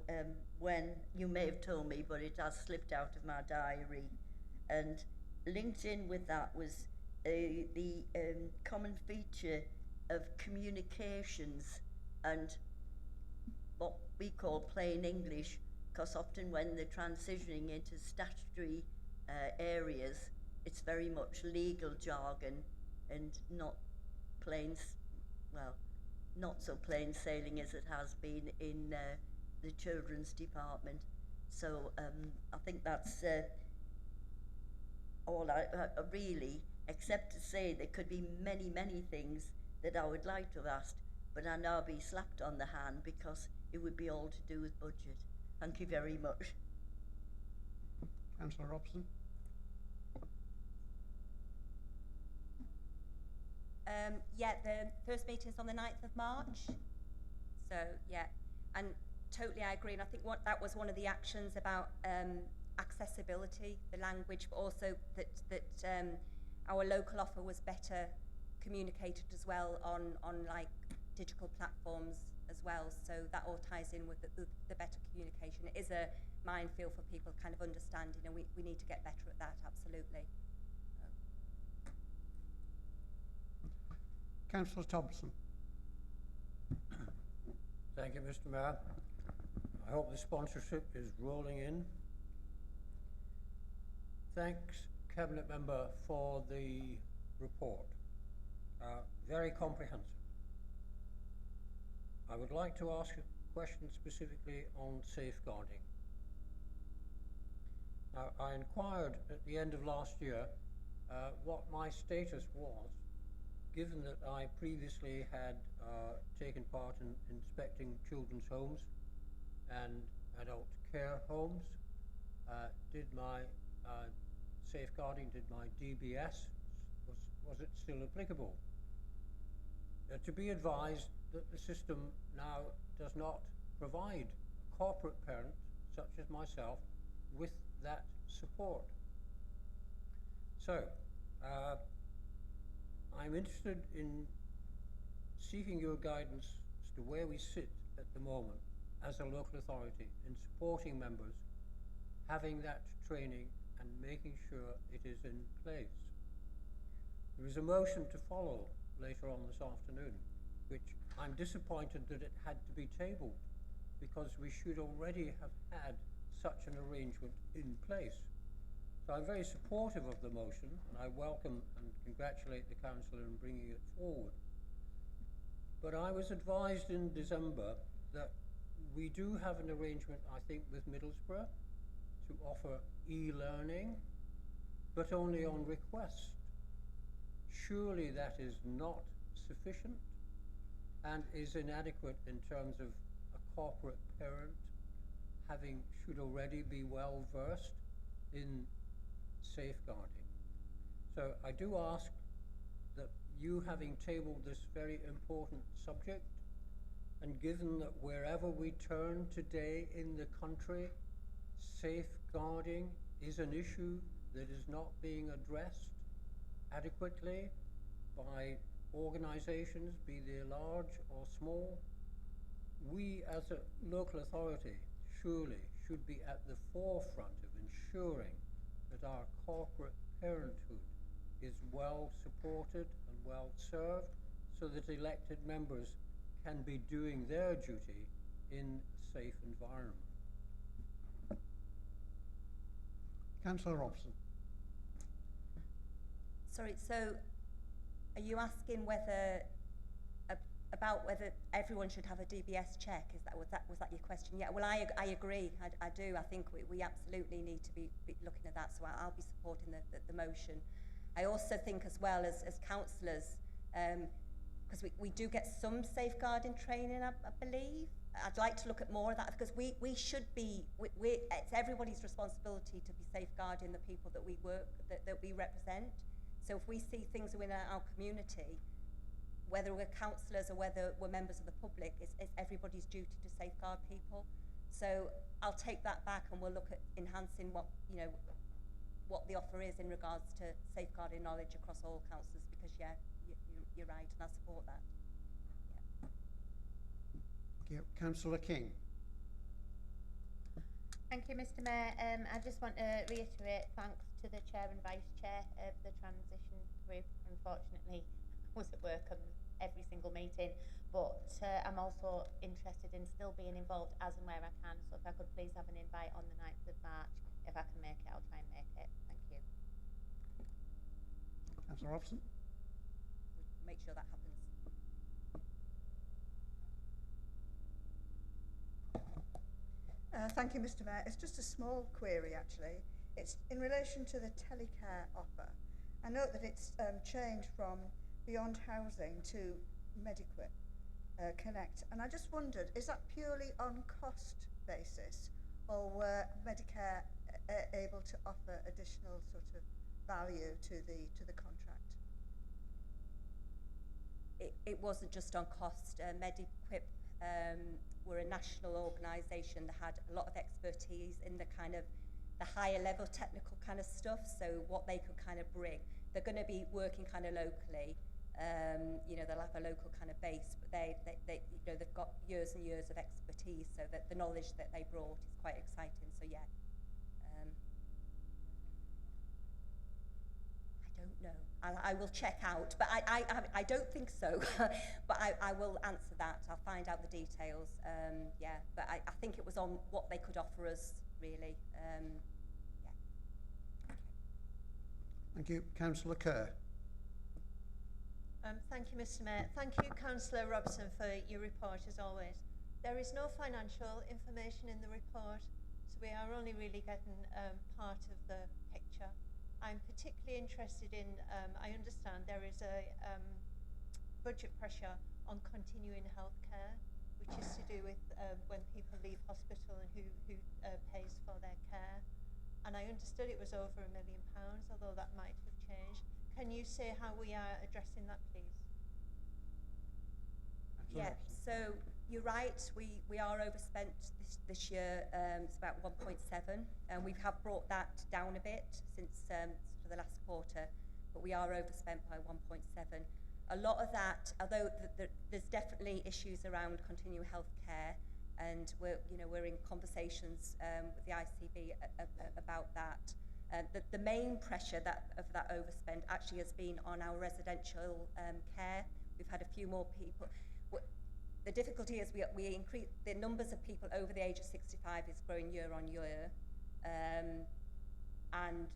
U: when. You may have told me, but it has slipped out of my diary. And linked in with that was the common feature of communications and what we call plain English, because often when they're transitioning into statutory areas, it's very much legal jargon and not plain, well, not so plain sailing as it has been in the children's department. So I think that's all I really, except to say there could be many, many things that I would like to have asked, but I know I'll be slapped on the hand because it would be all to do with budget. Thank you very much.
A: Councillor Robson.
T: Yeah, the first meeting's on the 9th of March. So, yeah, and totally I agree. And I think that was one of the actions about accessibility, the language, but also that our local offer was better communicated as well on like digital platforms as well. So that all ties in with the better communication. It is a minefield for people kind of understanding, and we need to get better at that, absolutely.
A: Councillor Thompson.
M: Thank you, Mr. Mayor. I hope the sponsorship is rolling in. Thanks, Cabinet Member, for the report. Very comprehensive. I would like to ask a question specifically on safeguarding. Now, I inquired at the end of last year what my status was, given that I previously had taken part in inspecting children's homes and adult care homes, did my safeguarding, did my DBS, was it still applicable? To be advised that the system now does not provide a corporate parent, such as myself, with that support. So, I'm interested in seeking your guidance as to where we sit at the moment as a local authority in supporting members, having that training and making sure it is in place. There is a motion to follow later on this afternoon, which I'm disappointed that it had to be tabled, because we should already have had such an arrangement in place. So I'm very supportive of the motion, and I welcome and congratulate the councillor in bringing it forward. But I was advised in December that we do have an arrangement, I think, with Middlesbrough to offer e-learning, but only on request. Surely that is not sufficient and is inadequate in terms of a corporate parent should already be well versed in safeguarding. So I do ask that you, having tabled this very important subject, and given that wherever we turn today in the country, safeguarding is an issue that is not being addressed adequately by organisations, be they large or small, we as a local authority surely should be at the forefront of ensuring that our corporate parenthood is well supported and well served, so that elected members can be doing their duty in a safe environment.
A: Councillor Robson.
T: Sorry, so are you asking whether about whether everyone should have a DBS check? Was that your question? Yeah. Well, I agree. I do. I think we absolutely need to be looking at that. So I'll be supporting the motion. I also think, as well as councillors, because we do get some safeguarding training, I believe. I'd like to look at more of that, because we should be. It's everybody's responsibility to be safeguarding the people that we that we represent. So if we see things within our community, whether we're councillors or whether we're members of the public, it's everybody's duty to safeguard people. So I'll take that back, and we'll look at enhancing what the offer is in regards to safeguarding knowledge across all councillors, because yeah, you're right, and I support that. Yeah.
A: Thank you. Councillor King.
P: Thank you, Mr. Mayor. I just want to reiterate thanks to the Chair and Vice Chair of the transition group. Unfortunately, I was at work on every single meeting, but I'm also interested in still being involved as and where I can. So if I could please have an invite on the 9th of March, if I can make it, I'll try and make it. Thank you.
A: Councillor Robson.
T: Make sure that happens.
E: Thank you, Mr. Mayor. It's just a small query, actually. It's in relation to the telecare offer. I note that it's changed from Beyond Housing to Mediquip Connect, and I just wondered, is that purely on cost basis, or were Medicare able to offer additional sort of value to the contract?
T: It wasn't just on cost. Mediquip were a national organisation that had a lot of expertise in the kind of the higher level technical kind of stuff, so what they could kind of bring. They're going to be working kind of locally, you know, they'll have a local kind of base, but they you know, they've got years and years of expertise, so that the knowledge that they brought is quite exciting, so yeah. I don't know. I will check out, but I don't think so. But I will answer that. I'll find out the details. Yeah, but I think it was on what they could offer us, really. Yeah.
A: Thank you. Councillor Kerr.
V: Thank you, Mr. Mayor. Thank you, Councillor Robson, for your report, as always. There is no financial information in the report, so we are only really getting part of the picture. I'm particularly interested in, I understand there is a budget pressure on continuing healthcare, which is to do with when people leave hospital and who pays for their care. And I understood it was over £1 million, although that might have changed. Can you say how we are addressing that, please?
T: Yeah, so you're right, we are overspent this year. It's about 1.7, and we have brought that down a bit since sort of the last quarter, but we are overspent by 1.7. A lot of that, although there's definitely issues around continuing healthcare, and we're in conversations with the ICB about that. The main pressure of that overspend actually has been on our residential care. We've had a few more people. The difficulty is we increase the numbers of people over the age of 65 is growing year on year, and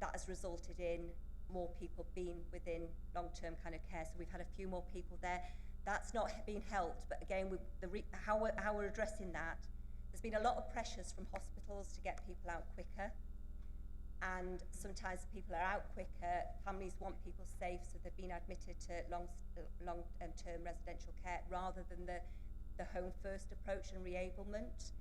T: that has resulted in more people being within long-term kind of care. So we've had a few more people there. That's not been helped, but again, how we're addressing that, there's been a lot of pressures from hospitals to get people out quicker, and sometimes people are out quicker, families want people safe, so they've been admitted to long-term residential care rather than the home first approach and reablement,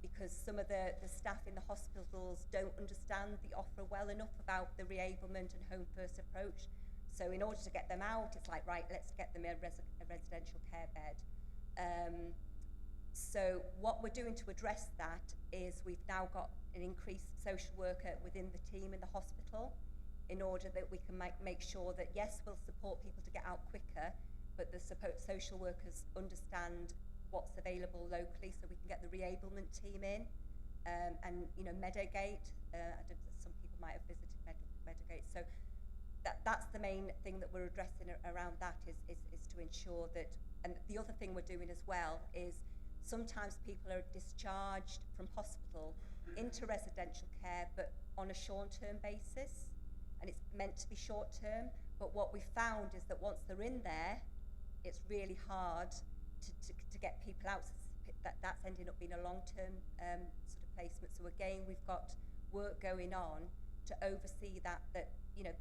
T: because some of the staff in the hospitals don't understand the offer well enough about the reablement and home first approach. So in order to get them out, it's like, right, let's get them a residential care bed. So what we're doing to address that is we've now got an increased social worker within the team in the hospital, in order that we can make sure that, yes, we'll support people to get out quicker, but the social workers understand what's available locally, so we can get the reablement team in. And Meadowgate, some people might have visited Meadowgate, so that's the main thing that we're addressing around that, is to ensure that. And the other thing we're doing as well is sometimes people are discharged from hospital into residential care, but on a short-term basis, and it's meant to be short-term, but what we found is that once they're in there, it's really hard to get people out. That's ending up being a long-term sort of placement. So again, we've got work going on to oversee that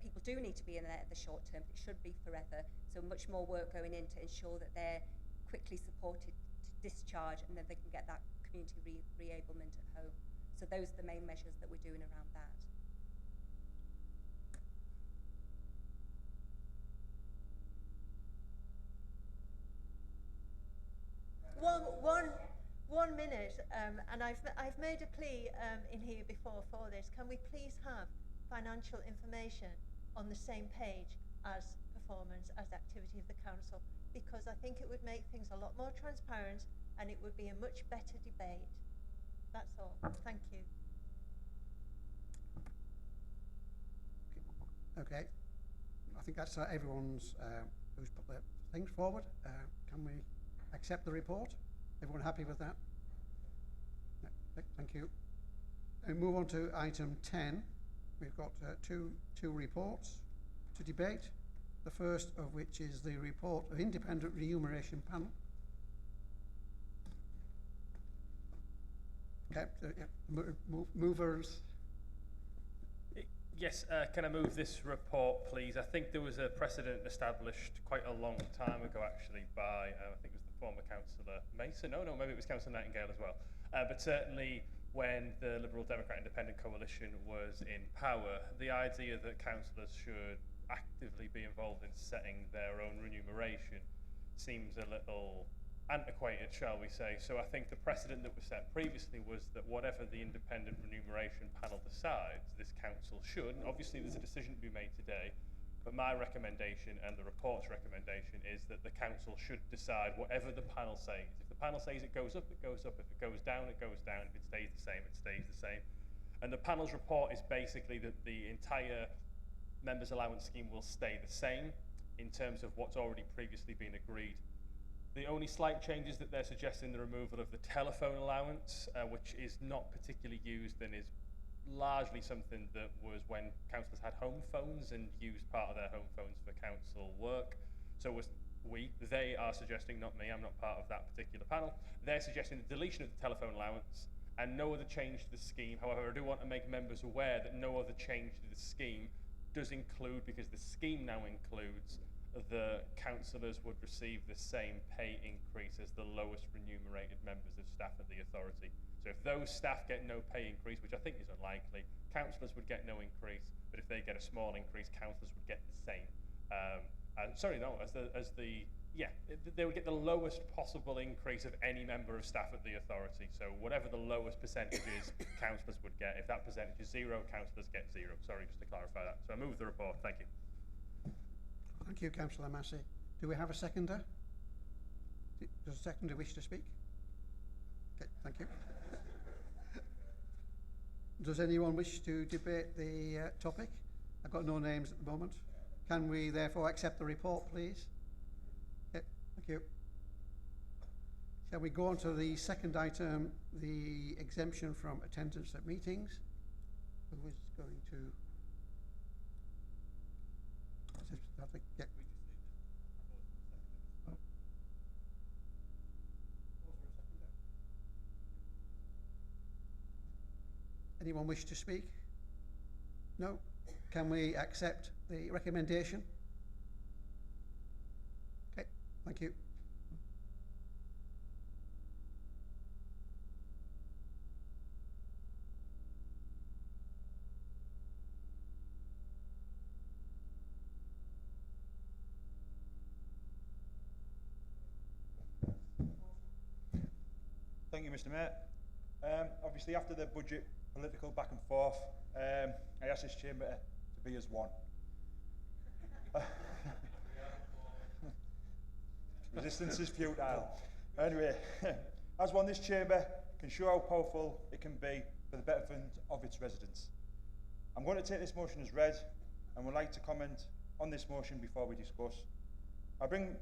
T: people do need to be in there at the short term, but it should be forever. So much more work going in to ensure that they're quickly supported to discharge, and then they can get that community reablement at home. So those are the main measures that we're doing around that.
V: One minute, and I've made a plea in here before for this. Can we please have financial information on the same page as performance, as activity of the council? Because I think it would make things a lot more transparent, and it would be a much better debate. That's all. Thank you.
A: Okay. I think that's everyone's who's put their things forward. Can we accept the report? Everyone happy with that? No, thank you. And move on to item 10. We've got two reports to debate. The first of which is the report of Independent Remuneration Panel. Okay, movers.
G: Yes, can I move this report, please? I think there was a precedent established quite a long time ago, actually, by, I think it was the former Councillor Mason. No, maybe it was Councillor Nightingale as well. But certainly when the Liberal Democrat Independent Coalition was in power, the idea that councillors should actively be involved in setting their own remuneration seems a little antiquated, shall we say. So I think the precedent that was set previously was that whatever the independent remuneration panel decides, this council should, and obviously there's a decision to be made today, but my recommendation and the report's recommendation is that the council should decide whatever the panel says. If the panel says it goes up, it goes up. If it goes down, it goes down. If it stays the same, it stays the same. And the panel's report is basically that the entire members' allowance scheme will stay the same in terms of what's already previously been agreed. The only slight changes that they're suggesting the removal of the telephone allowance, which is not particularly used and is largely something that was when councillors had home phones and used part of their home phones for council work. So they are suggesting, not me, I'm not part of that particular panel, they're suggesting the deletion of the telephone allowance and no other change to the scheme. However, I do want to make members aware that no other change to the scheme does include, because the scheme now includes, the councillors would receive the same pay increase as the lowest remunerated members of staff at the authority. So if those staff get no pay increase, which I think is unlikely, councillors would get no increase, but if they get a small increase, councillors would get the same. They would get the lowest possible increase of any member of staff at the authority. So whatever the lowest percentage is, councillors would get. If that percentage is 0, councillors get 0. Sorry, just to clarify that. So I move the report. Thank you.
A: Thank you, Councillor Massey. Do we have a seconder? Does a seconder wish to speak? Okay, thank you. Does anyone wish to debate the topic? I've got no names at the moment. Can we therefore accept the report, please? Okay, thank you. Shall we go on to the second item, the exemption from attendance at meetings? Who is going to... Yeah. Anyone wish to speak? No? Can we accept the recommendation? Okay, thank you.
D: Thank you, Mr. Mayor. Obviously, after the budget political back and forth, I asked this chamber to be as one. Resistance is futile. Anyway, as one, this chamber can show how powerful it can be for the betterment of its residents. I'm going to take this motion as read and would like to comment on this motion before we discuss. I bring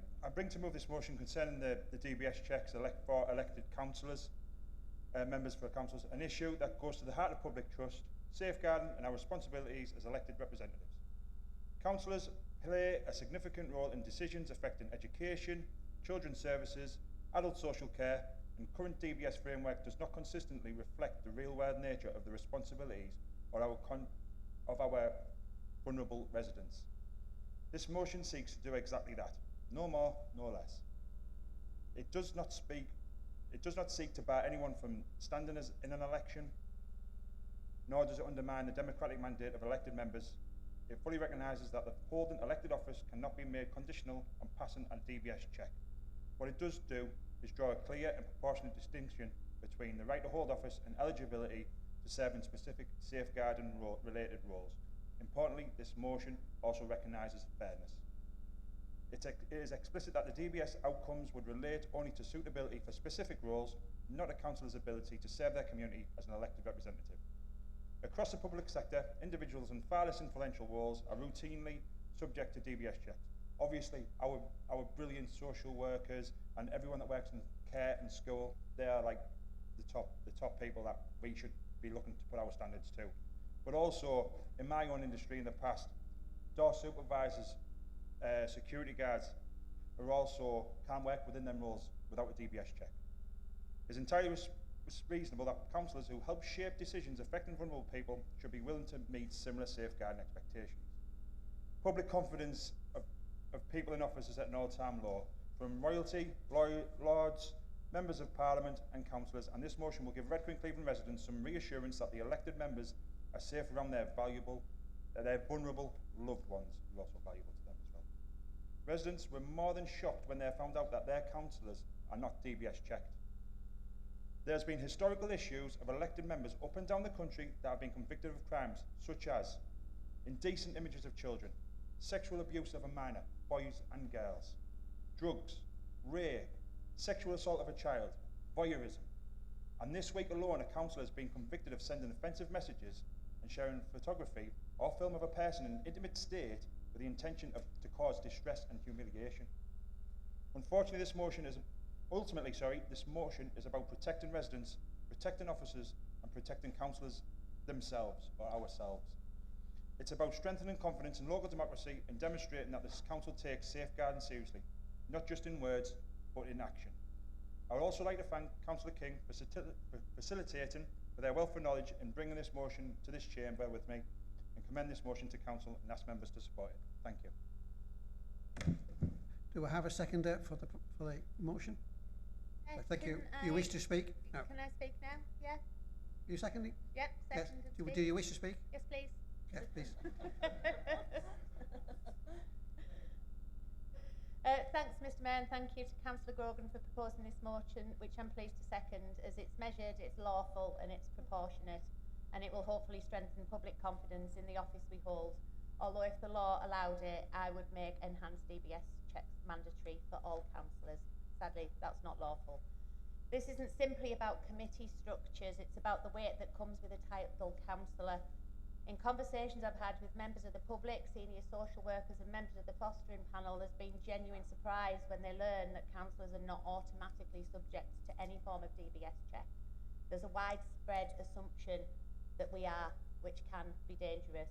D: to move this motion concerning the DBS checks for elected councillors, members for councils, an issue that goes to the heart of public trust, safeguarding and our responsibilities as elected representatives. Councillors play a significant role in decisions affecting education, children's services, adult social care, and current DBS framework does not consistently reflect the real-world nature of the responsibilities of our vulnerable residents. This motion seeks to do exactly that, no more, no less. It does not seek to bar anyone from standing in an election, nor does it undermine the democratic mandate of elected members. It fully recognises that the holding elected office cannot be made conditional on passing a DBS check. What it does do is draw a clear and proportionate distinction between the right to hold office and eligibility to serve in specific safeguarding related roles. Importantly, this motion also recognises fairness. It is explicit that the DBS outcomes would relate only to suitability for specific roles, not a councillor's ability to serve their community as an elected representative. Across the public sector, individuals in far less influential roles are routinely subject to DBS checks. Obviously, our brilliant social workers and everyone that works in care and school, they are like the top people that we should be looking to put our standards to. But also, in my own industry in the past, door supervisors, security guards are also can't work within them roles without a DBS check. It's entirely reasonable that councillors who help shape decisions affecting vulnerable people should be willing to meet similar safeguarding expectations. Public confidence of people in office is at an all-time low, from royalty, lords, members of parliament and councillors, and this motion will give Redcar and Cleveland residents some reassurance that the elected members are safe around their vulnerable loved ones, who are also valuable to them as well. Residents were more than shocked when they found out that their councillors are not DBS checked. There's been historical issues of elected members up and down the country that have been convicted of crimes such as indecent images of children, sexual abuse of a minor, boys and girls, drugs, rape, sexual assault of a child, voyeurism. And this week alone, a councillor has been convicted of sending offensive messages and sharing photography or film of a person in an intimate state with the intention to cause distress and humiliation. Unfortunately, this motion is about protecting residents, protecting officers, and protecting councillors themselves, or ourselves. It's about strengthening confidence in local democracy and demonstrating that this council takes safeguarding seriously, not just in words, but in action. I would also like to thank Councillor King for facilitating with their wealth of knowledge in bringing this motion to this chamber with me, and commend this motion to council and ask members to support it. Thank you.
A: Do I have a seconder for the motion? Thank you. You wish to speak? No.
P: Can I speak now? Yeah?
A: You seconding?
P: Yep,
A: Yes.
P: second.
A: Do you wish to speak?
P: Yes, please.
A: Yes, please.
P: Thanks, Mr Mayor, and thank you to Councillor Grogan for proposing this motion, which I'm pleased to second, as it's measured, it's lawful and it's proportionate, and it will hopefully strengthen public confidence in the office we hold. Although if the law allowed it, I would make enhanced DBS checks mandatory for all councillors. Sadly, that's not lawful. This isn't simply about committee structures, it's about the weight that comes with a title councillor. In conversations I've had with members of the public, senior social workers and members of the fostering panel, there's been genuine surprise when they learn that councillors are not automatically subject to any form of DBS check. There's a widespread assumption that we are, which can be dangerous.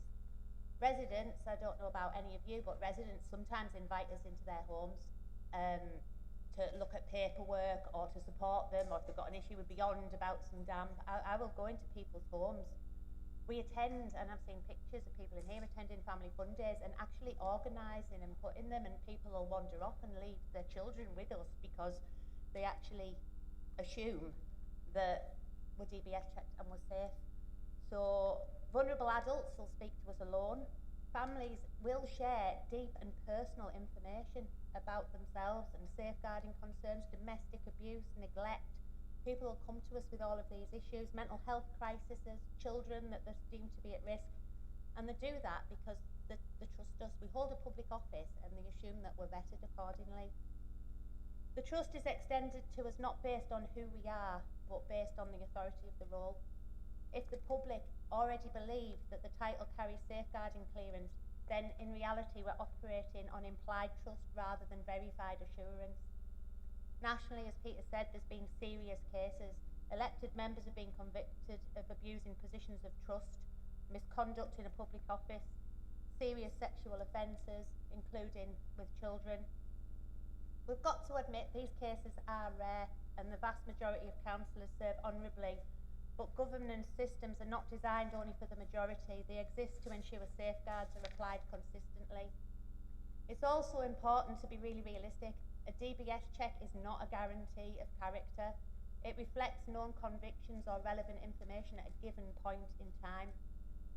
P: Residents, I don't know about any of you, but residents sometimes invite us into their homes to look at paperwork or to support them, or if they've got an issue with Beyond about some damp. I will go into people's homes. We attend, and I've seen pictures of people in here attending family fun days and actually organising and putting them, and people will wander off and leave their children with us because they actually assume that we're DBS checked and we're safe. So vulnerable adults will speak to us alone. Families will share deep and personal information about themselves and safeguarding concerns, domestic abuse, neglect. People will come to us with all of these issues, mental health crises, children that they're deemed to be at risk, and they do that because they trust us. We hold a public office and they assume that we're vetted accordingly. The trust is extended to us not based on who we are, but based on the authority of the role. If the public already believe that the title carries safeguarding clearance, then in reality we're operating on implied trust rather than verified assurance. Nationally, as Peter said, there's been serious cases. Elected members have been convicted of abusing positions of trust, misconduct in a public office, serious sexual offences, including with children. We've got to admit these cases are rare, and the vast majority of councillors serve honourably, but governance systems are not designed only for the majority. They exist to ensure safeguards are applied consistently. It's also important to be really realistic. A DBS check is not a guarantee of character. It reflects known convictions or relevant information at a given point in time.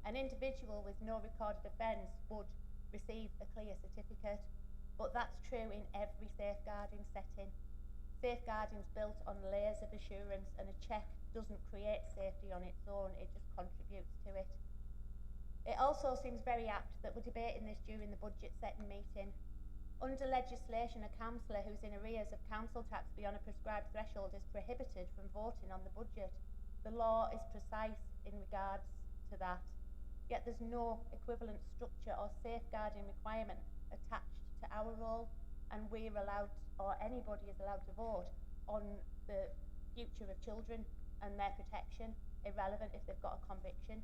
P: An individual with no recorded offence would receive a clear certificate, but that's true in every safeguarding setting. Safeguarding is built on layers of assurance, and a check doesn't create safety on its own, it just contributes to it. It also seems very apt that we're debating this during the budget setting meeting. Under legislation, a councillor who's in arrears of council tax beyond a prescribed threshold is prohibited from voting on the budget. The law is precise in regards to that, yet there's no equivalent structure or safeguarding requirement attached to our role, and we're allowed, or anybody is allowed to vote on the future of children and their protection, irrelevant if they've got a conviction.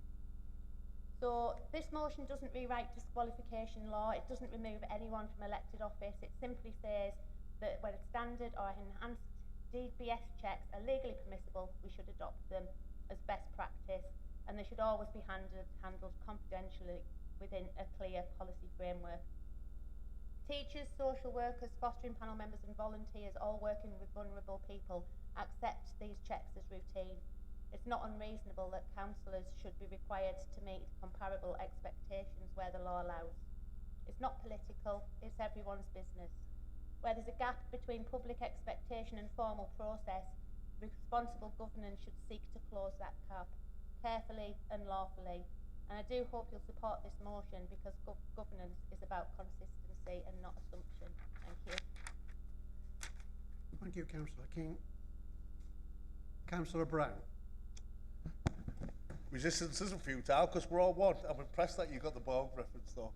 P: So this motion doesn't rewrite disqualification law, it doesn't remove anyone from elected office, it simply says that when a standard or enhanced DBS checks are legally permissible, we should adopt them as best practice, and they should always be handled confidentially within a clear policy framework. Teachers, social workers, fostering panel members and volunteers all working with vulnerable people accept these checks as routine. It's not unreasonable that councillors should be required to meet comparable expectations where the law allows. It's not political, it's everyone's business. Where there's a gap between public expectation and formal process, responsible governance should seek to close that gap carefully and lawfully. And I do hope you'll support this motion because governance is about consistency and not assumption. Thank you.
A: Thank you, Councillor King. Councillor Brown.
I: Resistance isn't futile because we're all one. I'm impressed that you got the Borough reference though.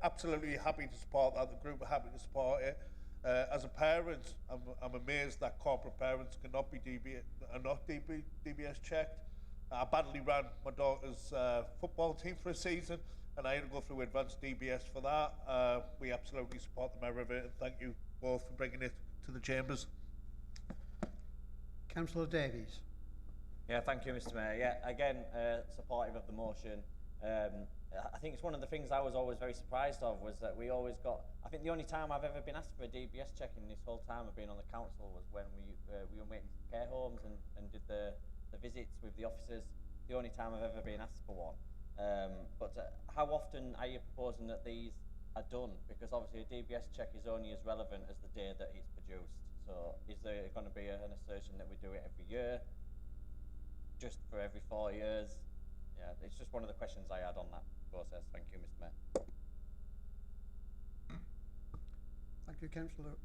I: Absolutely happy to support that. The group are happy to support it. As a parent, I'm amazed that corporate parents cannot be DBS checked. I badly ran my daughter's football team for a season and I had to go through advanced DBS for that. We absolutely support the merit of it and thank you both for bringing it to the chambers.
A: Councillor Davies.
B: Yeah, thank you, Mr. Mayor. Yeah, again, supportive of the motion. I think it's one of the things I was always very surprised of was that we always got, I think the only time I've ever been asked for a DBS check in this whole time of being on the council was when we were waiting for care homes and did the visits with the officers. The only time I've ever been asked for one. But how often are you proposing that these are done? Because obviously a DBS check is only as relevant as the day that it's produced. So is there going to be an assertion that we do it every year? Just for every 4 years? Yeah, it's just one of the questions I had on that process. Thank you, Mr. Mayor.
A: Thank you, Councillor.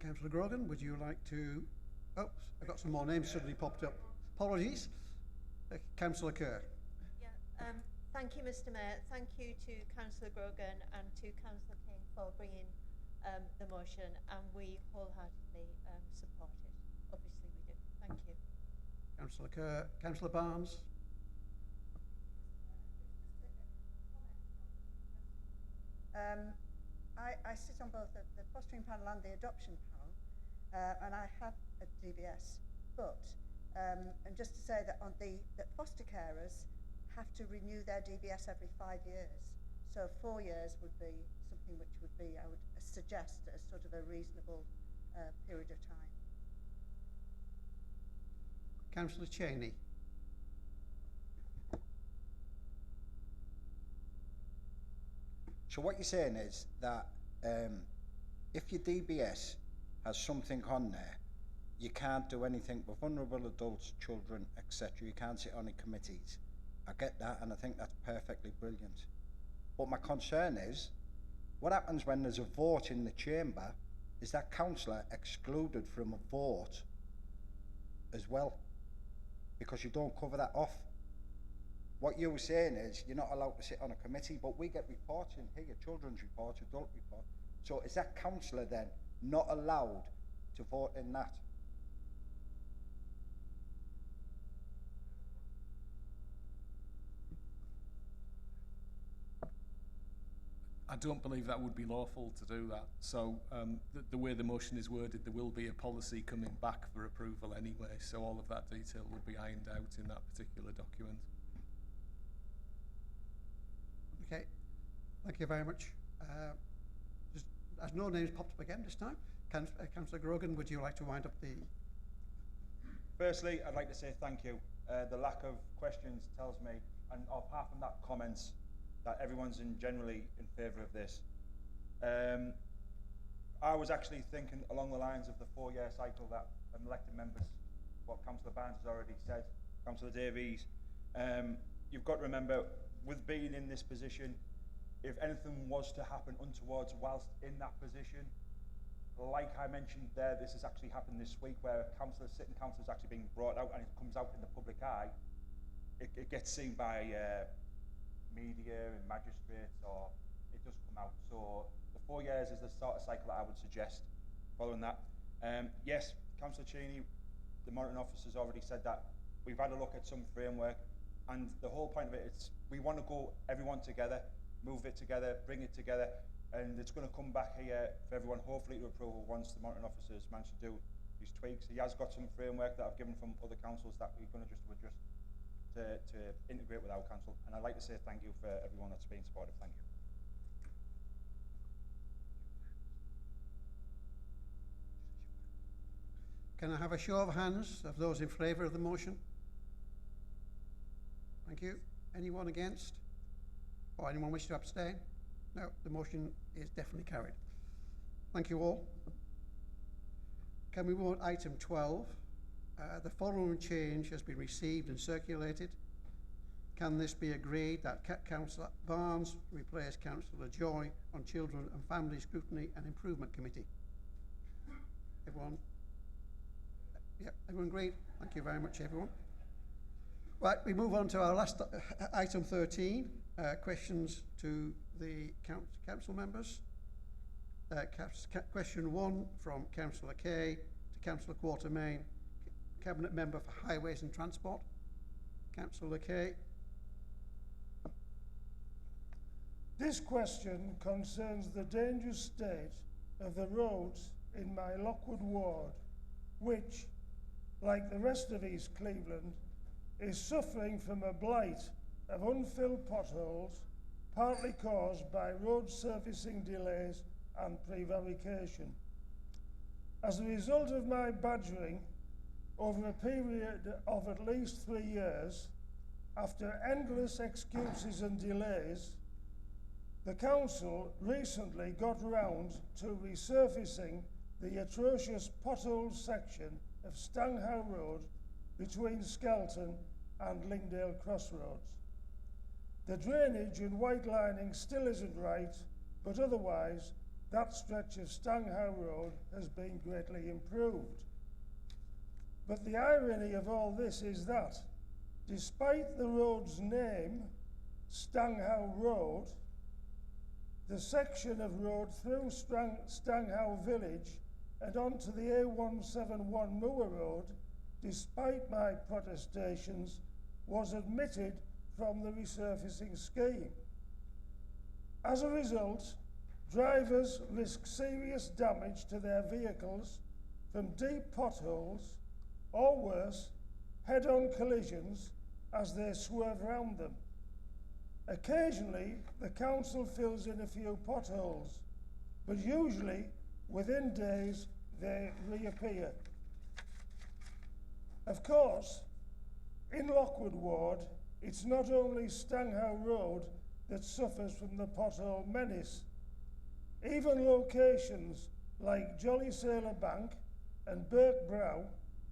A: Councillor Grogan, would you like to... Oh, I've got some more names suddenly popped up. Apologies. Councillor Kerr.
V: Yeah, thank you, Mr. Mayor. Thank you to Councillor Grogan and to Councillor King for bringing the motion, and we wholeheartedly support it. Obviously we do. Thank you.
A: Councillor Kerr. Councillor Barnes.
E: I sit on both the fostering panel and the adoption panel, and I have a DBS, but and just to say that that foster carers have to renew their DBS every 5 years. So 4 years would be something which would be, I would suggest, as sort of a reasonable period of time.
A: Councillor Cheney.
K: So what you're saying is that if your DBS has something on there, you can't do anything with vulnerable adults, children, etc. You can't sit on any committees. I get that, and I think that's perfectly brilliant. But my concern is, what happens when there's a vote in the chamber? Is that councillor excluded from a vote as well? Because you don't cover that off. What you were saying is you're not allowed to sit on a committee, but we get reports in here, children's reports, adult reports. So is that councillor then not allowed to vote in that?
W: I don't believe that would be lawful to do that. So the way the motion is worded, there will be a policy coming back for approval anyway, so all of that detail would be ironed out in that particular document.
A: Okay, thank you very much. As no names popped up again this time, Councillor Grogan, would you like to wind up the...
D: Firstly, I'd like to say thank you. The lack of questions tells me, and apart from that comments, that everyone's generally in favour of this. I was actually thinking along the lines of the 4-year cycle that elected members, what Councillor Barnes has already said, Councillor Davies. You've got to remember, with being in this position, if anything was to happen untowards whilst in that position, like I mentioned there, this has actually happened this week where sitting councillors actually being brought out and it comes out in the public eye. It gets seen by media and magistrates, or it does come out. So the 4 years is the sort of cycle that I would suggest following that. Yes, Councillor Cheney, the monitoring officer, has already said that we've had a look at some framework, and the whole point of it is we want to go everyone together, move it together, bring it together. and it's going to come back here for everyone, hopefully to approval once the monitoring officers manage to do these tweaks. He has got some framework that I've given from other councils that we're going to just adjust to integrate with our council, and I'd like to say thank you for everyone that's been supportive. Thank you.
A: Can I have a show of hands of those in favour of the motion? Thank you. Anyone against? Or anyone wish to abstain? No, the motion is definitely carried. Thank you all. Can we move on to item 12? The following change has been received and circulated. Can this be agreed that Councillor Barnes replace Councillor Joy on Children and Family Scrutiny and Improvement Committee? Everyone? Yep, everyone agreed? Thank you very much, everyone. Right, we move on to our last item 13, questions to the council members. Question 1 from Councillor Kay to Councillor Quatermain, Cabinet Member for Highways and Transport. Councillor Kay.
C: This question concerns the dangerous state of the roads in my Lockwood ward, which, like the rest of East Cleveland, is suffering from a blight of unfilled potholes, partly caused by road surfacing delays and prevarication. As a result of my badgering over a period of at least 3 years, after endless excuses and delays, the council recently got round to resurfacing the atrocious pothole section of Stanghow Road between Skelton and Lingdale Crossroads. The drainage and white lining still isn't right, but otherwise that stretch of Stanghow Road has been greatly improved. But the irony of all this is that, despite the road's name, Stanghow Road, the section of road through Stanghow Village and onto the A171 Moor Road, despite my protestations, was omitted from the resurfacing scheme. As a result, drivers risk serious damage to their vehicles from deep potholes, or worse, head-on collisions as they swerve round them. Occasionally, the council fills in a few potholes, but usually within days they reappear. Of course, in Lockwood Ward, it's not only Stanghow Road that suffers from the pothole menace. Even locations like Jolly Sailor Bank and Burke Brow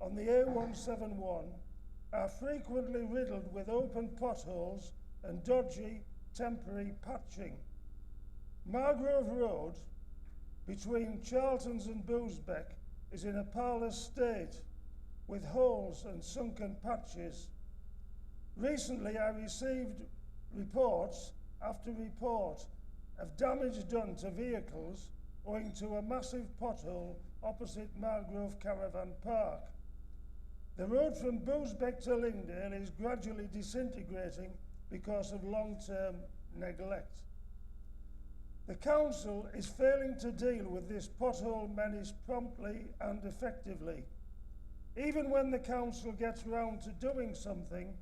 C: on the A171 are frequently riddled with open potholes and dodgy temporary patching. Margrove Road, between Charlton's and Boosbeck, is in a parlous state with holes and sunken patches. Recently I received reports after report of damage done to vehicles owing to a massive pothole opposite Margrove Caravan Park. The road from Boosbeck to Lingdale is gradually disintegrating because of long-term neglect. The council is failing to deal with this pothole menace promptly and effectively. Even when the council gets round to doing something,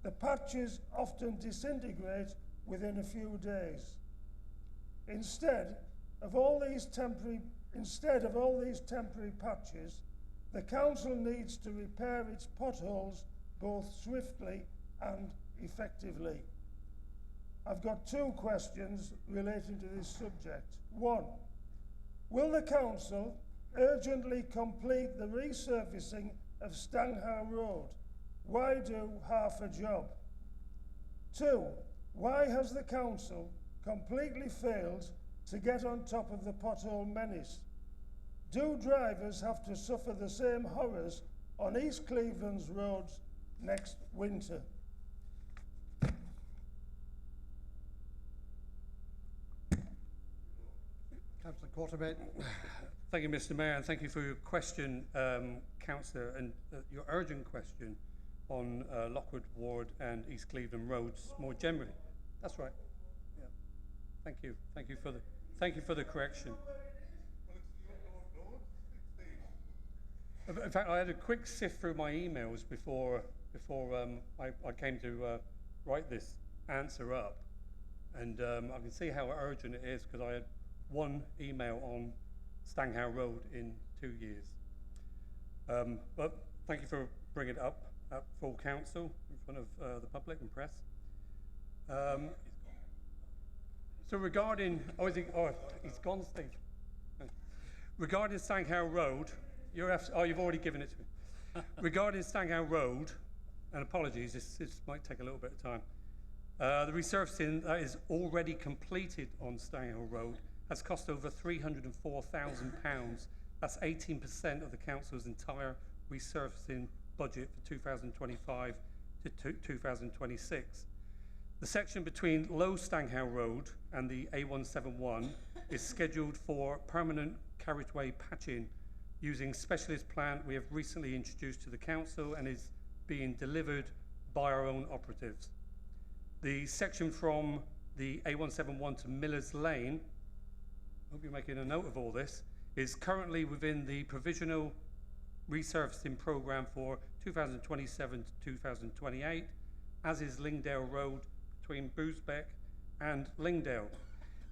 C: the patches often disintegrate within a few days. Instead of all these temporary patches, the council needs to repair its potholes both swiftly and effectively. I've got 2 questions relating to this subject. 1, will the council urgently complete the resurfacing of Stanghow Road? Why do half a job? 2, why has the council completely failed to get on top of the pothole menace? Do drivers have to suffer the same horrors on East Cleveland's roads next winter?
A: Councillor Quatermain.
M: Thank you, Mr. Mayor, and thank you for your question, Councillor, and your urgent question on Lockwood Ward and East Cleveland roads more generally. That's right. Yeah. Thank you. Thank you for
F: Thank you for the correction. In fact, I had a quick sift through my emails before I came to write this answer up, and I can see how urgent it is because I had one email on Stanghow Road in 2 years. But thank you for bringing it up at full council in front of the public and press. So regarding, he's gone, Steve. Regarding Stanghow Road, you've already given it to me. Regarding Stanghow Road, and apologies, this might take a little bit of time. The resurfacing that is already completed on Stanghow Road has cost over £304,000. That's 18% of the council's entire resurfacing budget for 2025 to 2026. The section between Low Stanghow Road and the A171 is scheduled for permanent carriageway patching using specialist plant we have recently introduced to the council and is being delivered by our own operatives. The section from the A171 to Miller's Lane, I hope you're making a note of all this, is currently within the provisional resurfacing programme for 2027 to 2028, as is Lingdale Road between Boosbeck and Lingdale.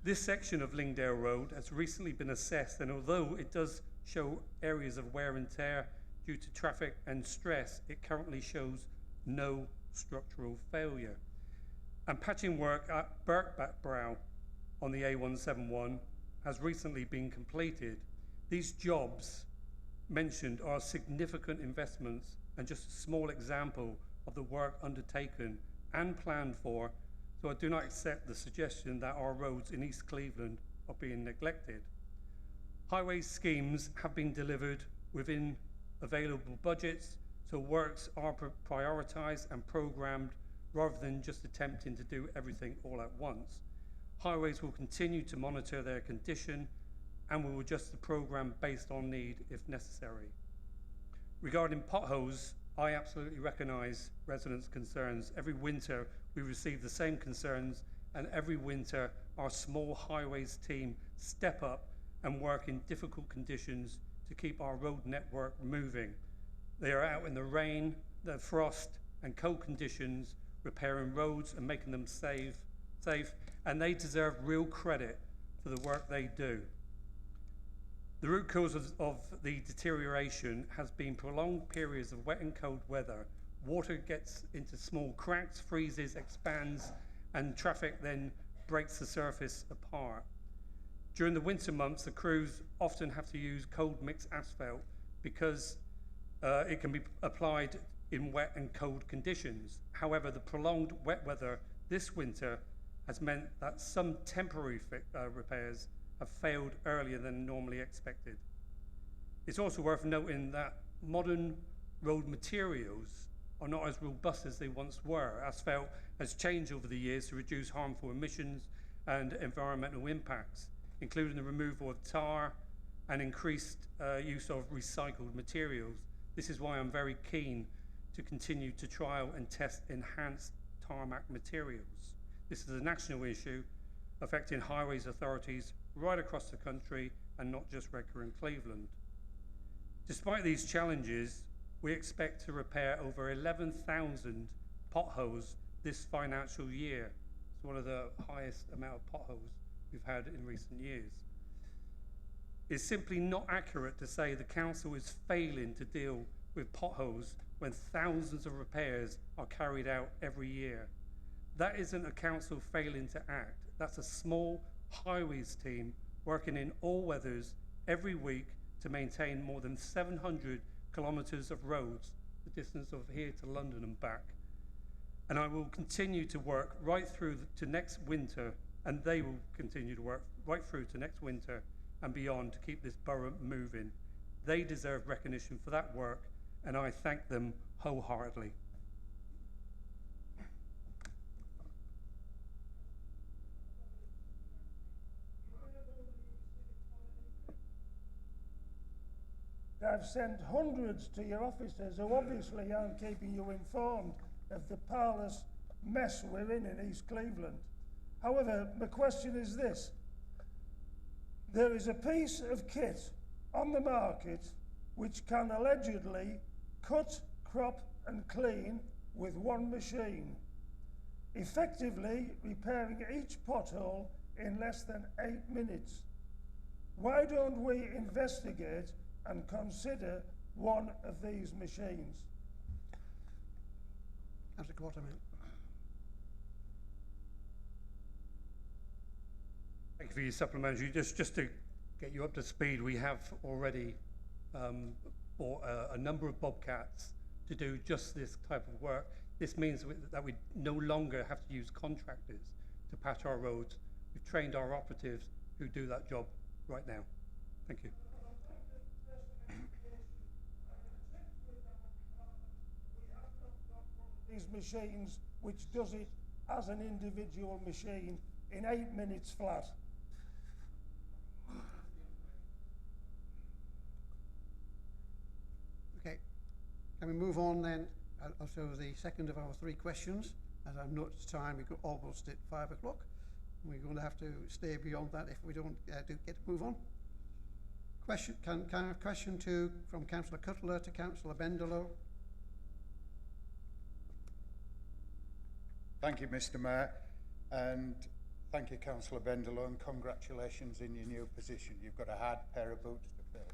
F: This section of Lingdale Road has recently been assessed, and although it does show areas of wear and tear due to traffic and stress, it currently shows no structural failure. And patching work at Birkback Brow on the A171 has recently been completed. These jobs mentioned are significant investments and just a small example of the work undertaken and planned for, so I do not accept the suggestion that our roads in East Cleveland are being neglected. Highway schemes have been delivered within available budgets, so works are prioritised and programmed rather than just attempting to do everything all at once. Highways will continue to monitor their condition and will adjust the programme based on need if necessary. Regarding potholes, I absolutely recognise residents' concerns. Every winter we receive the same concerns, and every winter our small highways team step up and work in difficult conditions to keep our road network moving. They are out in the rain, the frost and cold conditions, repairing roads and making them safe, and they deserve real credit for the work they do. The root cause of the deterioration has been prolonged periods of wet and cold weather. Water gets into small cracks, freezes, expands, and traffic then breaks the surface apart. During the winter months, the crews often have to use cold mixed asphalt because it can be applied in wet and cold conditions. However, the prolonged wet weather this winter has meant that some temporary repairs have failed earlier than normally expected. It's also worth noting that modern road materials are not as robust as they once were. Asphalt has changed over the years to reduce harmful emissions and environmental impacts, including the removal of tar and increased use of recycled materials. This is why I'm very keen to continue to trial and test enhanced tarmac materials. This is a national issue affecting highways authorities right across the country and not just Redcar and Cleveland. Despite these challenges, we expect to repair over 11,000 potholes this financial year. It's one of the highest amount of potholes we've had in recent years. It's simply not accurate to say the council is failing to deal with potholes when thousands of repairs are carried out every year. That isn't a council failing to act. That's a small highways team working in all weathers every week to maintain more than 700 kilometres of roads, the distance of here to London and back. And I will continue to work right through to next winter, and they will continue to work right through to next winter and beyond to keep this borough moving. They deserve recognition for that work, and I thank them wholeheartedly.
C: I've sent hundreds to your officers who obviously aren't keeping you informed of the parlous mess we're in East Cleveland. However, my question is this. There is a piece of kit on the market which can allegedly cut, crop and clean with one machine, effectively repairing each pothole in less than 8 minutes. Why don't we investigate and consider one of these machines?
A: Councillor Quartermain.
F: Thank you for your supplementary. Just to get you up to speed, we have already bought a number of bobcats to do just this type of work. This means that we no longer have to use contractors to patch our roads. We've trained our operatives who do that job right now. Thank you.
C: These machines which does it as an individual machine in 8 minutes flat.
A: Okay, can we move on then? Also the second of our 3 questions. As I've noticed time, we've got almost at 5 o'clock. We're going to have to stay beyond that if we don't do get to move on. Question, can I have question 2 from Councillor Cutler to Councillor Bendolo?
J: Thank you, Mr. Mayor, and thank you, Councillor Bendolo, and congratulations in your new position. You've got a hard pair of boots to fill.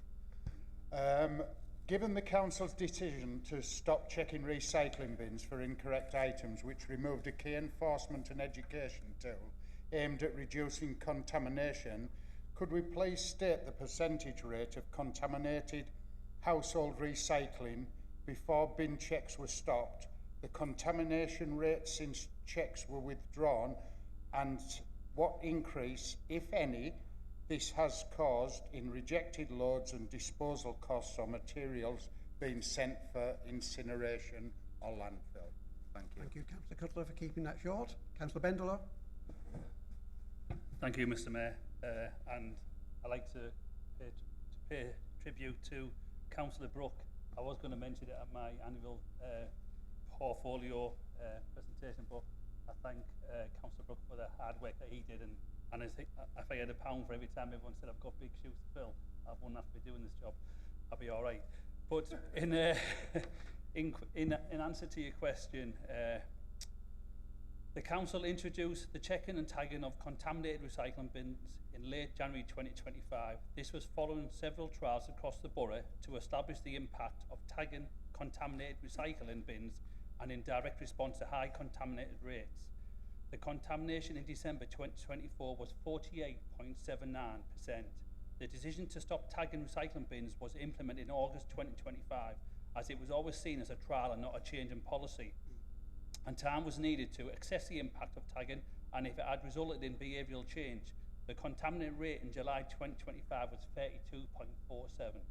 J: Given the Council's decision to stop checking recycling bins for incorrect items, which removed a key enforcement and education tool aimed at reducing contamination, could we please state the percentage rate of contaminated household recycling before bin checks were stopped, the contamination rate since checks were withdrawn, and what increase, if any, this has caused in rejected loads and disposal costs or materials being sent for incineration or landfill? Thank you.
A: Thank you, Councillor Cutler, for keeping that short. Councillor Bendolo.
L: Thank you, Mr. Mayor, and I'd like to pay tribute to Councillor Brook. I was going to mention it at my annual portfolio presentation, but I thank Councillor Brook for the hard work that he did, and I think if I had £1 for every time everyone said I've got big shoes to fill, I wouldn't have to be doing this job. I'll be all right. But in answer to your question, the Council introduced the checking and tagging of contaminated recycling bins in late January 2025. This was following several trials across the borough to establish the impact of tagging contaminated recycling bins and in direct response to high contaminated rates. The contamination in December 2024 was 48.79%. The decision to stop tagging recycling bins was implemented in August 2025, as it was always seen as a trial and not a change in policy. And time was needed to assess the impact of tagging and if it had resulted in behavioural change. The contaminant rate in July 2025 was 32.47.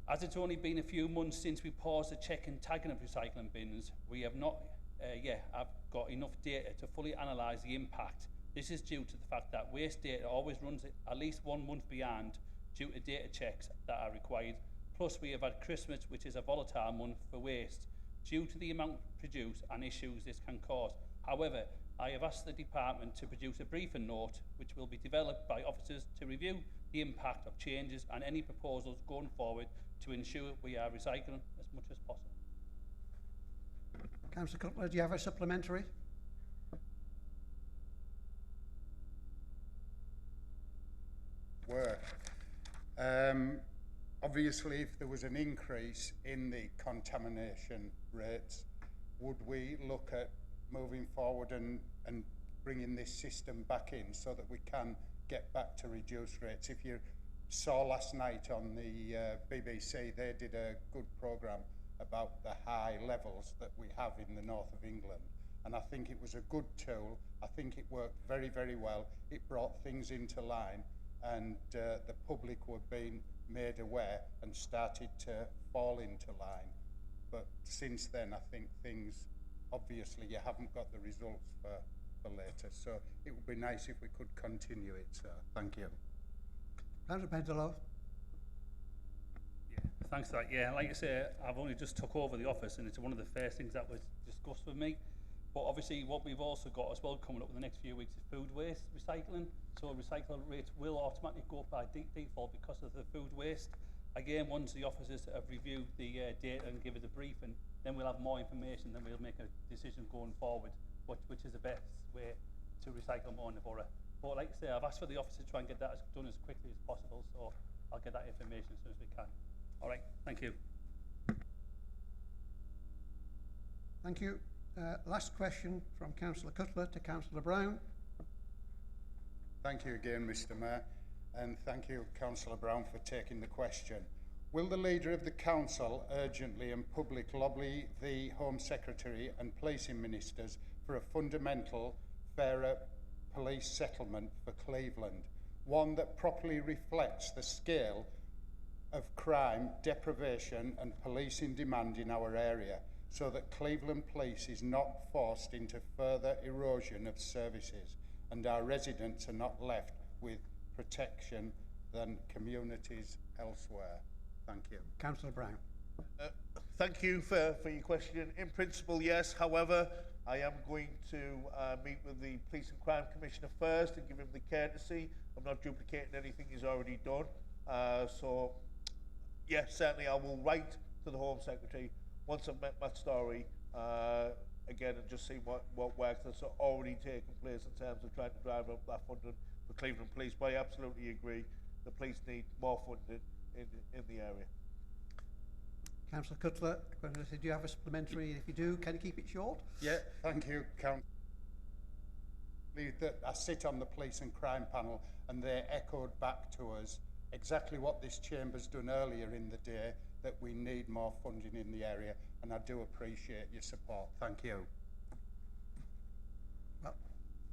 L: As it's only been a few months since we paused the check and tagging of recycling bins, we have not yet got enough data to fully analyse the impact. This is due to the fact that waste data always runs at least 1 month behind due to data checks that are required. Plus we have had Christmas, which is a volatile month for waste, due to the amount produced and issues this can cause. However, I have asked the department to produce a briefing note which will be developed by officers to review the impact of changes and any proposals going forward to ensure we are recycling as much as possible.
A: Councillor Cutler, do you have a supplementary?
J: Obviously, if there was an increase in the contamination rates, would we look at moving forward and bringing this system back in so that we can get back to reduced rates? If you saw last night on the BBC, they did a good programme about the high levels that we have in the north of England, and I think it was a good tool. I think it worked very, very well. It brought things into line, and the public were being made aware and started to fall into line. But since then, I think things, obviously you haven't got the results for later, so it would be nice if we could continue it, so thank you.
A: Councillor Bendolo.
L: Yeah, thanks for that. Yeah, like I say, I've only just took over the office and it's one of the first things that was discussed with me. But obviously what we've also got as well coming up in the next few weeks is food waste recycling. So recycle rates will automatically go up by default because of the food waste. Again, once the officers have reviewed the data and give it a briefing, then we'll have more information, then we'll make a decision going forward, which is the best way to recycle more in the borough. But like I say, I've asked for the officer to try and get that done as quickly as possible, so I'll get that information as soon as we can. All right, thank you.
A: Thank you. Last question from Councillor Cutler to Councillor Brown.
J: Thank you again, Mr. Mayor, and thank you, Councillor Brown, for taking the question. Will the Leader of the Council urgently and publicly lobby the Home Secretary and Policing Ministers for a fundamental, fairer police settlement for Cleveland, one that properly reflects the scale of crime, deprivation and policing demand in our area, so that Cleveland Police is not forced into further erosion of services and our residents are not left with protection than communities elsewhere? Thank you.
A: Councillor Brown.
I: Thank you for your question. In principle, yes. However, I am going to meet with the Police and Crime Commissioner first and give him the courtesy. I'm not duplicating anything he's already done. So, yes, certainly I will write to the Home Secretary once I've met Matt Story again and just see what work that's already taken place in terms of trying to drive up that funding for Cleveland Police. But I absolutely agree the police need more funding in the area.
A: Councillor Cutler, do you have a supplementary? If you do, can you keep it short?
J: Yeah, thank you, Councillor. That I sit on the Police and Crime panel and they echoed back to us exactly what this chamber's done earlier in the day, that we need more funding in the area, and I do appreciate your support. Thank you.
A: Well,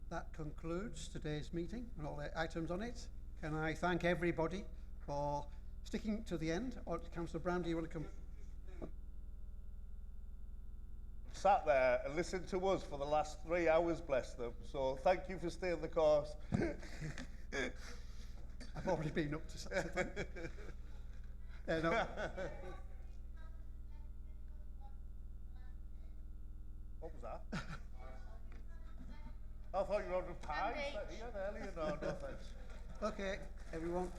A: that concludes today's meeting and all the items on it. Can I thank everybody for sticking to the end? Or Councillor Brown, do you want to come?
I: Sat there and listened to us for the last 3 hours, bless them. So thank you for staying the course.
A: I've already been up to something. No.
I: What was that? I thought you were ordering pies earlier. No, thanks.
A: Okay, everyone.